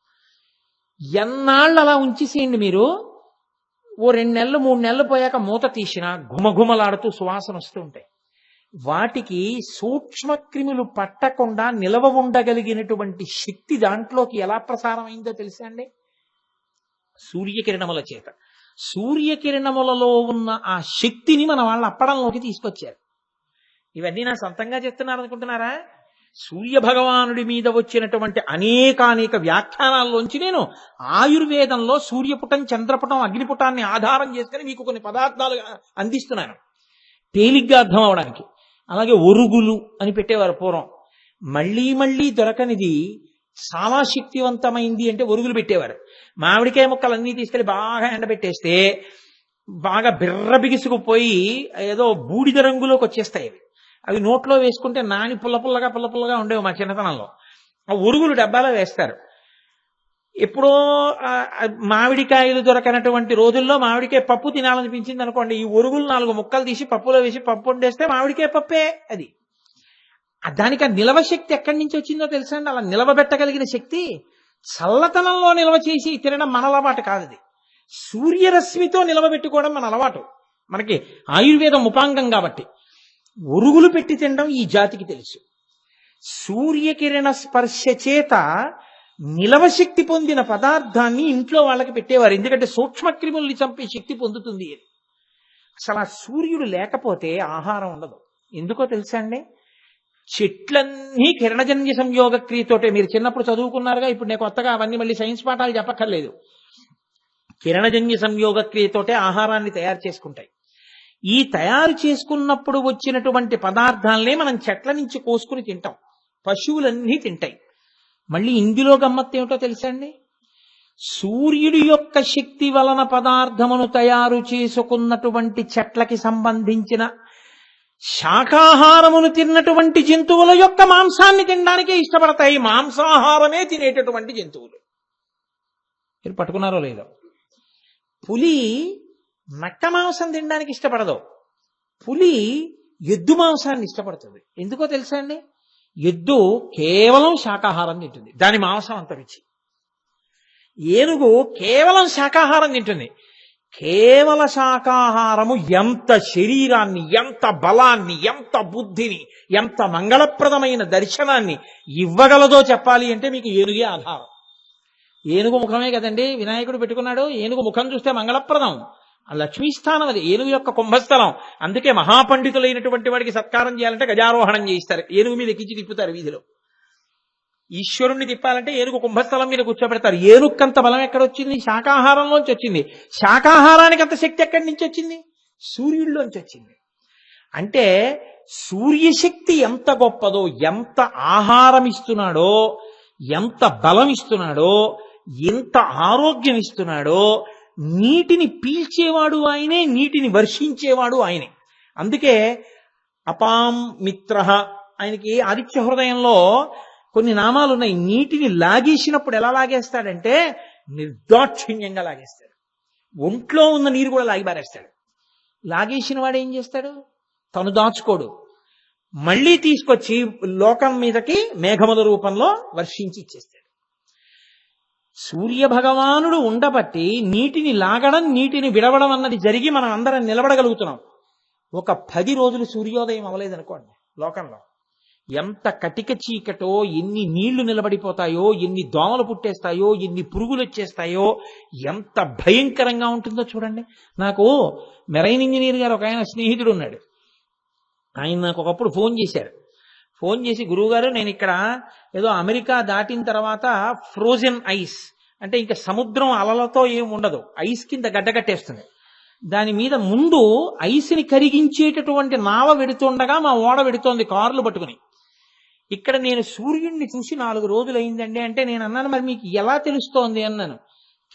ఎన్నాళ్ళు అలా ఉంచేసేయండి మీరు. ఓ 2 నెలలు 3 నెలలు పోయాక మూత తీసినా ఘుమఘుమలాడుతూ సువాసన వస్తూ ఉంటాయి. వాటికి సూక్ష్మక్రిములు పట్టకుండా నిలవ ఉండగలిగినటువంటి శక్తి దాంట్లోకి ఎలా ప్రసారం అయిందో తెలుసా అండి? సూర్యకిరణముల చేత. సూర్యకిరణములలో ఉన్న ఆ శక్తిని మన వాళ్ళ అప్పడంలోకి తీసుకొచ్చారు. ఇవన్నీ నా సొంతంగా చెప్తున్నారు అనుకుంటున్నారా? సూర్య భగవానుడి మీద వచ్చినటువంటి అనేక వ్యాఖ్యానాల్లోంచి నేను ఆయుర్వేదంలో సూర్యపుటం, చంద్రపుటం, అగ్నిపుటాన్ని ఆధారం చేసుకుని మీకు కొన్ని పదార్థాలు అందిస్తున్నాను తేలిగ్గా అర్థం అవడానికి. అలాగే ఒరుగులు అని పెట్టేవారు పూర్వం. మళ్ళీ దొరకనిది చాలా శక్తివంతమైంది అంటే ఒరుగులు పెట్టేవారు. మామిడికాయ ముక్కలన్నీ తీసుకెళ్లి బాగా ఎండబెట్టేస్తే బాగా బిర్ర బిగుసుకుపోయి ఏదో బూడిద రంగులోకి వచ్చేస్తాయి అవి. అవి నోట్లో వేసుకుంటే నాని పుల్ల పుల్లగా ఉండేవి మా చిన్నతనంలో. ఆ ఒరుగులు డబ్బాలో వేస్తారు. ఎప్పుడో మామిడికాయలు దొరకనటువంటి రోజుల్లో మామిడికాయ పప్పు తినాలనిపించింది అనుకోండి, ఈ ఒరుగులు 4 ముక్కలు తీసి పప్పులో వేసి పప్పు వండేస్తే మామిడికాయ పప్పే అది. దానికి ఆ నిలవ శక్తి ఎక్కడి నుంచి వచ్చిందో తెలుసా అండి? అలా నిలవబెట్టగలిగిన శక్తి చల్లతనంలో నిల్వ చేసి తినడం మన అలవాటు కాదు. అది సూర్యరశ్మితో నిలవబెట్టుకోవడం మన అలవాటు. మనకి ఆయుర్వేదం ఉపాంగం కాబట్టి ఒరుగులు పెట్టి తినడం ఈ జాతికి తెలుసు. సూర్యకిరణ స్పర్శ చేత నిలవశక్తి పొందిన పదార్థాన్ని ఇంట్లో వాళ్ళకి పెట్టేవారు. ఎందుకంటే సూక్ష్మక్రిముల్ని చంపే శక్తి పొందుతుంది అని. అసలు ఆ సూర్యుడు లేకపోతే ఆహారం ఉండదు. ఎందుకో తెలుసా అండి? చెట్లన్నీ కిరణజన్య సంయోగ క్రియతోటే. మీరు చిన్నప్పుడు చదువుకున్నారుగా, ఇప్పుడు నేను కొత్తగా అవన్నీ మళ్ళీ సైన్స్ పాఠాలు చెప్పక్కర్లేదు. కిరణజన్య సంయోగ క్రియతోటే ఆహారాన్ని తయారు చేసుకుంటాయి. ఈ తయారు చేసుకున్నప్పుడు వచ్చినటువంటి పదార్థాలనే మనం చెట్ల నుంచి కోసుకుని తింటాం. పశువులన్నీ తింటాయి. మళ్ళీ ఇందులో గమ్మత్తు ఏమిటో తెలుసా అండి? సూర్యుడి యొక్క శక్తి వలన పదార్థమును తయారు చేసుకున్నటువంటి చెట్లకి సంబంధించిన శాకాహారమును తిన్నటువంటి జంతువుల యొక్క మాంసాన్ని తినడానికే ఇష్టపడతాయి. మాంసాహారమే తినేటటువంటి జంతువులు. మీరు పట్టుకున్నారో లేదో? పులి నక్క మాంసం తినడానికి ఇష్టపడదు. పులి ఎద్దు మాంసాన్ని ఇష్టపడుతుంది. ఎందుకో తెలుసా అండి? ఎద్దు కేవలం శాకాహారం తింటుంది, దాని మాంసం అంత రుచి. ఏనుగు కేవలం శాకాహారం తింటుంది. కేవల శాకాహారము ఎంత శరీరాన్ని, ఎంత బలాన్ని, ఎంత బుద్ధిని, ఎంత మంగళప్రదమైన దర్శనాన్ని ఇవ్వగలదో చెప్పాలి అంటే మీకు ఏనుగే ఆధారం. ఏనుగు ముఖమే కదండి వినాయకుడు పెట్టుకున్నాడు. ఏనుగు ముఖం చూస్తే మంగళప్రదం. ఆ లక్ష్మీస్థానం అది, ఏనుగు యొక్క కుంభస్థలం. అందుకే మహాపండితులైనటువంటి వాడికి సత్కారం చేయాలంటే గజారోహణం చేయిస్తారు, ఏనుగు మీద ఎక్కించి తిప్పుతారు వీధిలో. ఈశ్వరుణ్ణి తిప్పాలంటే ఏనుగు కుంభస్థలం మీద కూర్చోబెడతారు. ఏనుక్కంత బలం ఎక్కడొచ్చింది? శాకాహారంలోంచి వచ్చింది. శాకాహారానికి అంత శక్తి ఎక్కడి నుంచి వచ్చింది? సూర్యుడిలోంచి వచ్చింది. అంటే సూర్యశక్తి ఎంత గొప్పదో, ఎంత ఆహారం ఇస్తున్నాడో, ఎంత బలం ఇస్తున్నాడో, ఎంత ఆరోగ్యం ఇస్తున్నాడో. నీటిని పీల్చేవాడు ఆయనే, నీటిని వర్షించేవాడు ఆయనే. అందుకే అపాం మిత్ర, ఆయనకి ఆదిత్య హృదయంలో కొన్ని నామాలు ఉన్నాయి. నీటిని లాగేసినప్పుడు ఎలా లాగేస్తాడంటే నిర్దాక్షిణ్యంగా లాగేస్తాడు. ఒంట్లో ఉన్న నీరు కూడా లాగి పారేస్తాడు. లాగేసిన వాడు ఏం చేస్తాడు? తను దాచుకోడు, మళ్ళీ తీసుకొచ్చి లోకం మీదకి మేఘముల రూపంలో వర్షించి ఇచ్చేస్తాడు. సూర్య భగవానుడు ఉండబట్టి నీటిని లాగడం, నీటిని విడవడం అన్నది జరిగి మనం అందరం నిలబడగలుగుతున్నాం. ఒక 10 రోజులు సూర్యోదయం అవ్వలేదనుకోండి, లోకంలో ఎంత కటిక చీకటో, ఎన్ని నీళ్లు నిలబడిపోతాయో, ఎన్ని దోమలు పుట్టేస్తాయో, ఎన్ని పురుగులు వచ్చేస్తాయో, ఎంత భయంకరంగా ఉంటుందో చూడండి. నాకు మెరైన్ ఇంజనీర్ గారు ఒక ఆయన స్నేహితుడు ఉన్నాడు. ఆయన నాకు ఒకప్పుడు ఫోన్ చేశారు. ఫోన్ చేసి, గురువుగారు నేను ఇక్కడ ఏదో అమెరికా దాటిన తర్వాత ఫ్రోజన్ ఐస్ అంటే ఇంకా సముద్రం అలలతో ఏమి ఉండదు, ఐస్ కింద గడ్డగట్టేస్తుంది. దాని మీద ముందు ఐస్ని కరిగించేటటువంటి నావ వెడుతుండగా మా ఓడ వెడుతోంది కార్లు పట్టుకుని. ఇక్కడ నేను సూర్యుడిని చూసి 4 రోజులు అయిందండి అంటే నేను అన్నాను, మరి మీకు ఎలా తెలుస్తోంది అన్నాను.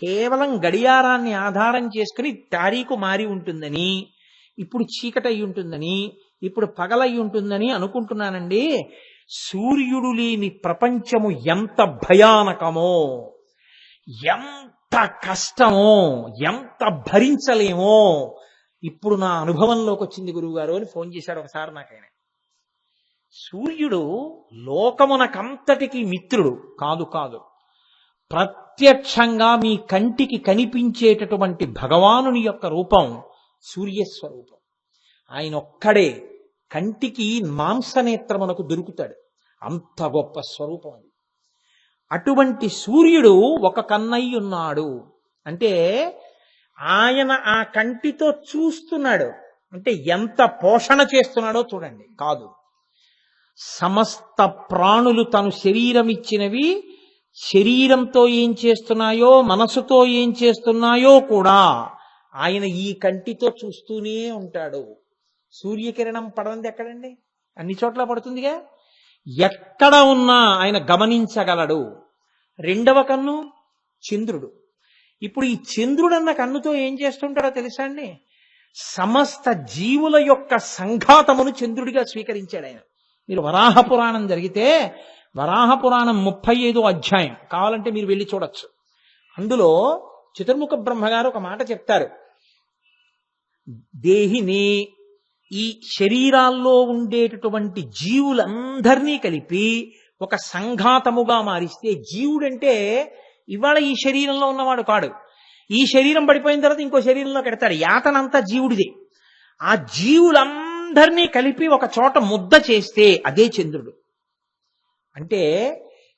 కేవలం గడియారాన్ని ఆధారం చేసుకుని తారీఖు మారి ఉంటుందని, ఇప్పుడు చీకటయి ఉంటుందని, ఇప్పుడు పగలయి ఉంటుందని అనుకుంటున్నానండి. సూర్యుడు లేని ప్రపంచము ఎంత భయానకమో, ఎంత కష్టమో, ఎంత భరించలేమో ఇప్పుడు నా అనుభవంలోకి వచ్చింది గురువుగారు అని ఫోన్ చేశాడు ఒకసారి నాకైనా. సూర్యుడు లోకమునకంతటికి మిత్రుడు కాదు కాదు, ప్రత్యక్షంగా మీ కంటికి కనిపించేటటువంటి భగవానుని యొక్క రూపం సూర్యస్వరూపం. ఆయన ఒక్కడే కంటికి మాంసనేత్రమునకు దొరుకుతాడు. అంత గొప్ప స్వరూపం అది. అటువంటి సూర్యుడు ఒక కన్నయ్య ఉన్నాడు అంటే ఆయన ఆ కంటితో చూస్తున్నాడు అంటే ఎంత పోషణ చేస్తున్నాడో చూడండి. కాదు, సమస్త ప్రాణులు తను శరీరం ఇచ్చినవి శరీరంతో ఏం చేస్తున్నాయో, మనసుతో ఏం చేస్తున్నాయో కూడా ఆయన ఈ కంటితో చూస్తూనే ఉంటాడు. సూర్యకిరణం పడదండి ఎక్కడండి? అన్ని చోట్ల పడుతుందిగా. ఎక్కడ ఉన్నా ఆయన గమనించగలడు. రెండవ కన్ను చంద్రుడు. ఇప్పుడు ఈ చంద్రుడన్న కన్నుతో ఏం చేస్తుంటాడో తెలుసా అండి? సమస్త జీవుల యొక్క సంఘాతమును చంద్రుడిగా స్వీకరించాడు ఆయన. మీరు వరాహ పురాణం జరిగితే వరాహ పురాణం 35వ అధ్యాయం కావాలంటే మీరు వెళ్ళి చూడొచ్చు. అందులో చతుర్ముఖ బ్రహ్మగారు ఒక మాట చెప్తారు. దేహిని, ఈ శరీరాల్లో ఉండేటటువంటి జీవులందరినీ కలిపి ఒక సంఘాతముగా మారిస్తే, జీవుడంటే ఇవాళ ఈ శరీరంలో ఉన్నవాడు కాడు. ఈ శరీరం పడిపోయిన తర్వాత ఇంకో శరీరంలో పెడతాడు. యాతనంతా జీవుడిదే. ఆ జీవులందరినీ కలిపి ఒక చోట ముద్ద చేస్తే అదే చంద్రుడు. అంటే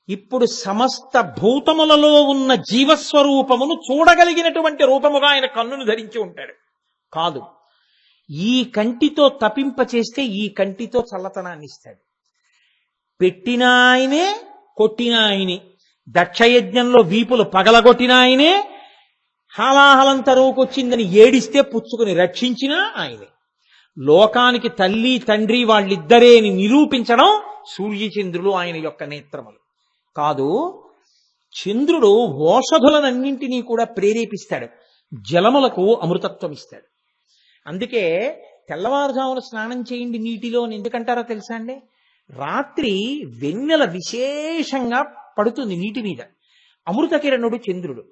ఇప్పుడు సమస్త భూతములలో ఉన్న జీవస్వరూపమును చూడగలిగినటువంటి రూపముగా ఆయన కన్నును ధరించి ఉంటాడు. కాదు, ఈ కంటితో తపింప చేస్తే ఈ కంటితో చల్లతనాన్ని ఇస్తాడు. పెట్టిన ఆయనే, కొట్టిన ఆయనే, దక్షయజ్ఞంలో వీపులు పగలగొట్టిన ఆయనే, హాలాహలం తరువుకొచ్చిందని ఏడిస్తే పుచ్చుకుని రక్షించిన ఆయనే. లోకానికి తల్లి తండ్రి వాళ్ళిద్దరే అని నిరూపించడం సూర్యచంద్రులు ఆయన యొక్క నేత్రములు. కాదు, చంద్రుడు ఓషధులనన్నింటినీ కూడా ప్రేరేపిస్తాడు, జలములకు అమృతత్వం ఇస్తాడు. అందుకే తెల్లవారుజామున స్నానం చేయండి నీటిలో అని ఎందుకంటారో తెలుసా అండి? రాత్రి వెన్నెల విశేషంగా పడుతుంది నీటి మీద. అమృత కిరణుడు చంద్రుడు.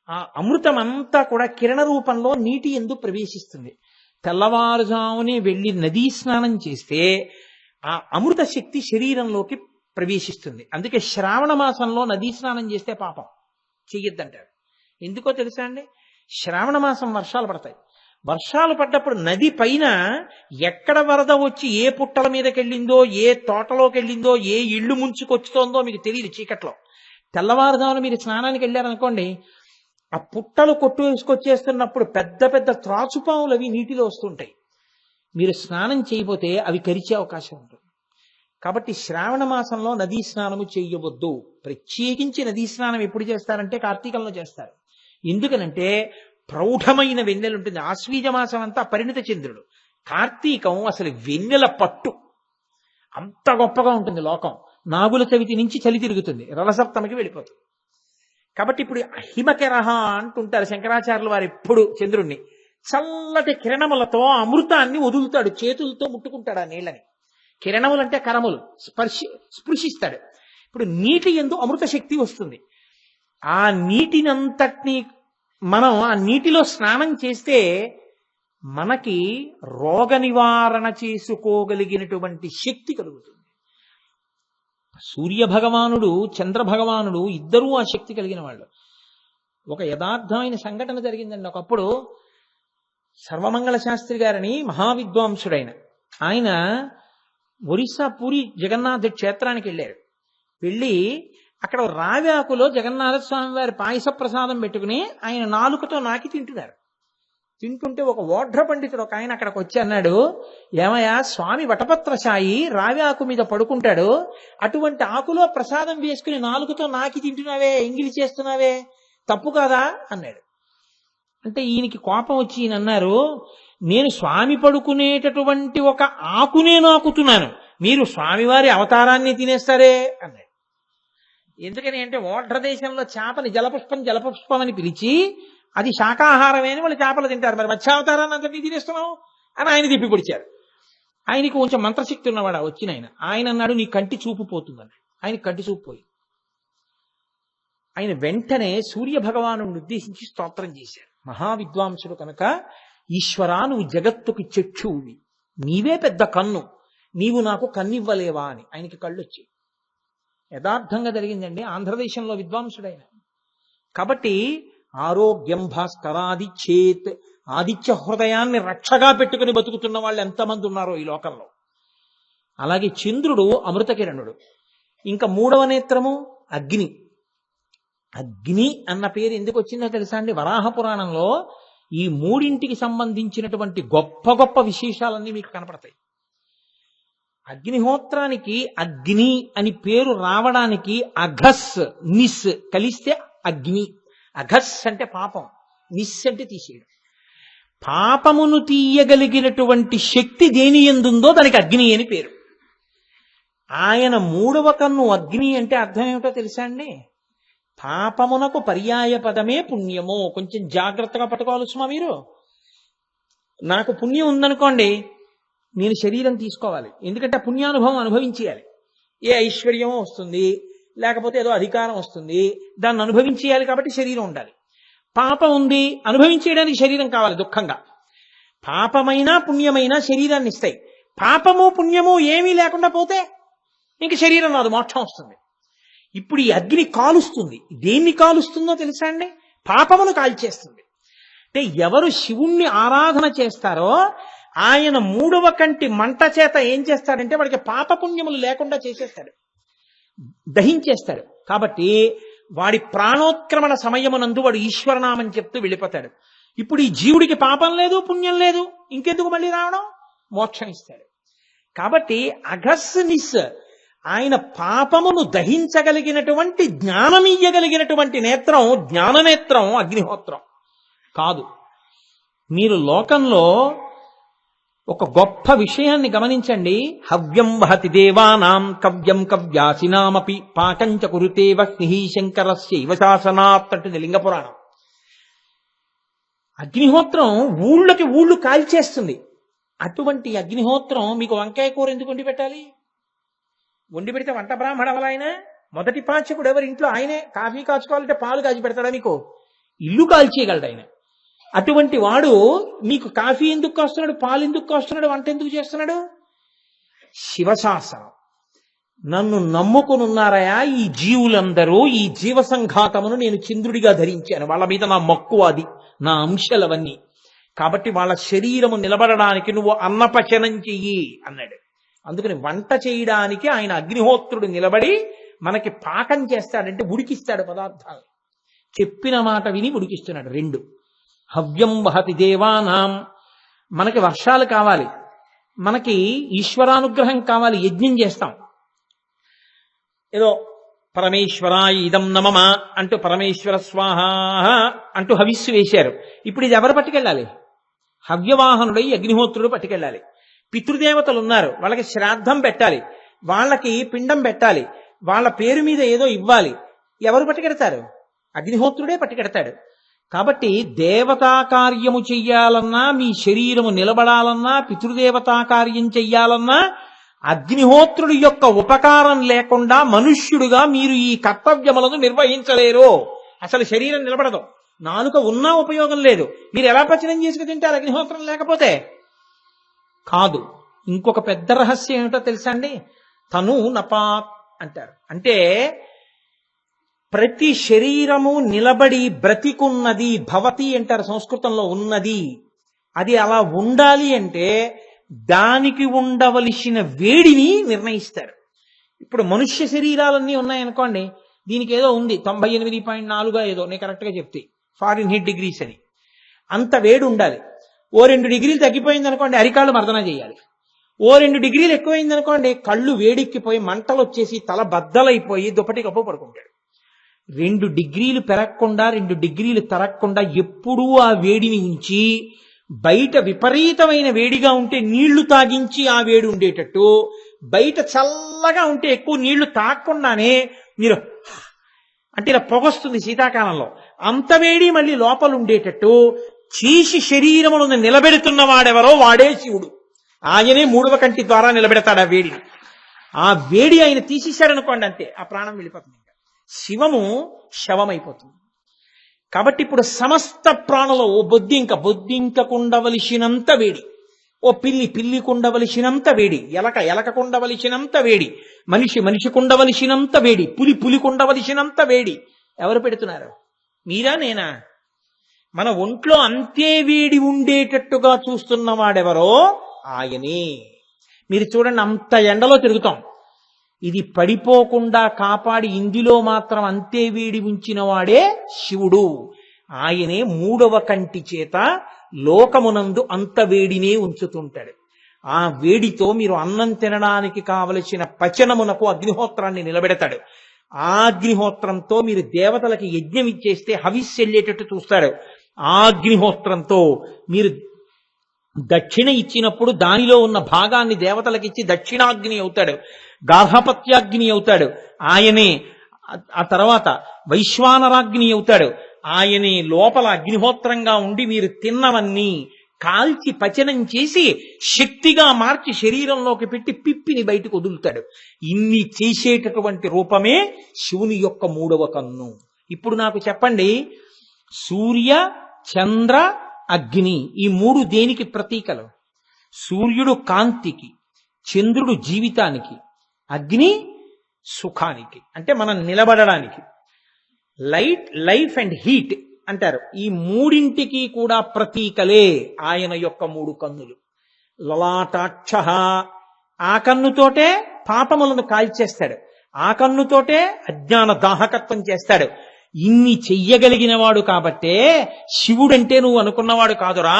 ఆ అమృతం అంతా కూడా కిరణ రూపంలో నీటి యందు ప్రవేశిస్తుంది. తెల్లవారుజామునే వెళ్ళి నదీ స్నానం చేస్తే ఆ అమృత శక్తి శరీరంలోకి ప్రవేశిస్తుంది. అందుకే శ్రావణ మాసంలో నదీ స్నానం చేస్తే పాపం చెయ్యొద్దంటారు. ఎందుకో తెలుసా అండి? శ్రావణ మాసం వర్షాలు పడతాయి. వర్షాలు పడ్డప్పుడు నది పైన ఎక్కడ వరద వచ్చి ఏ పుట్టల మీదకి వెళ్ళిందో, ఏ తోటలోకి వెళ్ళిందో, ఏ ఇళ్ళు ముంచుకొచ్చుతోందో మీకు తెలియదు చీకట్లో. తెల్లవారుజామున మీరు స్నానానికి వెళ్ళారనుకోండి, ఆ పుట్టలు కొట్టు వేసుకొచ్చేస్తున్నప్పుడు పెద్ద పెద్ద త్రాచుపాములు అవి నీటిలో వస్తుంటాయి. మీరు స్నానం చేయబోతే అవి కరిచే అవకాశం ఉంటుంది. కాబట్టి శ్రావణ మాసంలో నదీ స్నానము చేయవద్దు. ప్రత్యేకించి నదీ స్నానం ఎప్పుడు చేస్తారంటే కార్తీకంలో చేస్తారు. ఎందుకనంటే ప్రౌఢమైన వెన్నెల ఉంటుంది. ఆశ్వీజ మాసం అంతా పరిణిత చంద్రుడు, కార్తీకం అసలు వెన్నెల పట్టు, అంత గొప్పగా ఉంటుంది లోకం. నాగుల చవితి నుంచి చలి తిరుగుతుంది, రలసప్తమికి వెళ్ళిపోతుంది. కాబట్టి ఇప్పుడు హిమకెరహ అంటుంటారు శంకరాచార్యులు వారు. ఎప్పుడు చంద్రుణ్ణి చల్లటి కిరణములతో అమృతాన్ని వదులుతాడు, చేతులతో ముట్టుకుంటాడు ఆ నీళ్ళని. కిరణములు అంటే కరములు, స్పృశిస్తాడు. ఇప్పుడు నీటి యందు అమృత శక్తి వస్తుంది. ఆ నీటినంతటినీ మనం ఆ నీటిలో స్నానం చేస్తే మనకి రోగ నివారణ చేసుకోగలిగినటువంటి శక్తి కలుగుతుంది. సూర్య భగవానుడు, చంద్ర భగవానుడు ఇద్దరూ ఆ శక్తి కలిగిన వాళ్ళు. ఒక యథార్థమైన సంఘటన జరిగిందండి. ఒకప్పుడు సర్వమంగళ శాస్త్రి గారని మహావిద్వాంసుడైన ఆయన ఒరిస్సా పూరి జగన్నాథ క్షేత్రానికి వెళ్ళారు. వెళ్ళి అక్కడ రావ్యాకులో జగన్నాథ స్వామి వారి పాయస ప్రసాదం పెట్టుకుని ఆయన నాలుకతో నాకి తింటున్నారు. తింటుంటే ఒక ఓఢ్ర పండితుడు ఒక ఆయన అక్కడికి వచ్చి అన్నాడు, ఏమయ్యా, స్వామి వటపత్రశాయి రావ్యాకు మీద పడుకుంటాడు, అటువంటి ఆకులో ప్రసాదం వేసుకుని నాలుగుతో నాకి తింటున్నావే, ఎంగిలి చేస్తున్నావే, తప్పు కాదా అన్నాడు. అంటే ఈయనకి కోపం వచ్చి ఈయన అన్నారు, నేను స్వామి పడుకునేటటువంటి ఒక ఆకునే నాకుతున్నాను, మీరు స్వామివారి అవతారాన్ని తినేస్తారే అన్నాడు. ఎందుకని అంటే ఓఢ్ర దేశంలో చేపని జలపుష్పం అని పిలిచి అది శాకాహారమే అని వాళ్ళు చేపలు తింటారు, మరి మత్స్యావతారాన్ని అంతటి తినేస్తున్నావు అని ఆయన తిప్పి పొడిచారు. ఆయనకి కొంచెం మంత్రశక్తి ఉన్నవాడు వచ్చిన ఆయన అన్నాడు, నీ కంటి చూపు పోతుందని. ఆయన కంటి చూపు పోయి ఆయన వెంటనే సూర్య భగవాను ఉద్దేశించి స్తోత్రం చేశారు. మహావిద్వాంసుడు కనుక, ఈశ్వరా నువ్వు జగత్తుకి చక్షువువి, నీవే పెద్ద కన్ను, నీవు నాకు కన్నివ్వలేవా అని. ఆయనకి కళ్ళు వచ్చి యథార్థంగా జరిగిందండి. ఆంధ్రదేశంలో విద్వాంసుడైన. కాబట్టి ఆరోగ్యం భాస్కరాదిచ్చేత్, ఆదిత్య హృదయాన్ని రక్షగా పెట్టుకుని బతుకుతున్న వాళ్ళు ఎంతమంది ఉన్నారో ఈ లోకంలో. అలాగే చంద్రుడు అమృత కిరణుడు. ఇంకా మూడవ నేత్రము అగ్ని. అగ్ని అన్న పేరు ఎందుకు వచ్చిందో తెలుసా అండి? వరాహ పురాణంలో ఈ మూడింటికి సంబంధించినటువంటి గొప్ప గొప్ప విశేషాలన్నీ మీకు కనపడతాయి. అగ్నిహోత్రానికి అగ్ని అని పేరు రావడానికి అఘస్ నిస్ కలిస్తే అగ్ని. అఘస్ అంటే పాపం, నిస్ అంటే తీసేయడం. పాపమును తీయగలిగినటువంటి శక్తి దేని ఎందుందో దానికి అగ్ని అని పేరు. ఆయన మూడవ కన్ను అగ్ని అంటే అర్థం ఏమిటో తెలుసా అండి? పాపమునకు పర్యాయ పదమే పుణ్యము. కొంచెం జాగ్రత్తగా పట్టుకోవాలి సుమా మీరు. నాకు పుణ్యం ఉందనుకోండి, నేను శరీరం తీసుకోవాలి, ఎందుకంటే ఆ పుణ్యానుభవం అనుభవించేయాలి. ఏ ఐశ్వర్యం వస్తుంది, లేకపోతే ఏదో అధికారం వస్తుంది, దాన్ని అనుభవించేయాలి, కాబట్టి శరీరం ఉండాలి. పాపం ఉంది, అనుభవించేయడానికి శరీరం కావాలి దుఃఖంగా. పాపమైనా పుణ్యమైనా శరీరాన్ని ఇస్తాయి. పాపము పుణ్యము ఏమీ లేకుండా పోతే ఇంక శరీరం రాదు, మోక్షం వస్తుంది. ఇప్పుడు ఈ అగ్ని కాలుస్తుంది. దేన్ని కాలుస్తుందో తెలుసా అండి? పాపమును కాల్చేస్తుంది. అంటే ఎవరు శివుణ్ణి ఆరాధన చేస్తారో ఆయన మూడవ కంటి మంట చేత ఏం చేస్తాడంటే వాడికి పాపపుణ్యములు లేకుండా చేసేస్తాడు, దహించేస్తాడు. కాబట్టి వాడి ప్రాణోత్క్రమణ సమయమునందు వాడు ఈశ్వరనామం చెప్తూ వెళ్ళిపోతాడు. ఇప్పుడు ఈ జీవుడికి పాపం లేదు, పుణ్యం లేదు, ఇంకెందుకు మళ్ళీ రావడం? మోక్షం ఇస్తాడు. కాబట్టి అగస్నిస్ ఆయన పాపమును దహించగలిగినటువంటి జ్ఞానమియ్యగలిగినటువంటి నేత్రం, జ్ఞాననేత్రం అగ్నిహోత్రం కాదు. మీరు లోకంలో ఒక గొప్ప విషయాన్ని గమనించండి. హవ్యం వహతి దేవానాం కవ్యం కవ్యాసినామపి పాకంచ కురుతే వహ్ని శంకరస్యైవ శాసనాత్ అంటుంది లింగపురాణం. అగ్నిహోత్రం ఊళ్ళకి ఊళ్ళు కాల్చేస్తుంది. అటువంటి అగ్నిహోత్రం మీకు వంకాయ కూర ఎందుకు వండి పెట్టాలి? వండి పెడితే వంట బ్రాహ్మణ ఆయన మొదటి పాచకుడు ఎవరి ఇంట్లో ఆయనే. కాఫీ కాచుకోవాలంటే పాలు కాచి పెడతాడా? మీకు ఇల్లు కాల్చేయగలడు ఆయన. అటువంటి వాడు మీకు కాఫీ ఎందుకు కాస్తున్నాడు, పాలు ఎందుకు కాస్తున్నాడు, వంట ఎందుకు చేస్తున్నాడు? శివశాసనం. నన్ను నమ్ముకునున్నారయా ఈ జీవులందరూ, ఈ జీవ సంఘాతమును నేను చంద్రుడిగా ధరించాను, వాళ్ళ మీద నా మక్కువ, అది నా అంశాలవన్నీ. కాబట్టి వాళ్ళ శరీరము నిలబడడానికి నువ్వు అన్నపచనం చెయ్యి అన్నాడు. అందుకని వంట చేయడానికి ఆయన అగ్నిహోత్రుడు నిలబడి మనకి పాకం చేస్తాడంటే ఉడికిస్తాడు పదార్థాలు. చెప్పిన మాట విని ఉడికిస్తున్నాడు. రెండు, హవ్యం వహతి దేవానాం. మనకి వర్షాలు కావాలి, మనకి ఈశ్వరానుగ్రహం కావాలి, యజ్ఞం చేస్తాం. ఏదో పరమేశ్వరాయ ఇదం నమమ అంటూ పరమేశ్వర స్వాహ అంటూ హవిస్సు వేశారు. ఇప్పుడు ఇది ఎవరు పట్టుకెళ్ళాలి? హవ్యవాహనుడై అగ్నిహోత్రుడు పట్టుకెళ్ళాలి. పితృదేవతలు ఉన్నారు, వాళ్ళకి శ్రాద్ధం పెట్టాలి, వాళ్ళకి పిండం పెట్టాలి, వాళ్ళ పేరు మీద ఏదో ఇవ్వాలి. ఎవరు పట్టుకెడతారు? అగ్నిహోత్రుడే పట్టుకెడతాడు. కాబట్టి దేవతా కార్యము చెయ్యాలన్నా, మీ శరీరము నిలబడాలన్నా, పితృదేవతా కార్యం చెయ్యాలన్నా అగ్నిహోత్రుడి యొక్క ఉపకారం లేకుండా మనుష్యుడుగా మీరు ఈ కర్తవ్యములను నిర్వహించలేరు. అసలు శరీరం నిలబడదు, నాలుక ఉన్నా ఉపయోగం లేదు. మీరు ఎలా పచనం చేసుకు తింటారు అగ్నిహోత్రం లేకపోతే? కాదు. ఇంకొక పెద్ద రహస్యం ఏమిటో తెలుసా అండి? తను నపా అంటారు. అంటే ప్రతి శరీరము నిలబడి బ్రతికున్నది, భవతి అంటారు సంస్కృతంలో, ఉన్నది. అది అలా ఉండాలి అంటే దానికి ఉండవలసిన వేడిని నిర్ణయిస్తారు. ఇప్పుడు మనుష్య శరీరాలన్నీ ఉన్నాయనుకోండి, దీనికి ఏదో ఉంది 98.4 ఏదో, నేను కరెక్ట్గా చెప్తే ఫారిన్ హీట్ డిగ్రీస్ అని, అంత వేడి ఉండాలి. ఓ 2 డిగ్రీలు తగ్గిపోయింది అనుకోండి, అరికాళ్ళు మర్దన చేయాలి. ఓ 2 డిగ్రీలు ఎక్కువైంది అనుకోండి, కళ్ళు వేడెక్కిపోయి మంటలు వచ్చేసి తల బద్దలైపోయి దుప్పటి కప్పు పడుకుంటాడు. 2 డిగ్రీలు పెరగకుండా 2 డిగ్రీలు తరగకుండా ఎప్పుడూ ఆ వేడిని ఉంచి, బయట విపరీతమైన వేడిగా ఉంటే నీళ్లు తాగించి ఆ వేడి ఉండేటట్టు, బయట చల్లగా ఉంటే ఎక్కువ నీళ్లు తాగకుండానే మీరు అంటే ఇలా పొగొస్తుంది శీతాకాలంలో, అంత వేడి మళ్ళీ లోపల ఉండేటట్టు చీసి శరీరములను నిలబెడుతున్న వాడెవరో వాడే శివుడు. ఆయనే మూడవ కంటి ద్వారా నిలబెడతాడు ఆ వేడిని. ఆ వేడి ఆయన తీసేశాడనుకోండి, అంతే, ఆ ప్రాణం వెళ్ళిపోతుంది. శివము శవమైపోతుంది. కాబట్టి ఇప్పుడు సమస్త ప్రాణులు, ఓ బొద్దింకకుండవలసినంత వేడి, ఓ పిల్లికుండవలసినంత వేడి, ఎలకకుండవలసినంత వేడి, మనిషికుండవలసినంత వేడి, పులికుండవలసినంత వేడి ఎవరు పెడుతున్నారు? మీరా, నేనా? మన ఒంట్లో అంతే వేడి ఉండేటట్టుగా చూస్తున్న వాడెవరో ఆయనే. మీరు చూడండి, అంత ఎండలో తిరుగుతాం, ఇది పడిపోకుండా కాపాడి ఇందులో మాత్రం అంతే వేడి ఉంచిన వాడే శివుడు. ఆయనే మూడవ కంటి చేత లోకమునందు అంత వేడినే ఉంచుతుంటాడు. ఆ వేడితో మీరు అన్నం తినడానికి కావలసిన పచనమునకు అగ్నిహోత్రాన్ని నిలబెడతాడు. ఆ అగ్నిహోత్రంతో మీరు దేవతలకి యజ్ఞం ఇచ్చేస్తే హవిస్సు వెళ్ళేటట్టు చూస్తాడు. ఆ అగ్నిహోత్రంతో మీరు దక్షిణ ఇచ్చినప్పుడు దానిలో ఉన్న భాగాన్ని దేవతలకిచ్చి దక్షిణాగ్ని అవుతాడు, గార్హపత్యాగ్ని అవుతాడు. ఆయనే ఆ తర్వాత వైశ్వానరాగ్ని అవుతాడు. ఆయనే లోపల అగ్నిహోత్రంగా ఉండి మీరు తిన్నవన్నీ కాల్చి పచనం చేసి శక్తిగా మార్చి శరీరంలోకి పెట్టి పిప్పిని బయటకు వదులుతాడు. ఇన్ని చేసేటటువంటి రూపమే శివుని యొక్క మూడవ కన్ను. ఇప్పుడు నాకు చెప్పండి, సూర్య చంద్ర అగ్ని ఈ మూడు దేనికి ప్రతీకలు? సూర్యుడు కాంతికి, చంద్రుడు జీవితానికి, అగ్ని సుఖానికి, అంటే మనం నిలబడడానికి. లైట్, లైఫ్ అండ్ హీట్ అంటారు. ఈ మూడింటికి కూడా ప్రతీకలే ఆయన యొక్క మూడు కన్నులు. లలాటాక్ష, ఆ కన్నుతోటే పాపములను కాల్చేస్తాడు, ఆ కన్నుతోటే అజ్ఞాన దాహకత్వం చేస్తాడు. ఇన్ని చెయ్యగలిగిన వాడు కాబట్టే శివుడంటే నువ్వు అనుకున్నవాడు కాదురా.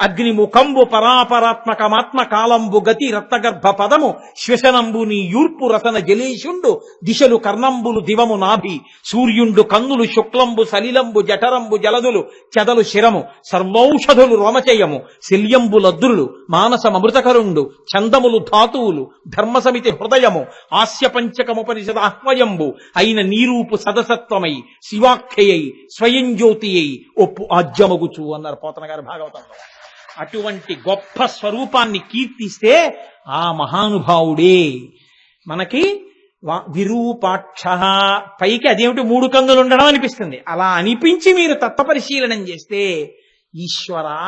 అగ్నిముఖంబు పరాపరాత్మకమాత్మ కాలంబు గతి రత్నగర్భ పదము శ్వశనంబు నీ యూర్పు రసన జలేషుండు దిశలు కర్ణంబులు దివము నాభి సూర్యుండు కన్నులు శుక్లంబు సలిలంబు జఠరంబు జలదులు చెదలు శిరము సర్వౌషధులు రోమచయము శల్యంబు లద్రులు మానసమృతకరుండు చందములు ధాతువులు ధర్మసమితి హృదయము ఆస్య పంచకముపనిషద ఆహ్వయంబు అయిన నీరూపు సదసత్వమై శివాఖ్యై స్వయం జ్యోతి అయి ఒప్పు ఆజ్యమగుచు అన్నారు పోతన గారు భాగవతంలో. అటువంటి గొప్ప స్వరూపాన్ని కీర్తిస్తే ఆ మహానుభావుడే మనకి విరూపాక్ష. పైకి అదేమిటి మూడు కన్నులు ఉండడం అనిపిస్తుంది. అలా అనిపించి మీరు తత్వపరిశీలనం చేస్తే ఈశ్వరా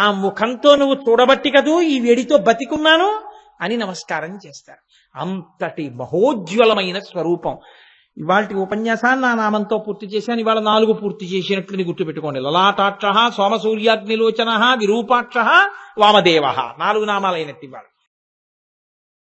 ఆ ముఖంతో నువ్వు చూడబట్టి కదూ ఈ వేడితో బతికున్నాను అని నమస్కారం చేస్తారు. అంతటి మహోజ్వలమైన స్వరూపం. ఇవాళ ఉపన్యాసాన్ని నా నామంతో పూర్తి చేశాను. ఇవాళ 4 పూర్తి చేసినట్లు గుర్తుపెట్టుకోండి. లలాటాక్ష, సోమసూర్యాగ్నిలోచన, విరూపాక్ష, వామదేవ, 4 నామాలైనట్టు ఇవాళ.